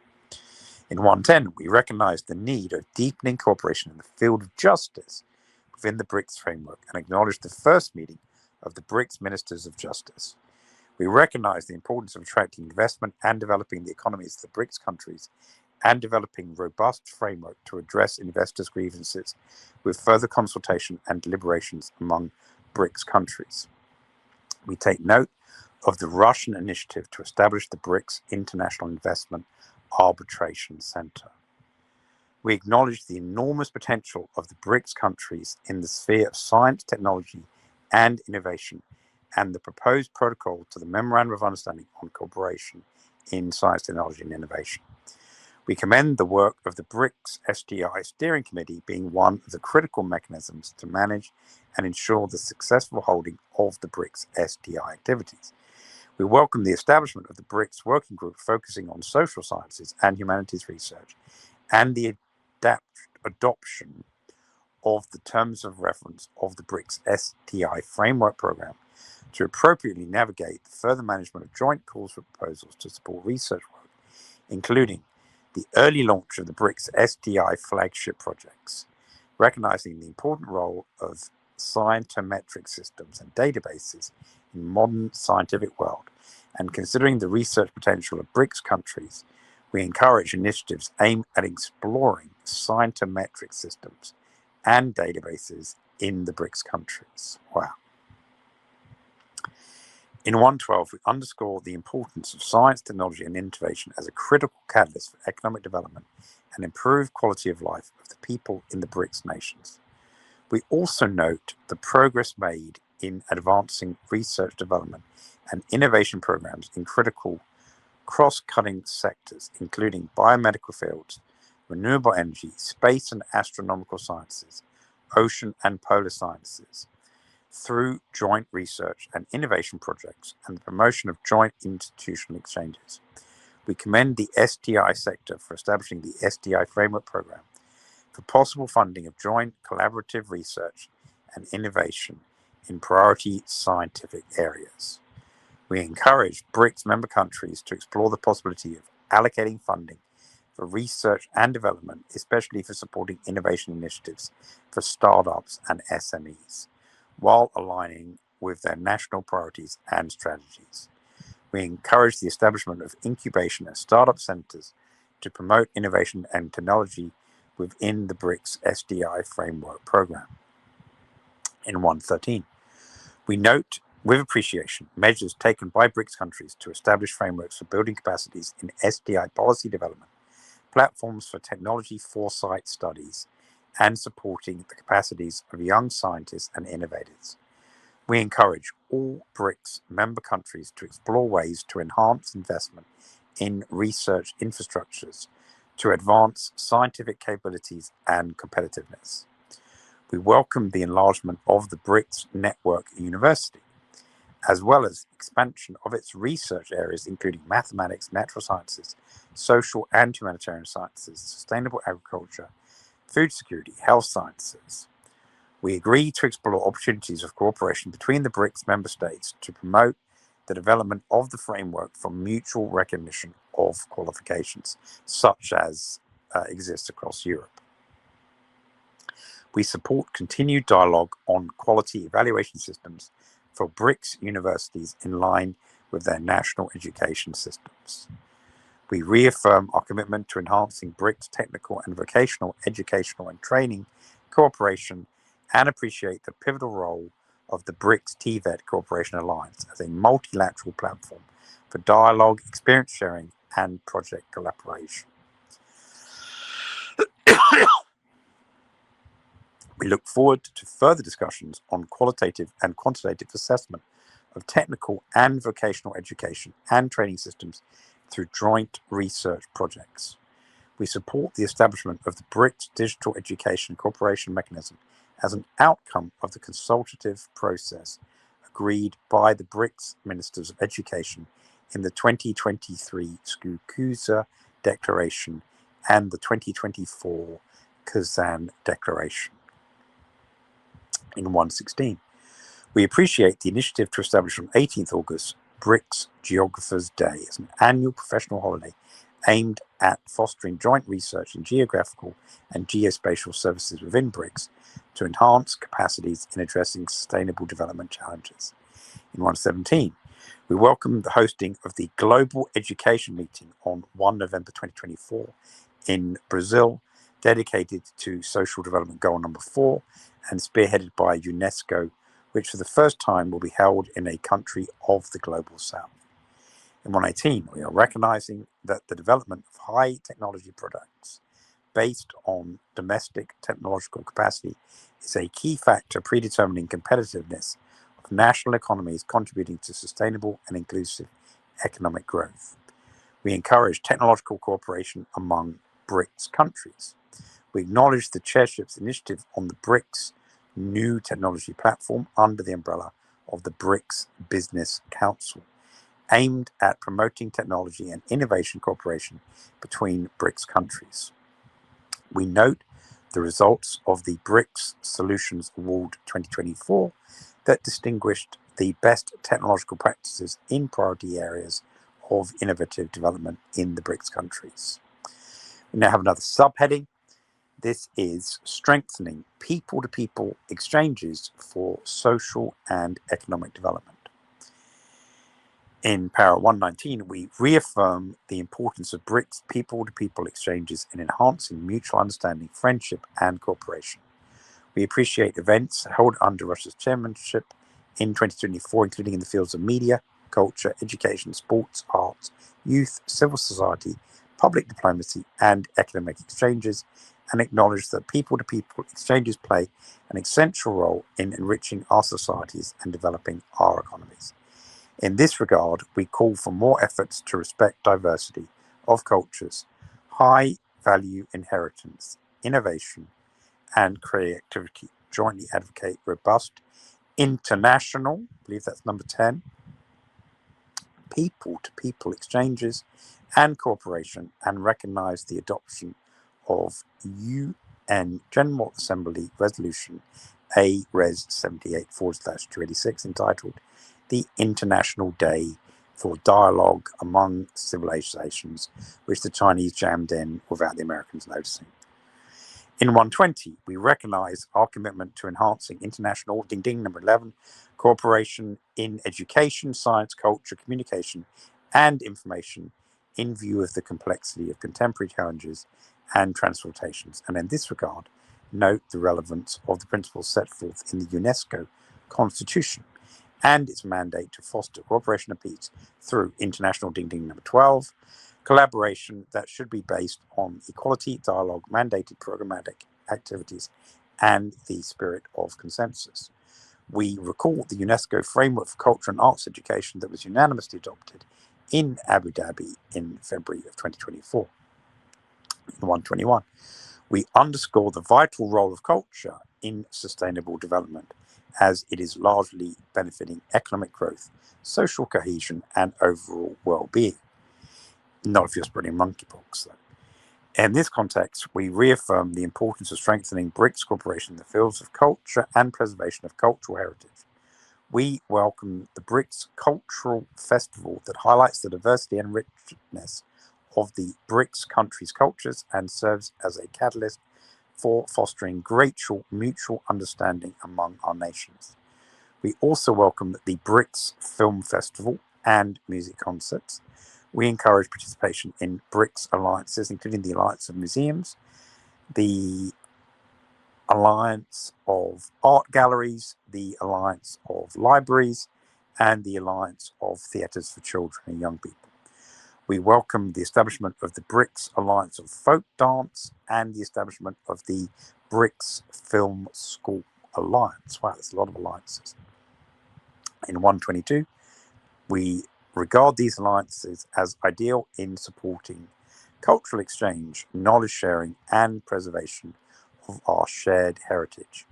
In 110, we recognize the need of deepening cooperation in the field of justice within the BRICS framework and acknowledge the first meeting of the BRICS Ministers of Justice. We recognize the importance of attracting investment and developing the economies of the BRICS countries and developing robust framework to address investors' grievances with further consultation and deliberations among BRICS countries. We take note of the Russian initiative to establish the BRICS International Investment Arbitration Center. We acknowledge the enormous potential of the BRICS countries in the sphere of science, technology, and innovation, and the proposed protocol to the Memorandum of Understanding on Cooperation in Science, Technology, and Innovation. We commend the work of the BRICS SDI Steering Committee being one of the critical mechanisms to manage and ensure the successful holding of the BRICS SDI activities. We welcome the establishment of the BRICS Working Group focusing on social sciences and humanities research, and the adoption of the terms of reference of the BRICS SDI Framework Program to appropriately navigate the further management of joint calls for proposals to support research work, including the early launch of the BRICS SDI flagship projects, recognizing the important role of scientometric systems and databases in modern scientific world, and considering the research potential of BRICS countries, we encourage initiatives aimed at exploring scientometric systems and databases in the BRICS countries. Wow. In 112, we underscore the importance of science, technology, and innovation as a critical catalyst for economic development and improved quality of life of the people in the BRICS nations. We also note the progress made in advancing research development and innovation programs in critical cross-cutting sectors, including biomedical fields, renewable energy, space and astronomical sciences, ocean and polar sciences, through joint research and innovation projects and the promotion of joint institutional exchanges. We commend the SDI sector for establishing the SDI Framework Program for possible funding of joint collaborative research and innovation in priority scientific areas. We encourage BRICS member countries to explore the possibility of allocating funding for research and development, especially for supporting innovation initiatives for startups and SMEs, while aligning with their national priorities and strategies. We encourage the establishment of incubation and startup centers to promote innovation and technology within the BRICS SDI Framework Program. In 113, we note with appreciation measures taken by BRICS countries to establish frameworks for building capacities in SDI policy development, platforms for technology foresight studies, and supporting the capacities of young scientists and innovators. We encourage all BRICS member countries to explore ways to enhance investment in research infrastructures to advance scientific capabilities and competitiveness. We welcome the enlargement of the BRICS Network University, as well as expansion of its research areas, including mathematics, natural sciences, social and humanitarian sciences, sustainable agriculture, food security, health sciences. We agree to explore opportunities of cooperation between the BRICS member states to promote the development of the framework for mutual recognition of qualifications, such as exists across Europe. We support continued dialogue on quality evaluation systems for BRICS universities in line with their national education systems. We reaffirm our commitment to enhancing BRICS technical and vocational educational and training cooperation and appreciate the pivotal role of the BRICS TVET Cooperation Alliance as a multilateral platform for dialogue, experience sharing, and project collaboration. We look forward to further discussions on qualitative and quantitative assessment of technical and vocational education and training systems through joint research projects. We support the establishment of the BRICS Digital Education Cooperation Mechanism as an outcome of the consultative process agreed by the BRICS Ministers of Education in the 2023 Quota Declaration and the 2024 Kazan Declaration. In 116, we appreciate the initiative to establish on 18th August BRICS Geographers' Day as an annual professional holiday aimed at fostering joint research in geographical and geospatial services within BRICS to enhance capacities in addressing sustainable development challenges. In 117, we welcome the hosting of the Global Education Meeting on 1 November 2024 in Brazil, dedicated to Social Development Goal number 4 and spearheaded by UNESCO, which for the first time will be held in a country of the Global South. In 118, we are recognizing that the development of high technology products based on domestic technological capacity is a key factor predetermining competitiveness of national economies contributing to sustainable and inclusive economic growth. We encourage technological cooperation among BRICS countries. We acknowledge the chairship's initiative on the BRICS New Technology Platform under the umbrella of the BRICS Business Council, aimed at promoting technology and innovation cooperation between BRICS countries. We note the results of the BRICS Solutions Award 2024 that distinguished the best technological practices in priority areas of innovative development in the BRICS countries. We now have another subheading. This is strengthening people-to-people exchanges for social and economic development. In para 119, we reaffirm the importance of BRICS people-to-people exchanges in enhancing mutual understanding, friendship, and cooperation. We appreciate events held under Russia's chairmanship in 2024, including in the fields of media, culture, education, sports, arts, youth, civil society, public diplomacy, and economic exchanges, and acknowledge that people-to-people exchanges play an essential role in enriching our societies and developing our economies. In this regard, we call for more efforts to respect diversity of cultures, high-value inheritance, innovation, and creativity. Jointly advocate robust international, I believe that's number 10, people-to-people exchanges and cooperation, and recognize the adoption of UN General Assembly Resolution A-Res 78/286 entitled The International Day for Dialogue Among Civilizations, which the Chinese jammed in without the Americans noticing. In 120, we recognize our commitment to enhancing international, number 11, cooperation in education, science, culture, communication, and information in view of the complexity of contemporary challenges and transportations. And in this regard, note the relevance of the principles set forth in the UNESCO Constitution and its mandate to foster cooperation and peace through international number 12, collaboration that should be based on equality, dialogue, mandated programmatic activities, and the spirit of consensus. We recall the UNESCO Framework for Culture and Arts Education that was unanimously adopted in Abu Dhabi in February of 2024. In 121, we underscore the vital role of culture in sustainable development, as it is largely benefiting economic growth, social cohesion, and overall well-being. Not if you're spreading monkeypox, though. In this context, we reaffirm the importance of strengthening BRICS cooperation in the fields of culture and preservation of cultural heritage. We welcome the BRICS Cultural Festival that highlights the diversity and richness of the BRICS countries' cultures and serves as a catalyst for fostering greater mutual understanding among our nations. We also welcome the BRICS Film Festival and music concerts. We encourage participation in BRICS alliances, including the Alliance of Museums, the Alliance of Art Galleries, the Alliance of Libraries, and the Alliance of Theatres for Children and Young People. We welcome the establishment of the BRICS Alliance of Folk Dance and the establishment of the BRICS Film School Alliance. Wow, there's a lot of alliances. In 122, we regard these alliances as ideal in supporting cultural exchange, knowledge sharing, and preservation of our shared heritage.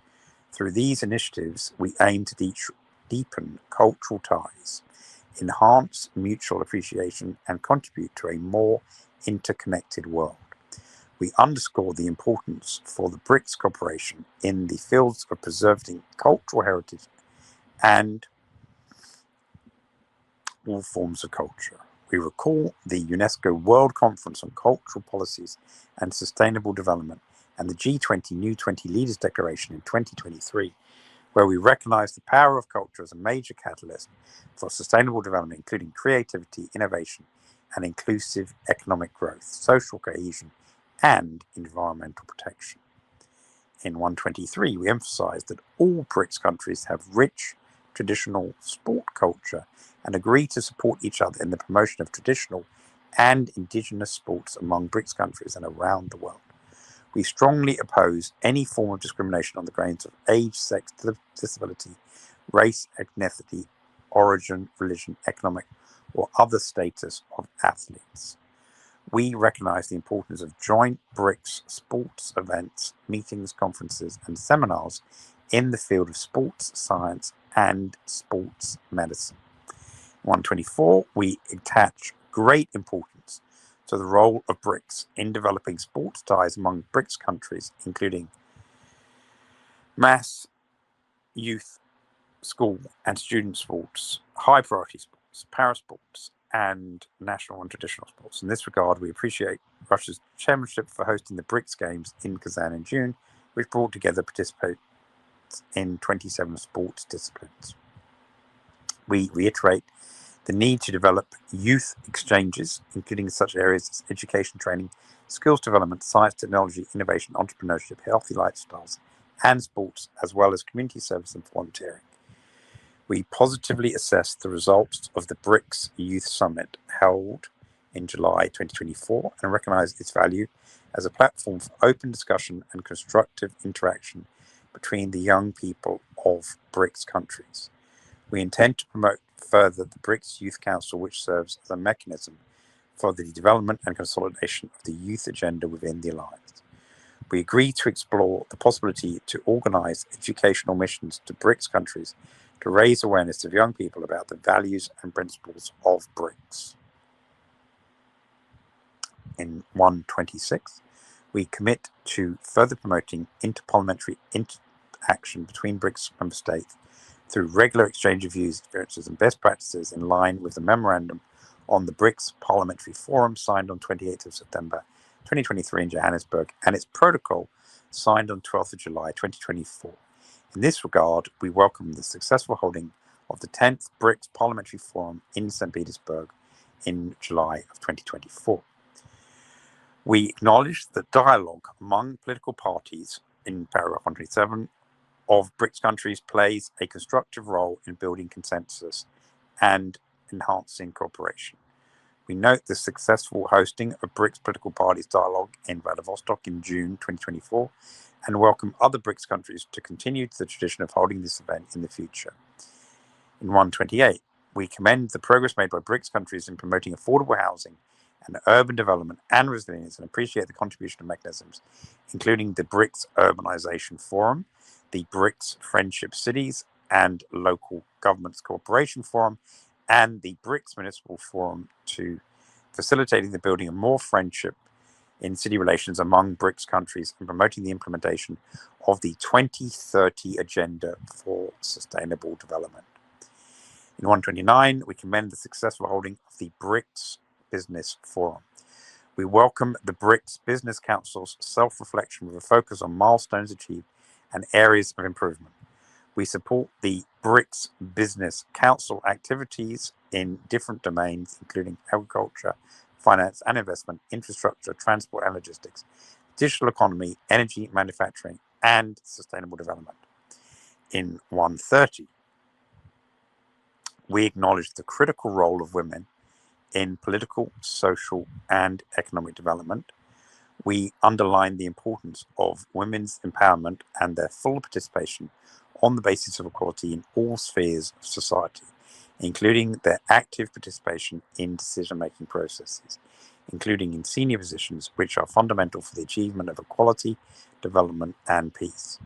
Through these initiatives, we aim to deepen cultural ties, enhance mutual appreciation, and contribute to a more interconnected world. We underscore the importance for the BRICS cooperation in the fields of preserving cultural heritage and all forms of culture. We recall the UNESCO World Conference on Cultural Policies and Sustainable Development and the G20 New 20 Leaders Declaration in 2023, where we recognize the power of culture as a major catalyst for sustainable development, including creativity, innovation, and inclusive economic growth, social cohesion, and environmental protection. In 123, we emphasize that all BRICS countries have rich traditional sport culture and agree to support each other in the promotion of traditional and indigenous sports among BRICS countries and around the world. We strongly oppose any form of discrimination on the grounds of age, sex, disability, race, ethnicity, origin, religion, economic, or other status of athletes. We recognize the importance of joint BRICS sports events, meetings, conferences, and seminars in the field of sports science and sports medicine. 124, we attach great importance to the role of BRICS in developing sports ties among BRICS countries, including mass, youth, school, and student sports, high priority sports, para sports, and national and traditional sports. In this regard, we appreciate Russia's chairmanship for hosting the BRICS Games in Kazan in June, which brought together participants in 27 sports disciplines. We reiterate the need to develop youth exchanges, including such areas as education training, skills development, science, technology, innovation, entrepreneurship, healthy lifestyles, and sports, as well as community service and volunteering. We positively assess the results of the BRICS Youth Summit held in July 2024 and recognize its value as a platform for open discussion and constructive interaction between the young people of BRICS countries. We intend to promote further the BRICS Youth Council, which serves as a mechanism for the development and consolidation of the youth agenda within the Alliance. We agree to explore the possibility to organize educational missions to BRICS countries to raise awareness of young people about the values and principles of BRICS. In 126, we commit to further promoting interparliamentary interaction between BRICS member states through regular exchange of views, experiences, and best practices in line with the memorandum on the BRICS Parliamentary Forum signed on 28th of September 2023 in Johannesburg and its protocol signed on 12th of July 2024. In this regard, we welcome the successful holding of the 10th BRICS Parliamentary Forum in St. Petersburg in July of 2024. We acknowledge that dialogue among political parties in paragraph 127 of BRICS countries plays a constructive role in building consensus and enhancing cooperation. We note the successful hosting of BRICS political parties dialogue in Vladivostok in June 2024 and welcome other BRICS countries to continue the tradition of holding this event in the future. In 128, we commend the progress made by BRICS countries in promoting affordable housing and urban development and resilience and appreciate the contribution of mechanisms, including the BRICS Urbanization Forum, the BRICS Friendship Cities and Local Governments Cooperation Forum, and the BRICS Municipal Forum to facilitating the building of more friendship in city relations among BRICS countries and promoting the implementation of the 2030 Agenda for Sustainable Development. In 129, we commend the successful holding of the BRICS Business Forum. We welcome the BRICS Business Council's self-reflection with a focus on milestones achieved and areas of improvement. We support the BRICS Business Council activities in different domains, including agriculture, finance and investment, infrastructure, transport and logistics, digital economy, energy, manufacturing, and sustainable development. In 130, we acknowledge the critical role of women in political, social, and economic development. We underline the importance of women's empowerment and their full participation on the basis of equality in all spheres of society, including their active participation in decision-making processes, including in senior positions, which are fundamental for the achievement of equality, development, and peace.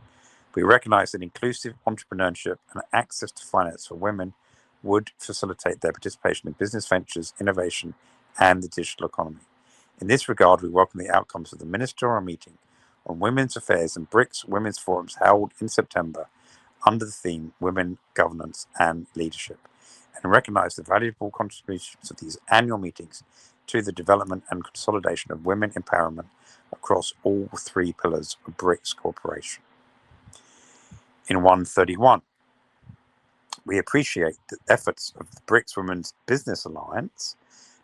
We recognize that inclusive entrepreneurship and access to finance for women would facilitate their participation in business ventures, innovation, and the digital economy. In this regard, we welcome the outcomes of the ministerial meeting on women's affairs and BRICS women's forums held in September under the theme Women, Governance, and Leadership, and recognize the valuable contributions of these annual meetings to the development and consolidation of women empowerment across all three pillars of BRICS cooperation. In 131, we appreciate the efforts of the BRICS Women's Business Alliance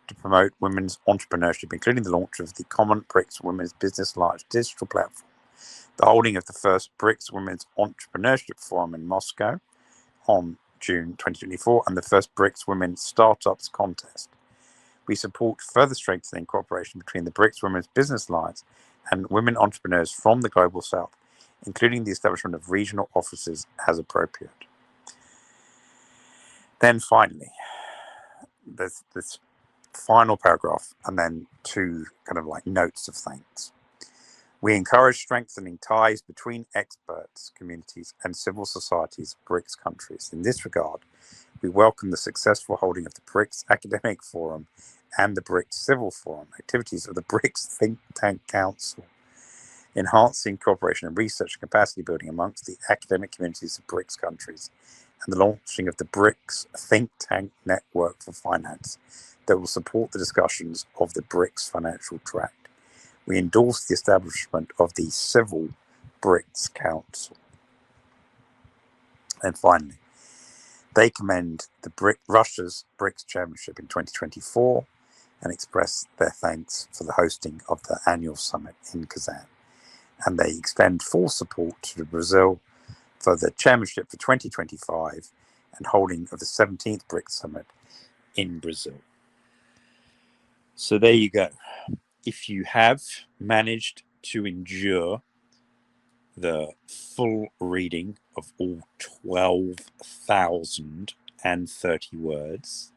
to promote women's entrepreneurship, including the launch of the Common BRICS Women's Business Alliance digital platform, the holding of the first BRICS Women's Entrepreneurship Forum in Moscow on June 2024, and the first BRICS Women Startups Contest. We support further strengthening cooperation between the BRICS Women's Business Alliance and women entrepreneurs from the Global South, including the establishment of regional offices as appropriate. Then finally, there's this final paragraph and then two kind of like notes of thanks. We encourage strengthening ties between experts, communities, and civil societies of BRICS countries. In this regard, we welcome the successful holding of the BRICS Academic Forum and the BRICS Civil Forum, activities of the BRICS Think Tank Council, enhancing cooperation and research and capacity building amongst the academic communities of BRICS countries, and the launching of the BRICS Think Tank Network for Finance that will support the discussions of the BRICS Financial Tract. We endorse the establishment of the Civil BRICS Council. And finally, they commend Russia's BRICS chairmanship in 2024 and express their thanks for the hosting of the annual summit in Kazan. And they extend full support to Brazil for the chairmanship for 2025 and holding of the 17th BRICS Summit in Brazil. So there you go. If you have managed to endure the full reading of all 12,030 words,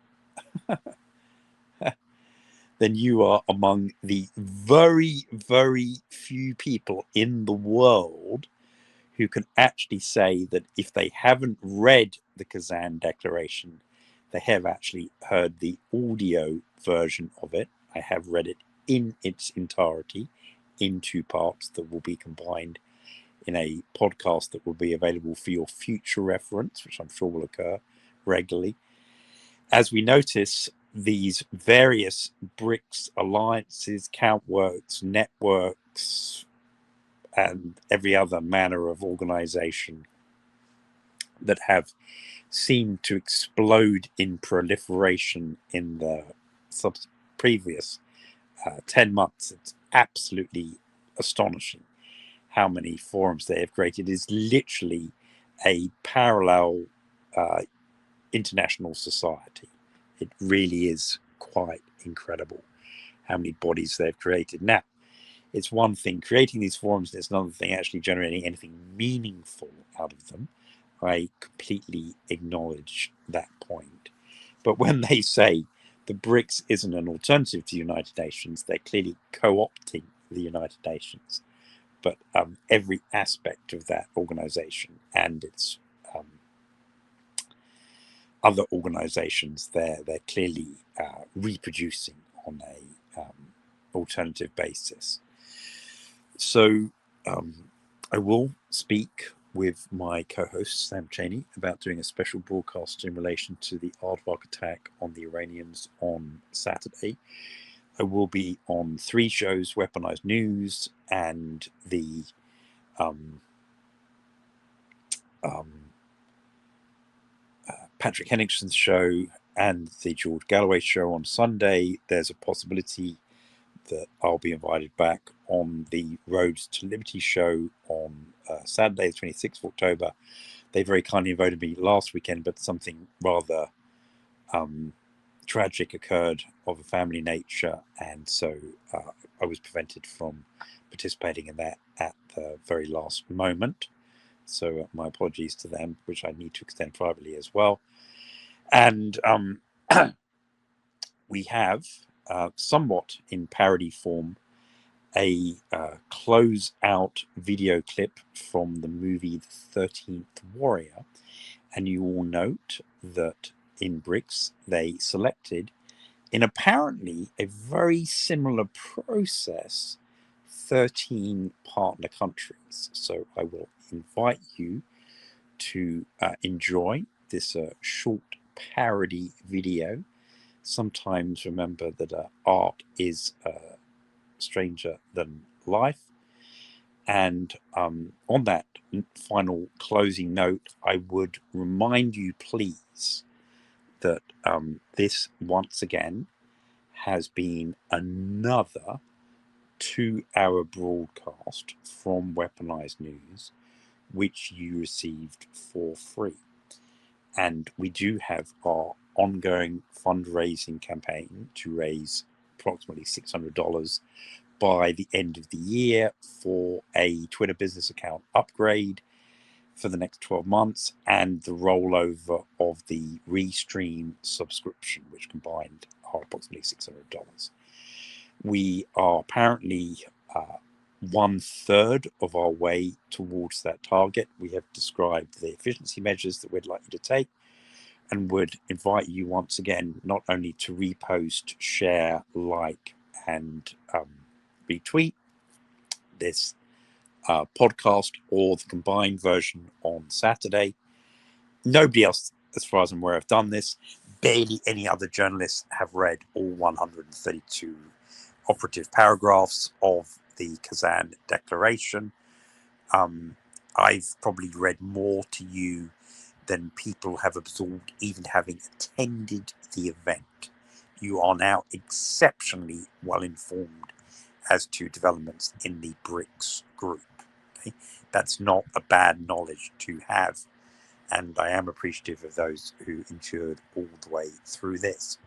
then you are among the very, very few people in the world who can actually say that if they haven't read the Kazan Declaration, they have actually heard the audio version of it. I have read it in its entirety in two parts that will be combined in a podcast that will be available for your future reference, which I'm sure will occur regularly. As we notice, these various BRICS alliances, countworks, networks, and every other manner of organization that have seemed to explode in proliferation in the previous 10 months. It's absolutely astonishing how many forums they have created. It is literally a parallel international society. It really is quite incredible how many bodies they've created. Now, it's one thing creating these forums, and it's another thing actually generating anything meaningful out of them. I completely acknowledge that point. But when they say the BRICS isn't an alternative to the United Nations, they're clearly co-opting the United Nations. But every aspect of that organization and its other organizations, they're clearly reproducing on a alternative basis. So I will speak with my co-host Sam Cheney about doing a special broadcast in relation to the aardvark attack on the Iranians on Saturday. I will be on 3 shows: Weaponized News and the Patrick Henningson's show and the George Galloway show on Sunday, there's a possibility that I'll be invited back on the Roads to Liberty show on Saturday, the 26th of October. They very kindly invited me last weekend, but something rather tragic occurred of a family nature, and so I was prevented from participating in that at the very last moment. So my apologies to them, which I need to extend privately as well. And we have, somewhat in parody form, a close-out video clip from the movie The 13th Warrior. And you will note that in BRICS, they selected, in apparently a very similar process, 13 partner countries. So I will invite you to enjoy this short parody video. Sometimes remember that art is stranger than life. And on that final closing note, I would remind you, please, that this once again has been another 2-hour broadcast from Weaponized News, which you received for free. And we do have our ongoing fundraising campaign to raise approximately $600 by the end of the year for a Twitter business account upgrade for the next 12 months and the rollover of the Restream subscription, which combined are approximately $600. We are apparently 1/3 of our way towards that target. We have described the efficiency measures that we'd like you to take, and would invite you once again not only to repost, share, like, and retweet this podcast or the combined version on Saturday. Nobody else, as far as I'm aware, have done this. Barely any other journalists have read all 132 operative paragraphs of the Kazan Declaration. I've probably read more to you than people have absorbed, even having attended the event. You are now exceptionally well informed as to developments in the BRICS group. Okay? That's not a bad knowledge to have, and I am appreciative of those who endured all the way through this.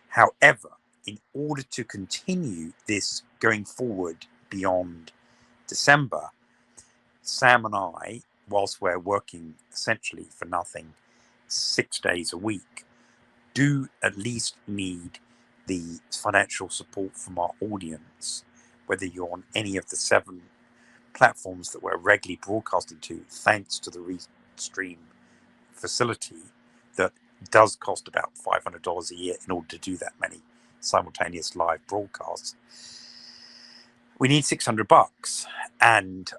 However, in order to continue this going forward beyond December, Sam and I, whilst we're working essentially for nothing 6 days a week, do at least need the financial support from our audience, whether you're on any of the 7 platforms that we're regularly broadcasting to, thanks to the Restream facility that does cost about $500 a year in order to do that many simultaneous live broadcasts. We need $600, and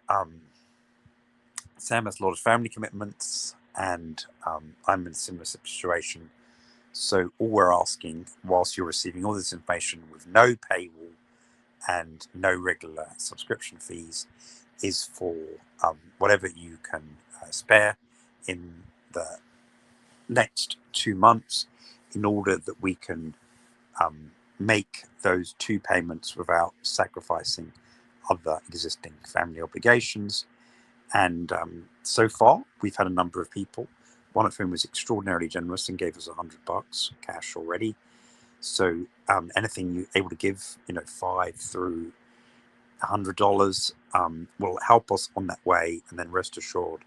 Sam has a lot of family commitments, and I'm in a similar situation. So all we're asking, whilst you're receiving all this information with no paywall and no regular subscription fees, is for whatever you can spare in the next 2 months in order that we can make those 2 payments without sacrificing other existing family obligations. And so far, we've had a number of people, one of whom was extraordinarily generous and gave us $100 cash already. So anything you're able to give, $5 through $100 will help us on that way. And then rest assured,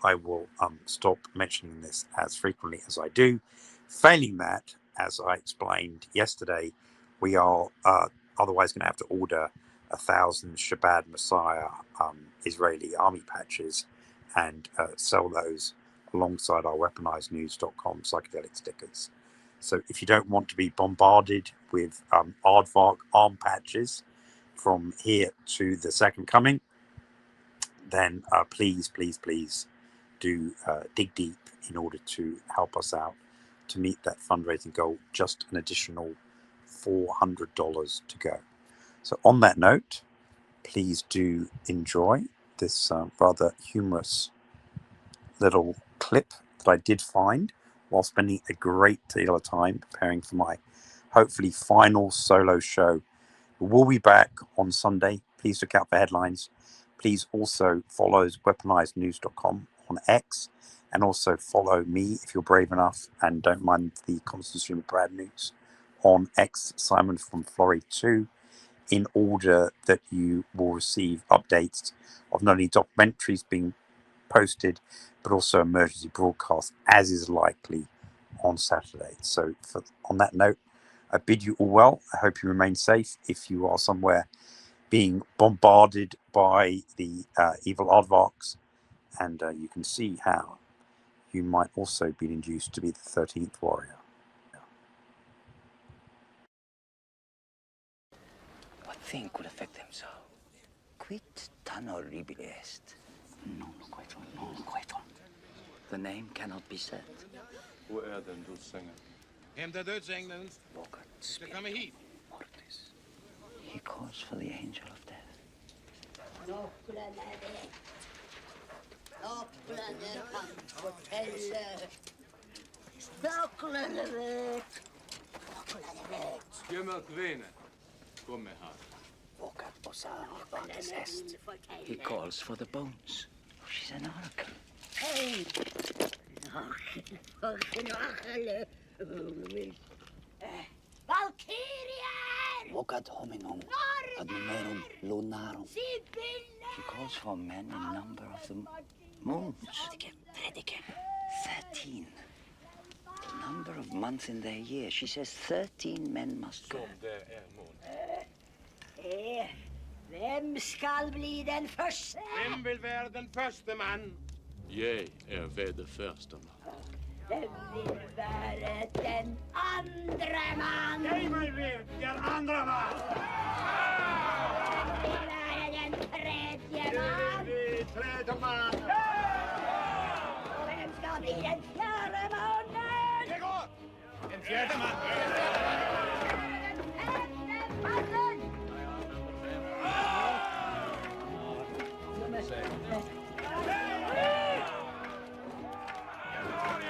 I will stop mentioning this as frequently as I do. Failing that, as I explained yesterday, we are otherwise going to have to order 1,000 Shabbat Messiah Israeli army patches and sell those alongside our weaponizednews.com psychedelic stickers. So if you don't want to be bombarded with Aardvark arm patches from here to the second coming, then please do dig deep in order to help us out to meet that fundraising goal. Just an additional $400 to go. So on that note, please do enjoy this rather humorous little clip that I did find while spending a great deal of time preparing for my hopefully final solo show. We'll be back on Sunday. Please look out for headlines. Please also follow weaponizednews.com on X, and also follow me if you're brave enough and don't mind the constant stream of bad news on X, Simon from Florida 2, in order that you will receive updates of not only documentaries being posted, but also emergency broadcasts, as is likely on Saturday. So on that note, I bid you all well. I hope you remain safe. If you are somewhere being bombarded by the evil aardvarks, and you can see how you might also be induced to be the 13th warrior. What thing could affect them so? Quit tan horrible est. No, quite one. No, quite one. The name cannot be said. Hvor den dødsengel? Hämta dödsängeln. Walker, Ska komma hit. Mortis. He calls for the angel of death. Gömmer kvene. Kom med här. Walker, osa, Mortis est. He calls for the bones. She's an oracle. Hey! Valkyrier! Vocat hominum ad numerum lunarum. She calls for men in number of the moons. 13. The number of months in their year. She says 13 men must go. Som det mån. Vem skall bli den första? Vem vill vara den första man? Jeg ved det første man. Vem vill vara den andra man? Jag vill vara den andra man. Vem vill vara den tredje man? Tredje man. Och vem ska bli den fjärde mannen? Det går. En fjärde man.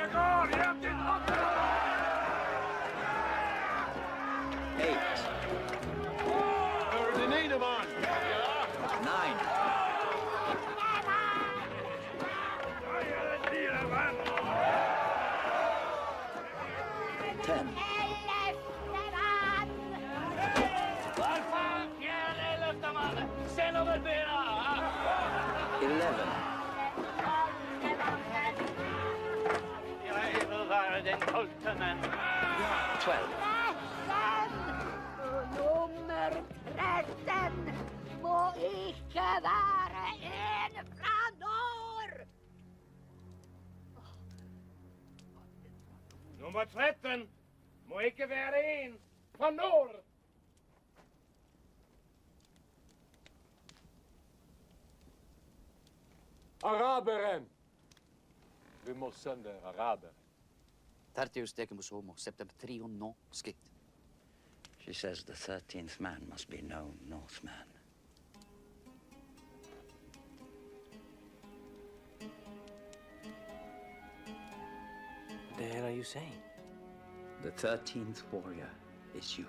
Den femte mannen! Den ene man. 9. Ten. Var fan fjärde elfte man? Sen över bena. 11. Jag vill vara den tolfte man. 12. Nummer 13 må ikke være en fra nord. Nummer 13 må ikke være en fra nord. Araberen! Vi må sende araberen. Tertius decimus homo, septem trio no skit. She says the 13th man must be no Northman. What the hell are you saying? The 13th warrior is you.